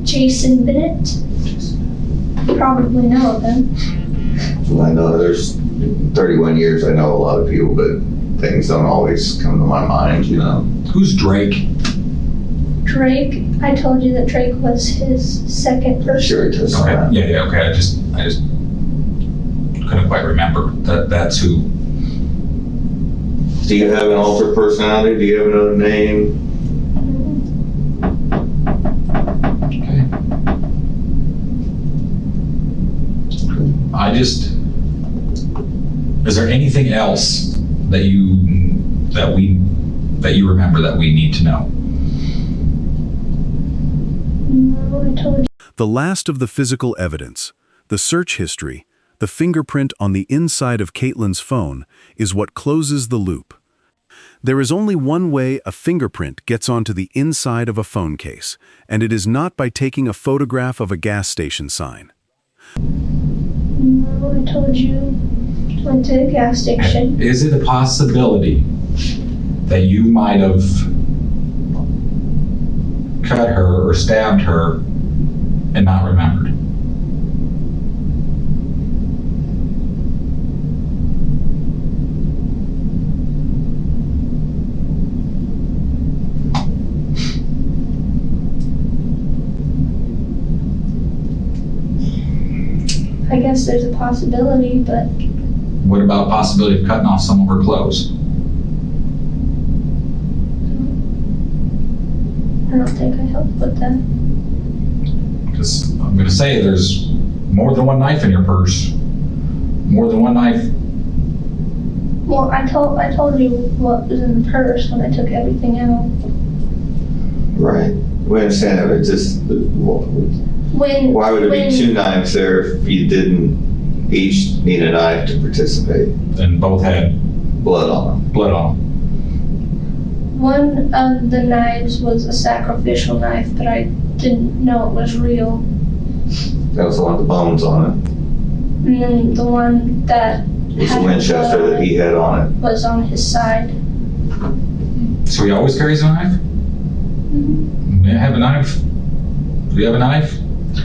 Jason Bennett. You probably know of him. Well, I know there's 31 years. I know a lot of people, but things don't always come to my mind, you know. Who's Drake? Drake, I told you that Drake was his second person. Sure, it does. Okay. Yeah, okay. I just couldn't quite remember that's who. Do you have an altered personality? Do you have another name? Okay. Is there anything else that you remember that we need to know? No, I told you. The last of the physical evidence, the search history, the fingerprint on the inside of Kaytlin's phone, is what closes the loop. There is only one way a fingerprint gets onto the inside of a phone case, and it is not by taking a photograph of a gas station sign. No, I told you. Went to the gas station. Is it a possibility that you might have cut her or stabbed her and not remembered? I guess there's a possibility, but What about possibility of cutting off some of her clothes? I don't think I helped with that. Because I'm going to say there's more than one knife in your purse. More than one knife. Well, I told you what was in the purse when I took everything out. Right. We understand that, but just, why would there be two knives there if you didn't each need a knife to participate? And both had Blood on them. blood on them. One of the knives was a sacrificial knife, but I didn't know it was real. That was the one with the bones on it. And then the one that It was the had Winchester blood that he had on it. was on his side. So he always carries a knife? May I have a knife? Do you have a knife?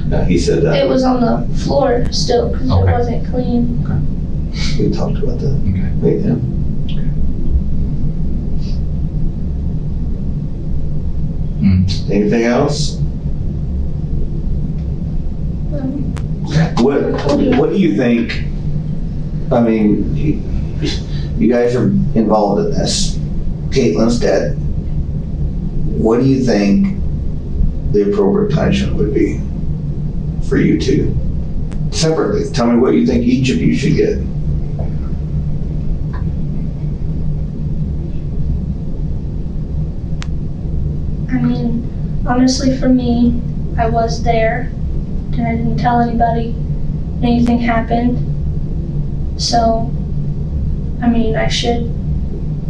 Yeah, he said It that. was on the floor still because Okay. it wasn't clean. We talked about that. Okay. Yeah. Anything else? What do you think? I mean, you guys are involved in this. Kaytlin's dead. What do you think the appropriate punishment would be for you two? Separately, tell me what you think each of you should get. I mean, honestly, for me, I was there and I didn't tell anybody anything happened. So, I mean, I should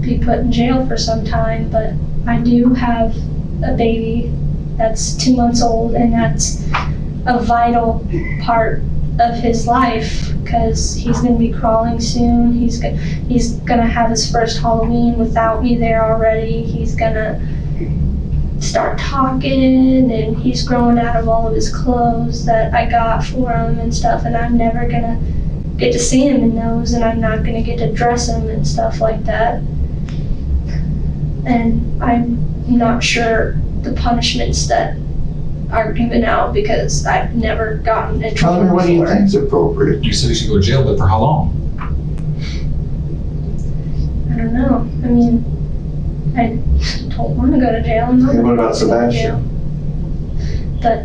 be put in jail for some time, but I do have a baby that's 2 months old, and that's a vital part of his life because he's going to be crawling soon. He's gonna have his first Halloween without me there already. He's gonna start talking, and he's growing out of all of his clothes that I got for him and stuff, and I'm never gonna get to see him in those, and I'm not gonna get to dress him and stuff like that. And I'm not sure the punishments that are given out because I've never gotten in Tell trouble me what do you before. think is appropriate. You said you should go to jail, but for how long? I don't know. I mean, I don't want to go to jail. I'm not And what gonna about go to jail. Sebastian? But,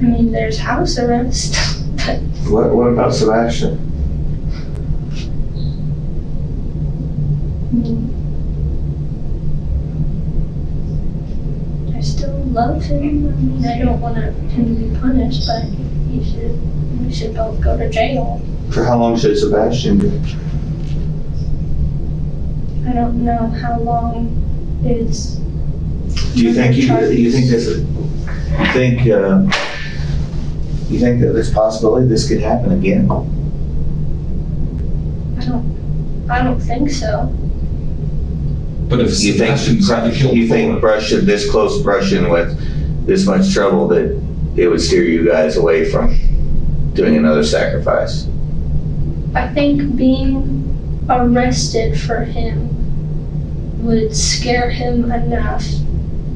I mean, there's house arrest. But What about Sebastian? I mean, I still love him. I mean, I don't want him to be punished, but we should both go to jail. For how long should Sebastian do? I don't know how long is. Do you think that there's a possibility this could happen again? I don't think so. But if Sebastian's had to kill this close brushing with this much trouble that it would steer you guys away from doing another sacrifice? I think being arrested for him would scare him enough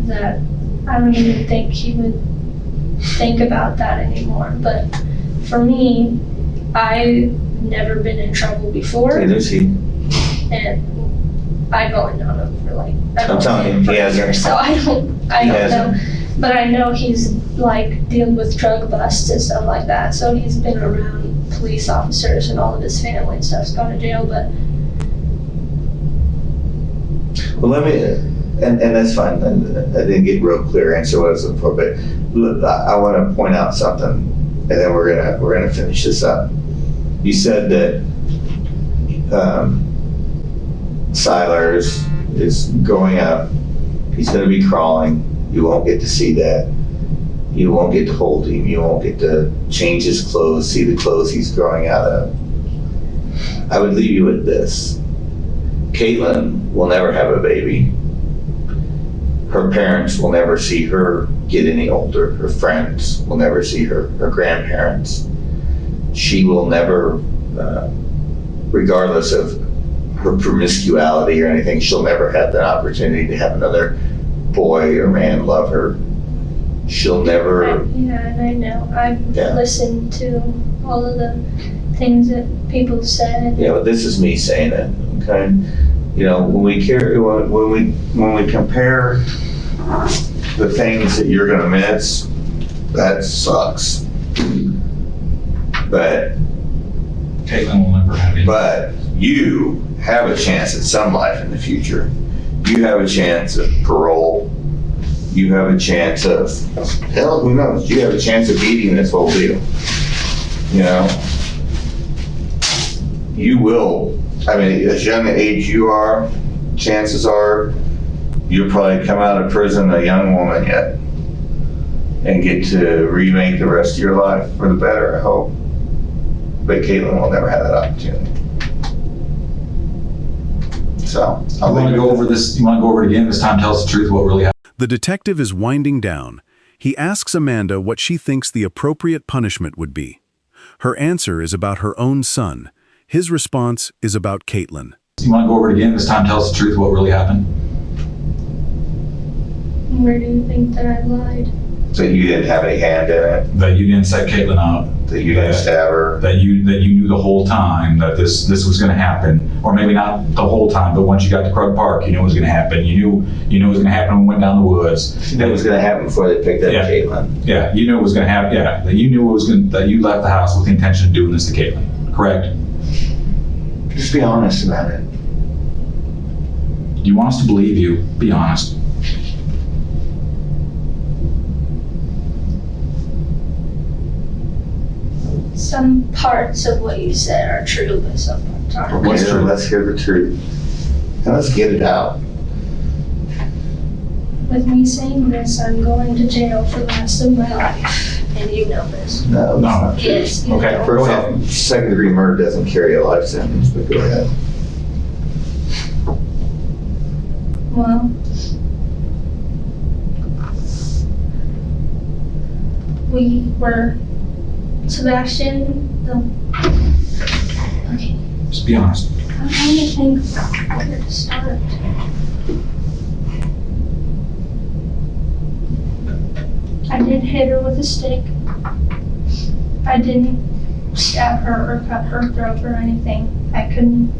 that I don't even think he would think about that anymore. But for me, I've never been in trouble before. Neither is he. And I've only known him for like, I'm telling you, he hasn't. So I don't know. But I know he's like dealing with drug busts and stuff like that. So he's been around police officers and all of his family and stuff's gone to jail. But well, let me, and that's fine. I didn't get a real clear answer what I was looking for, but look, I want to point out something, and then we're gonna finish this up. You said that Siler's is growing up. He's going to be crawling. You won't get to see that. You won't get to hold him. You won't get to change his clothes, see the clothes he's growing out of. I would leave you with this. Kaytlin will never have a baby. Her parents will never see her get any older. Her friends will never see her grandparents. She will never, regardless of her promiscuity or anything, she'll never have the opportunity to have another boy or man love her. She'll never. Yeah, and I know. I've listened to all of the things that people said. Yeah, but this is me saying it. Okay, you know, when we compare the things that you're gonna miss, that sucks. But Kaytlin will never have any. But you have a chance at some life in the future. You have a chance of parole. You have a chance of, hell, who knows? You have a chance of beating this whole deal. You know? You will, I mean, as young an age you are, chances are you'll probably come out of prison a young woman yet and get to remake the rest of your life for the better, I hope. But Kaytlin will never have that opportunity. So, You want to go over this? You want to go over it again? This time, tell us the truth. What really happened? The detective is winding down. He asks Amanda what she thinks the appropriate punishment would be. Her answer is about her own son. His response is about Kaytlin. You want to go over it again? This time, tell us the truth. What really happened? Where do you think that I lied? So you didn't have any hand in it? That you didn't set Kaytlin up. That you didn't stab her? That you knew the whole time that this was going to happen, or maybe not the whole time, but once you got to Krug Park, you knew it was going to happen. You knew it was going to happen when we went down the woods. That was going to happen before they picked up Kaytlin. Yeah, you knew it was going to happen. Yeah, that you knew it was going. That you left the house with the intention of doing this to Kaytlin. Correct? Just be honest about it. You want us to believe you? Be honest. Some parts of what you said are true, but some parts aren't. Okay, What's true? Let's hear the truth. And let's get it out. With me saying this, I'm going to jail for the rest of my life, and you know this. No, No. that's not true. Yes, you Okay, know. First Go off, ahead. second-degree murder doesn't carry a life sentence, but go ahead. Well, we were Sebastian. Okay, Just be honest. I'm trying to think where to start. I did hit her with a stick. I didn't stab her or cut her throat or anything. I couldn't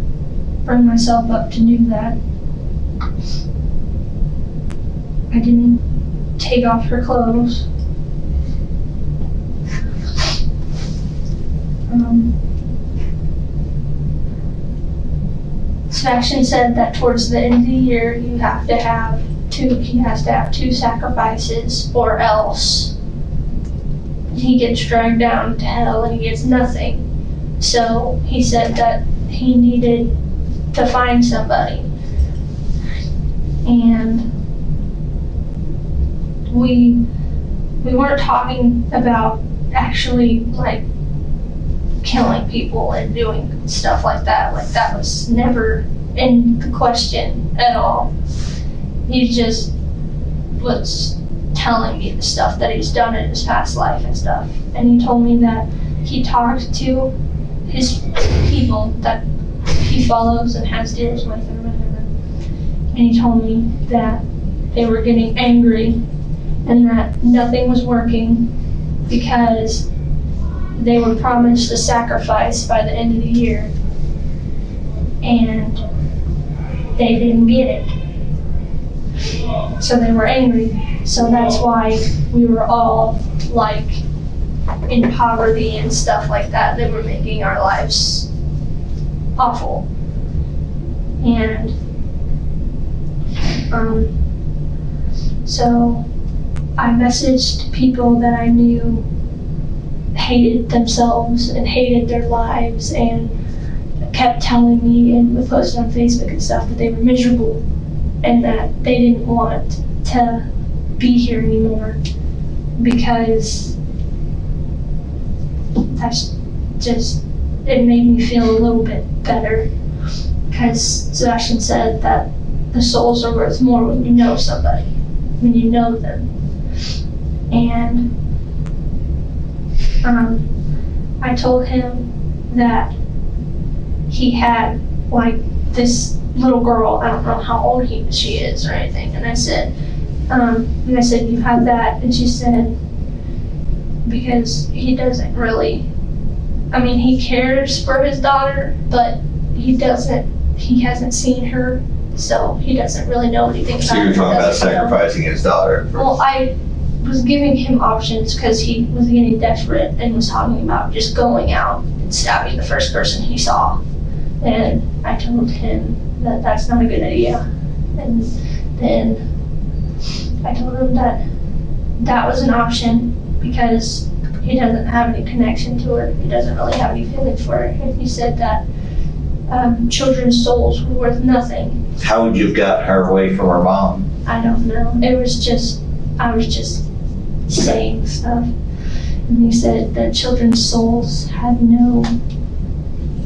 bring myself up to do that. I didn't take off her clothes. Sebastian said that towards the end of the year you have to have he has to have 2 sacrifices, or else he gets dragged down to hell and he gets nothing. So he said that he needed to find somebody. And we weren't talking about actually like killing people and doing stuff like that. Like that was never in the question at all. He just was telling me the stuff that he's done in his past life and stuff. And he told me that he talked to his people that he follows and has deals with or whatever. And he told me that they were getting angry and that nothing was working because they were promised a sacrifice by the end of the year and they didn't get it. So they were angry. So that's why we were all like in poverty and stuff like that. They were making our lives awful. And so I messaged people that I knew hated themselves and hated their lives and kept telling me and would post on Facebook and stuff that they were miserable and that they didn't want to be here anymore because that's just, it made me feel a little bit better because Sebastian said that the souls are worth more when you know somebody, when you know them. And I told him that he had like this little girl, I don't know how old she is or anything, and I said, you have that, and she said, because he doesn't really, I mean, he cares for his daughter, but he hasn't seen her, so he doesn't really know anything about her. So you're talking about sacrificing his daughter? Well, I was giving him options because he was getting desperate and was talking about just going out and stabbing the first person he saw. And I told him that that's not a good idea. And then I told him that that was an option because he doesn't have any connection to her. He doesn't really have any feelings for her. And he said that children's souls were worth nothing. How would you have got her away from her mom? I don't know. I was just saying stuff. And he said that children's souls had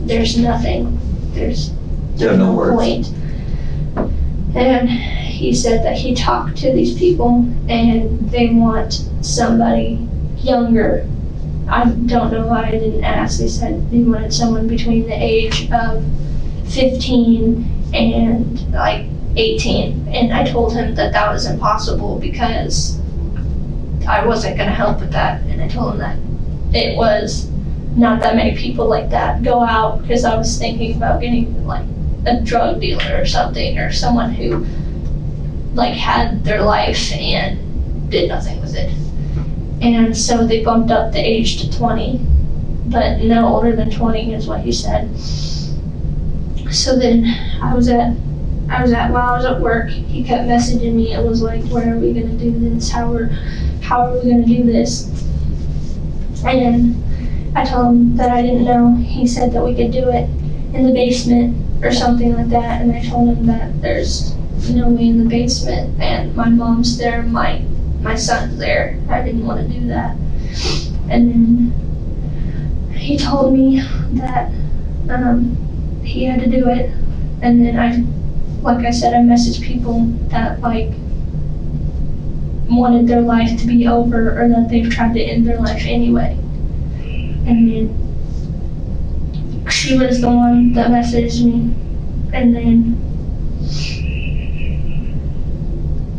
there's nothing. There's no words. Point. And he said that he talked to these people and they want somebody younger. I don't know why I didn't ask. They said they wanted someone between the age of 15 and like 18. And I told him that that was impossible because I wasn't going to help with that. And I told him that it was not that many people like that go out because I was thinking about getting like a drug dealer or something, or someone who like had their life and did nothing with it. And so they bumped up the age to 20, but no older than 20 is what he said. So then while I was at work, he kept messaging me and was like, when are we gonna do this? How are we gonna do this? And I told him that I didn't know. He said that we could do it in the basement or something like that. And I told him that there's no way in the basement and my mom's there, my son's there. I didn't want to do that. And then he told me that he had to do it. And then like I said, I messaged people that like wanted their life to be over or that they've tried to end their life anyway. And then she was the one that messaged me. And then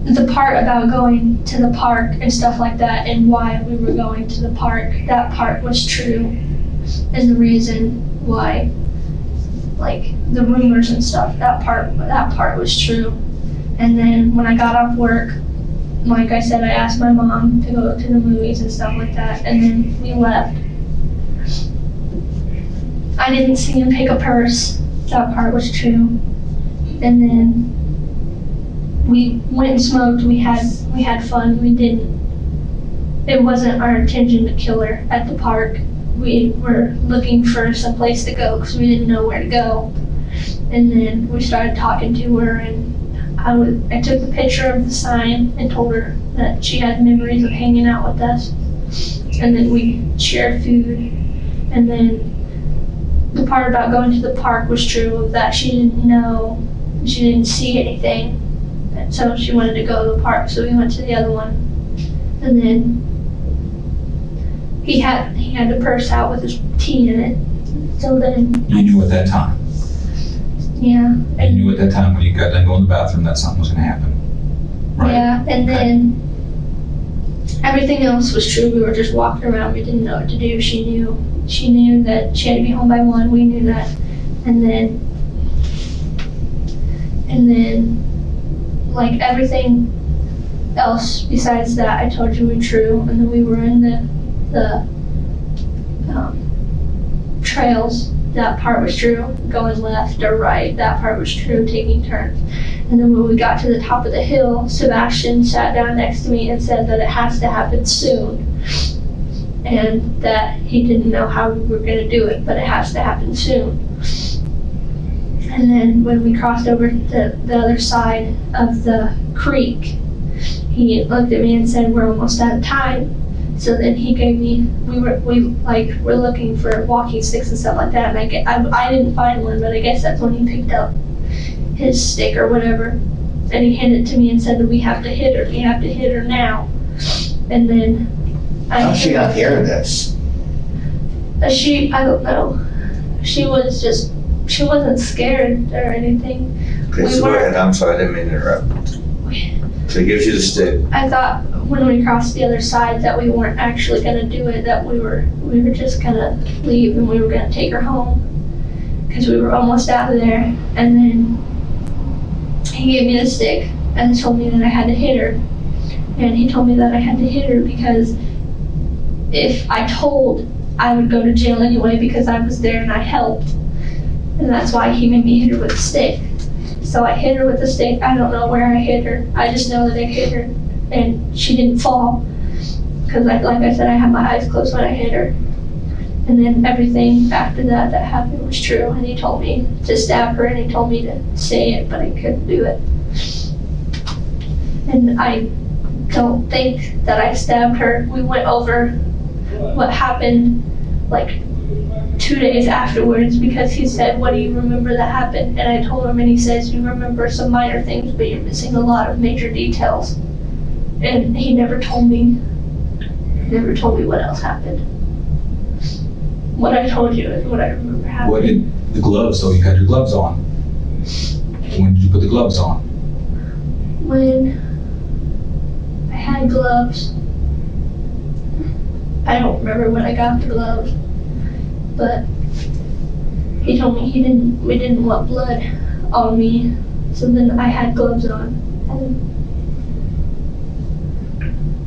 the part about going to the park and stuff like that and why we were going to the park, that part was true, is the reason why, like the rumors and stuff, that part was true. And then when I got off work, like I said, I asked my mom to go to the movies and stuff like that, and then we left. I didn't see him pick a purse, that part was true. And then we went and smoked. We had fun. It wasn't our intention to kill her at the park. We were looking for some place to go because we didn't know where to go. And then we started talking to her, and I took the picture of the sign and told her that she had memories of hanging out with us. And then we shared food. And then the part about going to the park was true, that she didn't see anything. And so she wanted to go to the park, so we went to the other one. And then he had the purse out with his tea in it. So then You knew at that time. yeah. And you knew at that time when you got done going to the bathroom that something was going to happen. Right? Yeah, and then everything else was true. We were just walking around. We didn't know what to do. She knew that she had to be home by 1. We knew that. And then like everything else besides that I told you were true. And then we were in the trails. That part was true. Going left or right, that part was true, taking turns. And then when we got to the top of the hill, Sebastian sat down next to me and said that it has to happen soon. And that he didn't know how we were going to do it, but it has to happen soon. And then when we crossed over to the other side of the creek, he looked at me and said, "We're almost out of time." So then he gave me, we're looking for walking sticks and stuff like that, and I didn't find one, but I guess that's when he picked up his stick or whatever, and he handed it to me and said that we have to hit her now. And then How's she not hearing this? I don't know. She wasn't scared or anything. Okay, so go ahead, I'm sorry, I didn't mean to interrupt. So he gives you the stick. I thought when we crossed the other side that we weren't actually gonna do it, that we were just gonna leave and we were gonna take her home because we were almost out of there. And then he gave me the stick and told me that I had to hit her. And he told me that I had to hit her because if I told, I would go to jail anyway because I was there and I helped. And that's why he made me hit her with a stick. So I hit her with the stick. I don't know where I hit her. I just know that I hit her, and she didn't fall. Because like I said, I had my eyes closed when I hit her. And then everything after that happened was true. And he told me to stab her, and he told me to say it, but I couldn't do it. And I don't think that I stabbed her. We went over what happened like 2 days afterwards because he said, "What do you remember that happened?" And I told him, and he says, "You remember some minor things, but you're missing a lot of major details." And he never told me what else happened. What I told you is what I remember happening. What did the gloves, so you had your gloves on. When did you put the gloves on? When I had gloves, I don't remember when I got the gloves. But he told me we didn't want blood on me, so then I had gloves on.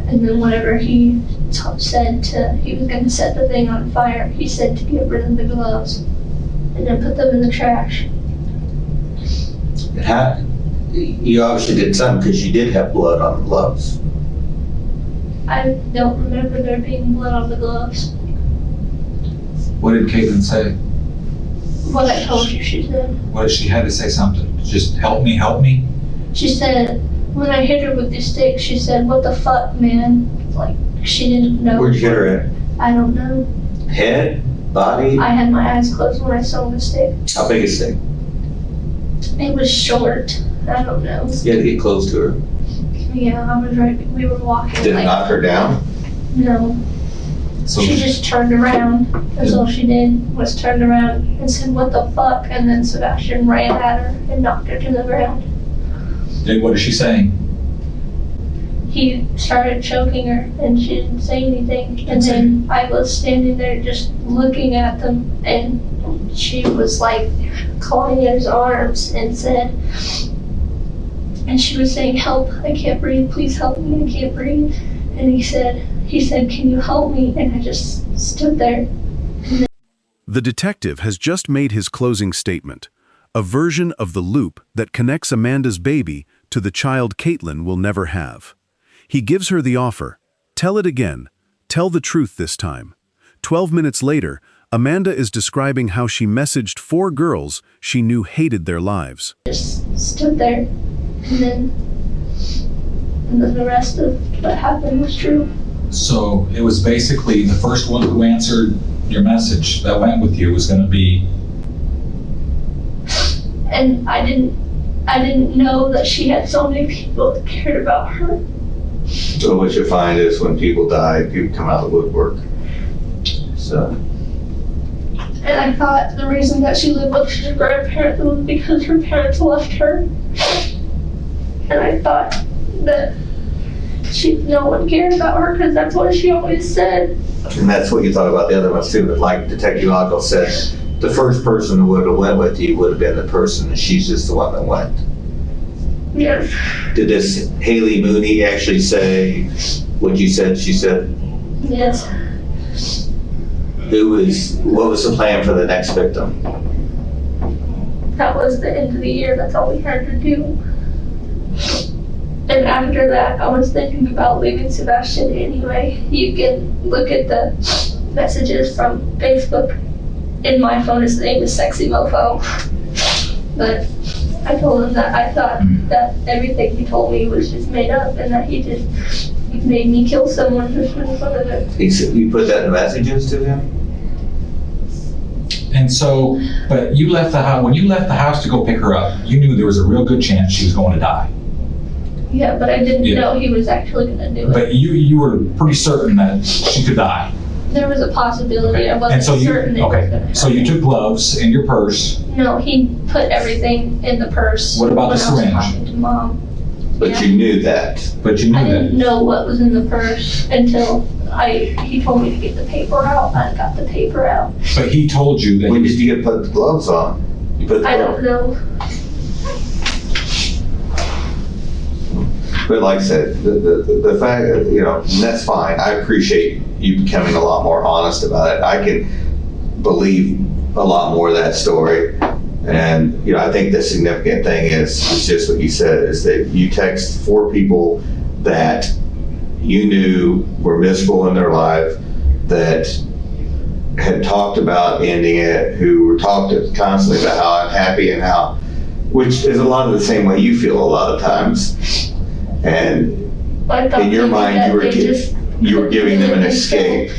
And then whenever he said he was going to set the thing on fire, he said to get rid of the gloves and then put them in the trash. You obviously did something because you did have blood on the gloves. I don't remember there being blood on the gloves. What did Kaytlin say? What I told you, she said. What, she had to say something? Just help me? She said, when I hit her with the stick, she said, "What the fuck, man?" Like, she didn't know. Where'd you hit her at? I don't know. Head? Body? I had my eyes closed when I saw the stick. How big is the stick? It was short. I don't know. You had to get close to her. Yeah, I was right. We were walking. Did it knock her down? No. So She just turned around. That's all she did, was turned around and said, "What the fuck?" And then Sebastian ran at her and knocked her to the ground. what is she saying? He started choking her and she didn't say anything. And then I was standing there just looking at them, and she was like clawing at his arms and she was saying, "Help, I can't breathe, please help me, I can't breathe." And he said, "Can you help me?" And I just stood there. The detective has just made his closing statement, a version of the loop that connects Amanda's baby to the child Kaytlin will never have. He gives her the offer. Tell it again. Tell the truth this time. 12 minutes later, Amanda is describing how she messaged 4 girls she knew hated their lives. Just stood there, and then the rest of what happened was true. So it was basically the first one who answered your message that went with you was going to be. And I didn't know that she had so many people that cared about her. So what you find is when people die, people come out of the woodwork. So. And I thought the reason that she lived with her grandparents was because her parents left her. And I thought that no one cared about her because that's what she always said. And that's what you thought about the other ones too. But like Detective Otto said, the first person who would have went with you would have been the person, and she's just the one that went. Yes. Did this Haley Mooney actually say what you said she said? Yes. What was the plan for the next victim? That was the end of the year. That's all we had to do. And after that, I was thinking about leaving Sebastian anyway. You can look at the messages from Facebook. In my phone, his name is Sexy Mofo. But I told him that I thought that everything he told me was just made up and that he just made me kill someone just in front of it. He said you put that in messages to him? And so, but you left the house, when you left the house to go pick her up, you knew there was a real good chance she was going to die. Yeah, but I didn't know he was actually going to do it. But you were pretty certain that she could die. There was a possibility. Okay. I wasn't certain it was going to happen. So you took gloves in your purse. No, he put everything in the purse. What about the when I was syringe? talking to Mom. But Yeah. you knew that. But you knew I that. didn't know what was in the purse until he told me to get the paper out. I got the paper out. But he told you that When he did you put the gloves on? You put the I gloves. don't know. But like I said, the fact that, and that's fine. I appreciate you becoming a lot more honest about it. I can believe a lot more of that story. And, I think the significant thing is just what you said, is that you text 4 people that you knew were miserable in their life, that had talked about ending it, who were talked constantly about how unhappy and how, which is a lot of the same way you feel a lot of times. And I thought in your maybe mind, that you were giving them an escape.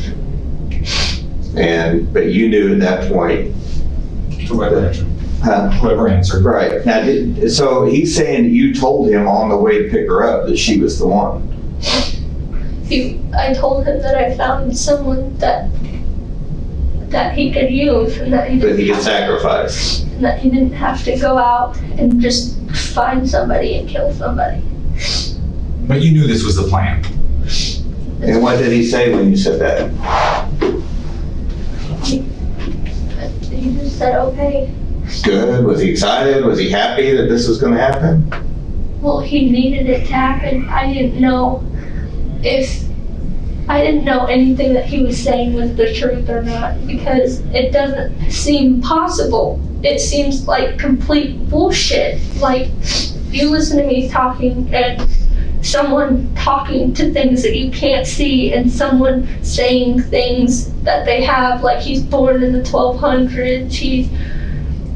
But you knew at that point. whoever answered. Right. Now, so he's saying that you told him on the way to pick her up that she was the one. I told him that I found someone that he could use and that he could sacrifice. And that he didn't have to go out and just find somebody and kill somebody. But you knew this was the plan. And what did he say when you said that? He just said, okay. Good. Was he excited? Was he happy that this was going to happen? Well, he needed it to happen. I didn't know anything that he was saying was the truth or not, because it doesn't seem possible. It seems like complete bullshit. Like, you listen to me talking and someone talking to things that you can't see and someone saying things that they have, like he's born in the 1200s, he's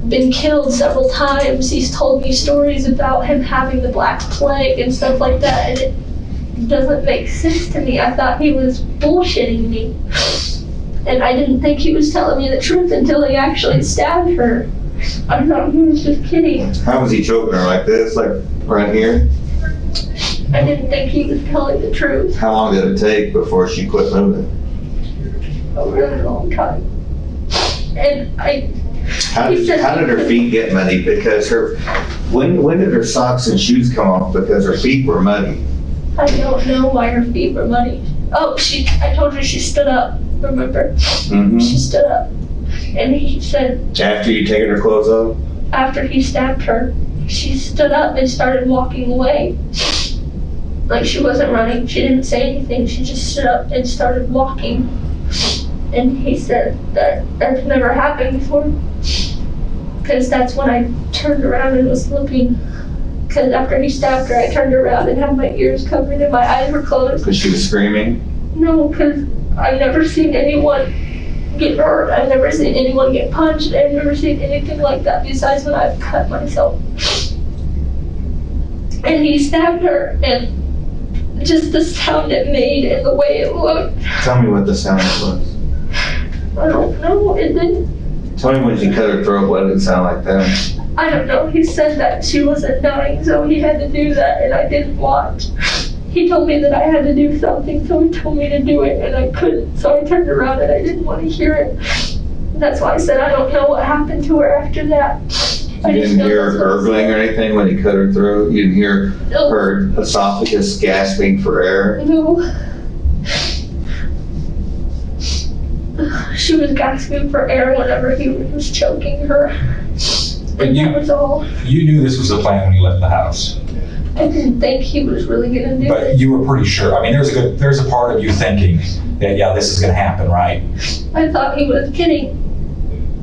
been killed several times, he's told me stories about him having the Black Plague and stuff like that, and it doesn't make sense to me. I thought he was bullshitting me. And I didn't think he was telling me the truth until he actually stabbed her. I thought he was just kidding. How was he choking her, like this, like right here? I didn't think he was telling the truth. How long did it take before she quit moving? A really long time. And How did her feet get muddy? Because when did her socks and shoes come off because her feet were muddy? I don't know why her feet were muddy. Oh, I told you she stood up, remember? Mm-hmm. She stood up. And he said... After you taken her clothes off? After he stabbed her, she stood up and started walking away. Like, she wasn't running, she didn't say anything, she just stood up and started walking. And he said that's never happened before. Because that's when I turned around and was looking. Because after he stabbed her, I turned around and had my ears covered and my eyes were closed. Because she was screaming? No, because I've never seen anyone get hurt. I've never seen anyone get punched. I've never seen anything like that besides when I've cut myself. And he stabbed her, and just the sound it made and the way it looked. Tell me what the sound was. I don't know. It didn't. Tell me when she cut her throat, what did it sound like then? I don't know. He said that she wasn't dying, so he had to do that, and I didn't watch. He told me that I had to do something, so he told me to do it, and I couldn't. So I turned around and I didn't want to hear it. That's why I said I don't know what happened to her after that. You didn't hear her gurgling or anything when he cut her throat? You didn't hear her esophagus gasping for air? No. She was gasping for air whenever he was choking her. But And that was all. You knew this was the plan when you left the house. I didn't think he was really gonna do But it. you were pretty sure. I mean, there's a part of you thinking that, yeah, this is gonna happen, right? I thought he was kidding.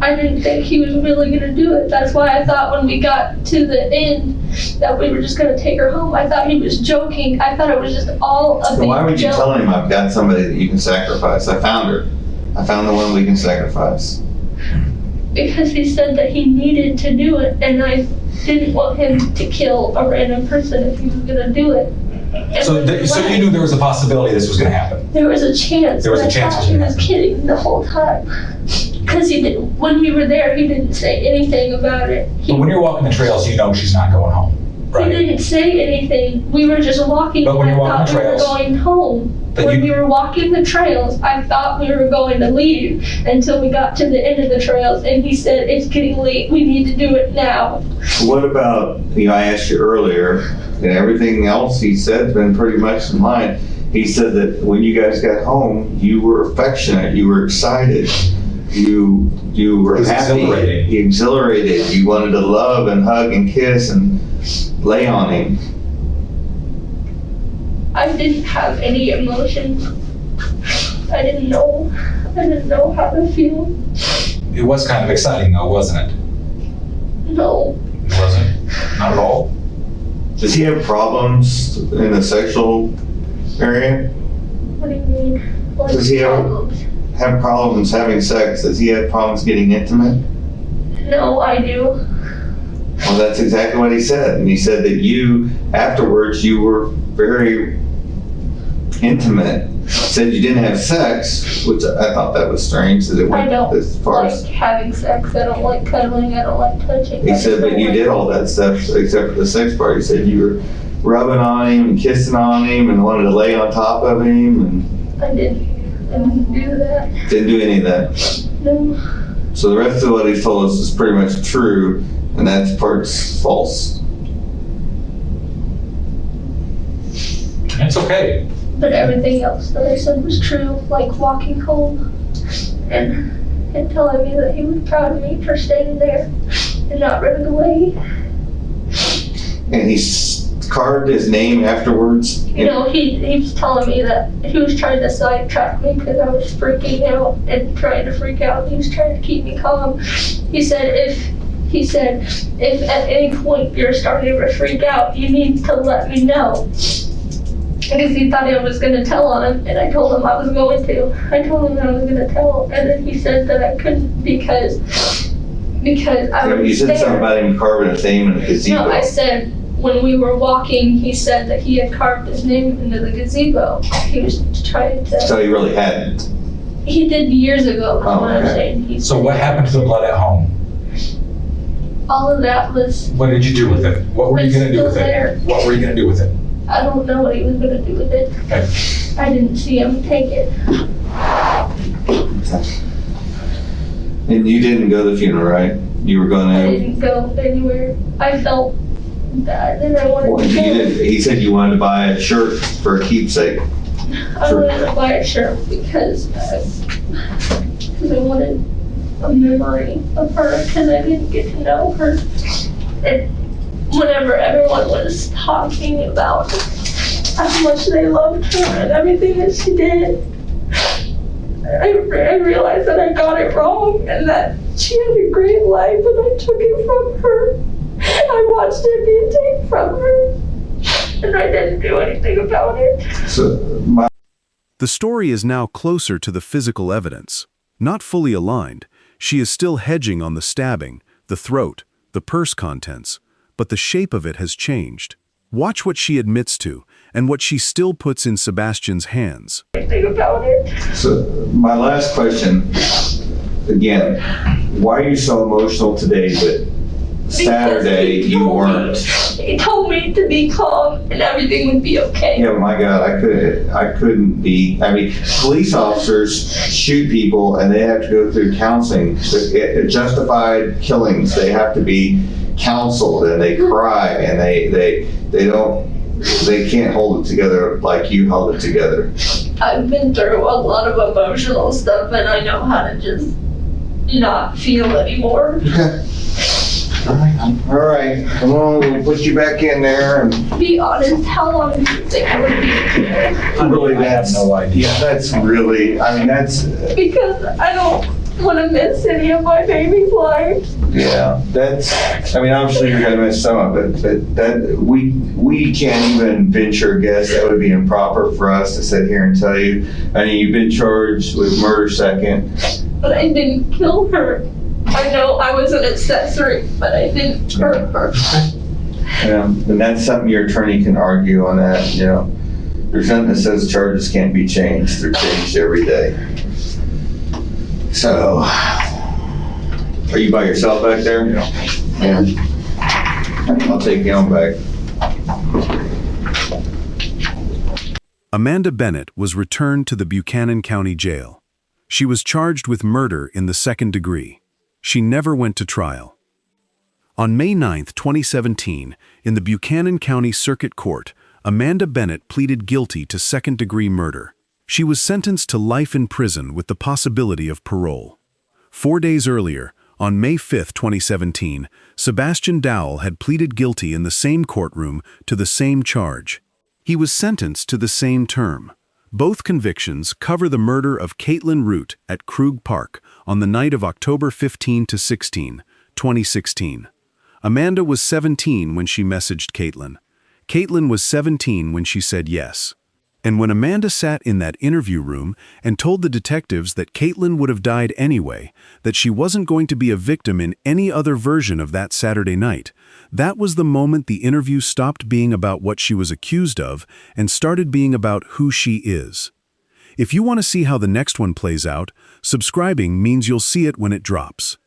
I didn't think he was really gonna do it. That's why I thought when we got to the end that we were just gonna take her home. I thought he was joking. I thought it was just all a So big why would you joke. tell him I've got somebody that you can sacrifice? I found her. I found the one we can sacrifice. Because he said that he needed to do it, and I didn't want him to kill a random person if he was gonna do it. And So you knew there was a possibility this was gonna happen. there was a chance. There was a but chance I it thought he was was kidding the whole time. Because he didn't. When we were there, he didn't say anything about it. But when you're walking the trails, you know she's not going home, He right? didn't say anything. We were just walking. But when and you're I walking thought the we were trails- going home. But When you- we were walking the trails, I thought we were going to leave until we got to the end of the trails, and he said, "It's getting late. We need to do it now." What about, I asked you earlier, and everything else he said's been pretty much in line. He said that when you guys got home, you were affectionate, you were excited, you were It was happy, exhilarating. exhilarated. You wanted to love and hug and kiss and lay on him. I didn't have any emotions. I didn't know how to feel. It was kind of exciting though, wasn't it? No. It wasn't? Not at all? Does he have problems in the sexual area? What do you mean? Like Does he have- problems? Have problems having sex? Does he have problems getting intimate? No, I do. Well, that's exactly what he said. And he said that you, afterwards, you were very intimate. Said you didn't have sex, which I thought that was strange, that it I went don't as far like as... having sex. I don't like cuddling. I don't like touching. He said, but you did all that stuff except for the sex part. He said you were rubbing on him and kissing on him and wanted to lay on top of him and I didn't do that. didn't do any of that. No. So the rest of what he's told us is pretty much true, and that part's false. It's okay. But everything else that I said was true, like walking home and telling me that he was proud of me for staying there and not running away. And he carved his name afterwards. You know, he was telling me that he was trying to sidetrack me because I was freaking out and trying to freak out. He was trying to keep me calm. He said, if at any point you're starting to freak out, you need to let me know. Because he thought I was going to tell on him, and I told him I was going to. I told him that I was going to tell, and then he said that I couldn't because I was You said there. something about him carving his name in a gazebo. No, I said when we were walking, he said that he had carved his name into the gazebo. He was trying to. So he really hadn't. He did years ago. That's what I'm okay. saying. He So said what happened to the blood at home? all of that was. What did you do with it? What were you It's gonna do still with there. it? What were you gonna do with it? I don't know what he was gonna do with it. Okay. I didn't see him take it. And you didn't go to the funeral, right? You were going I to... didn't go anywhere. I felt bad and I wanted Well, to you go. he said you wanted to buy a shirt for a keepsake. I wanted to buy a shirt because I wanted a memory of her because I didn't get to know her. And whenever everyone was talking about how much they loved her and everything that she did, I realized that I got it wrong and that she had a great life and I took it from her. I watched it being taken from her, and I didn't do anything about it. So my The story is now closer to the physical evidence. Not fully aligned, she is still hedging on the stabbing, the throat, the purse contents, but the shape of it has changed. Watch what she admits to, and what she still puts in Sebastian's hands. Anything about it. So my last question, again, why are you so emotional today, but Saturday you weren't? He told me to be calm and everything would be okay. Yeah, my God, I couldn't be. I mean, police officers shoot people and they have to go through counseling. Justified killings, they have to be counseled and they cry and they can't hold it together like you held it together. I've been through a lot of emotional stuff and I know how to just not feel anymore. Okay. All right, come on, we'll put you back in there and To be honest, how long do you think I would be here? really I have no idea. Yeah, that's really, I mean, that's, Because I don't want to miss any of my baby's life. yeah, that's, I mean, obviously you're gonna miss some of it, but that, we can't even venture a guess. That would be improper for us to sit here and tell you. I mean, you've been charged with murder second. But I didn't kill her. I know I was an accessory, but I didn't hurt her. And that's something your attorney can argue on that, you know. There's nothing that says charges can't be changed. They're changed every day. So, are you by yourself back there? Yeah. I'll take you on back. Amanda Bennett was returned to the Buchanan County Jail. She was charged with murder in the second degree. She never went to trial. On May 9, 2017, in the Buchanan County Circuit Court, Amanda Bennett pleaded guilty to second-degree murder. She was sentenced to life in prison with the possibility of parole. 4 days earlier, on May 5, 2017, Sebastian had pleaded guilty in the same courtroom to the same charge. He was sentenced to the same term. Both convictions cover the murder of Kaytlin Root at Krug Park on the night of October 15 to 16, 2016. Amanda was 17 when she messaged Kaytlin. Kaytlin was 17 when she said yes. And when Amanda sat in that interview room and told the detectives that Kaytlin would have died anyway, that she wasn't going to be a victim in any other version of that Saturday night, that was the moment the interview stopped being about what she was accused of and started being about who she is. If you want to see how the next one plays out, subscribing means you'll see it when it drops.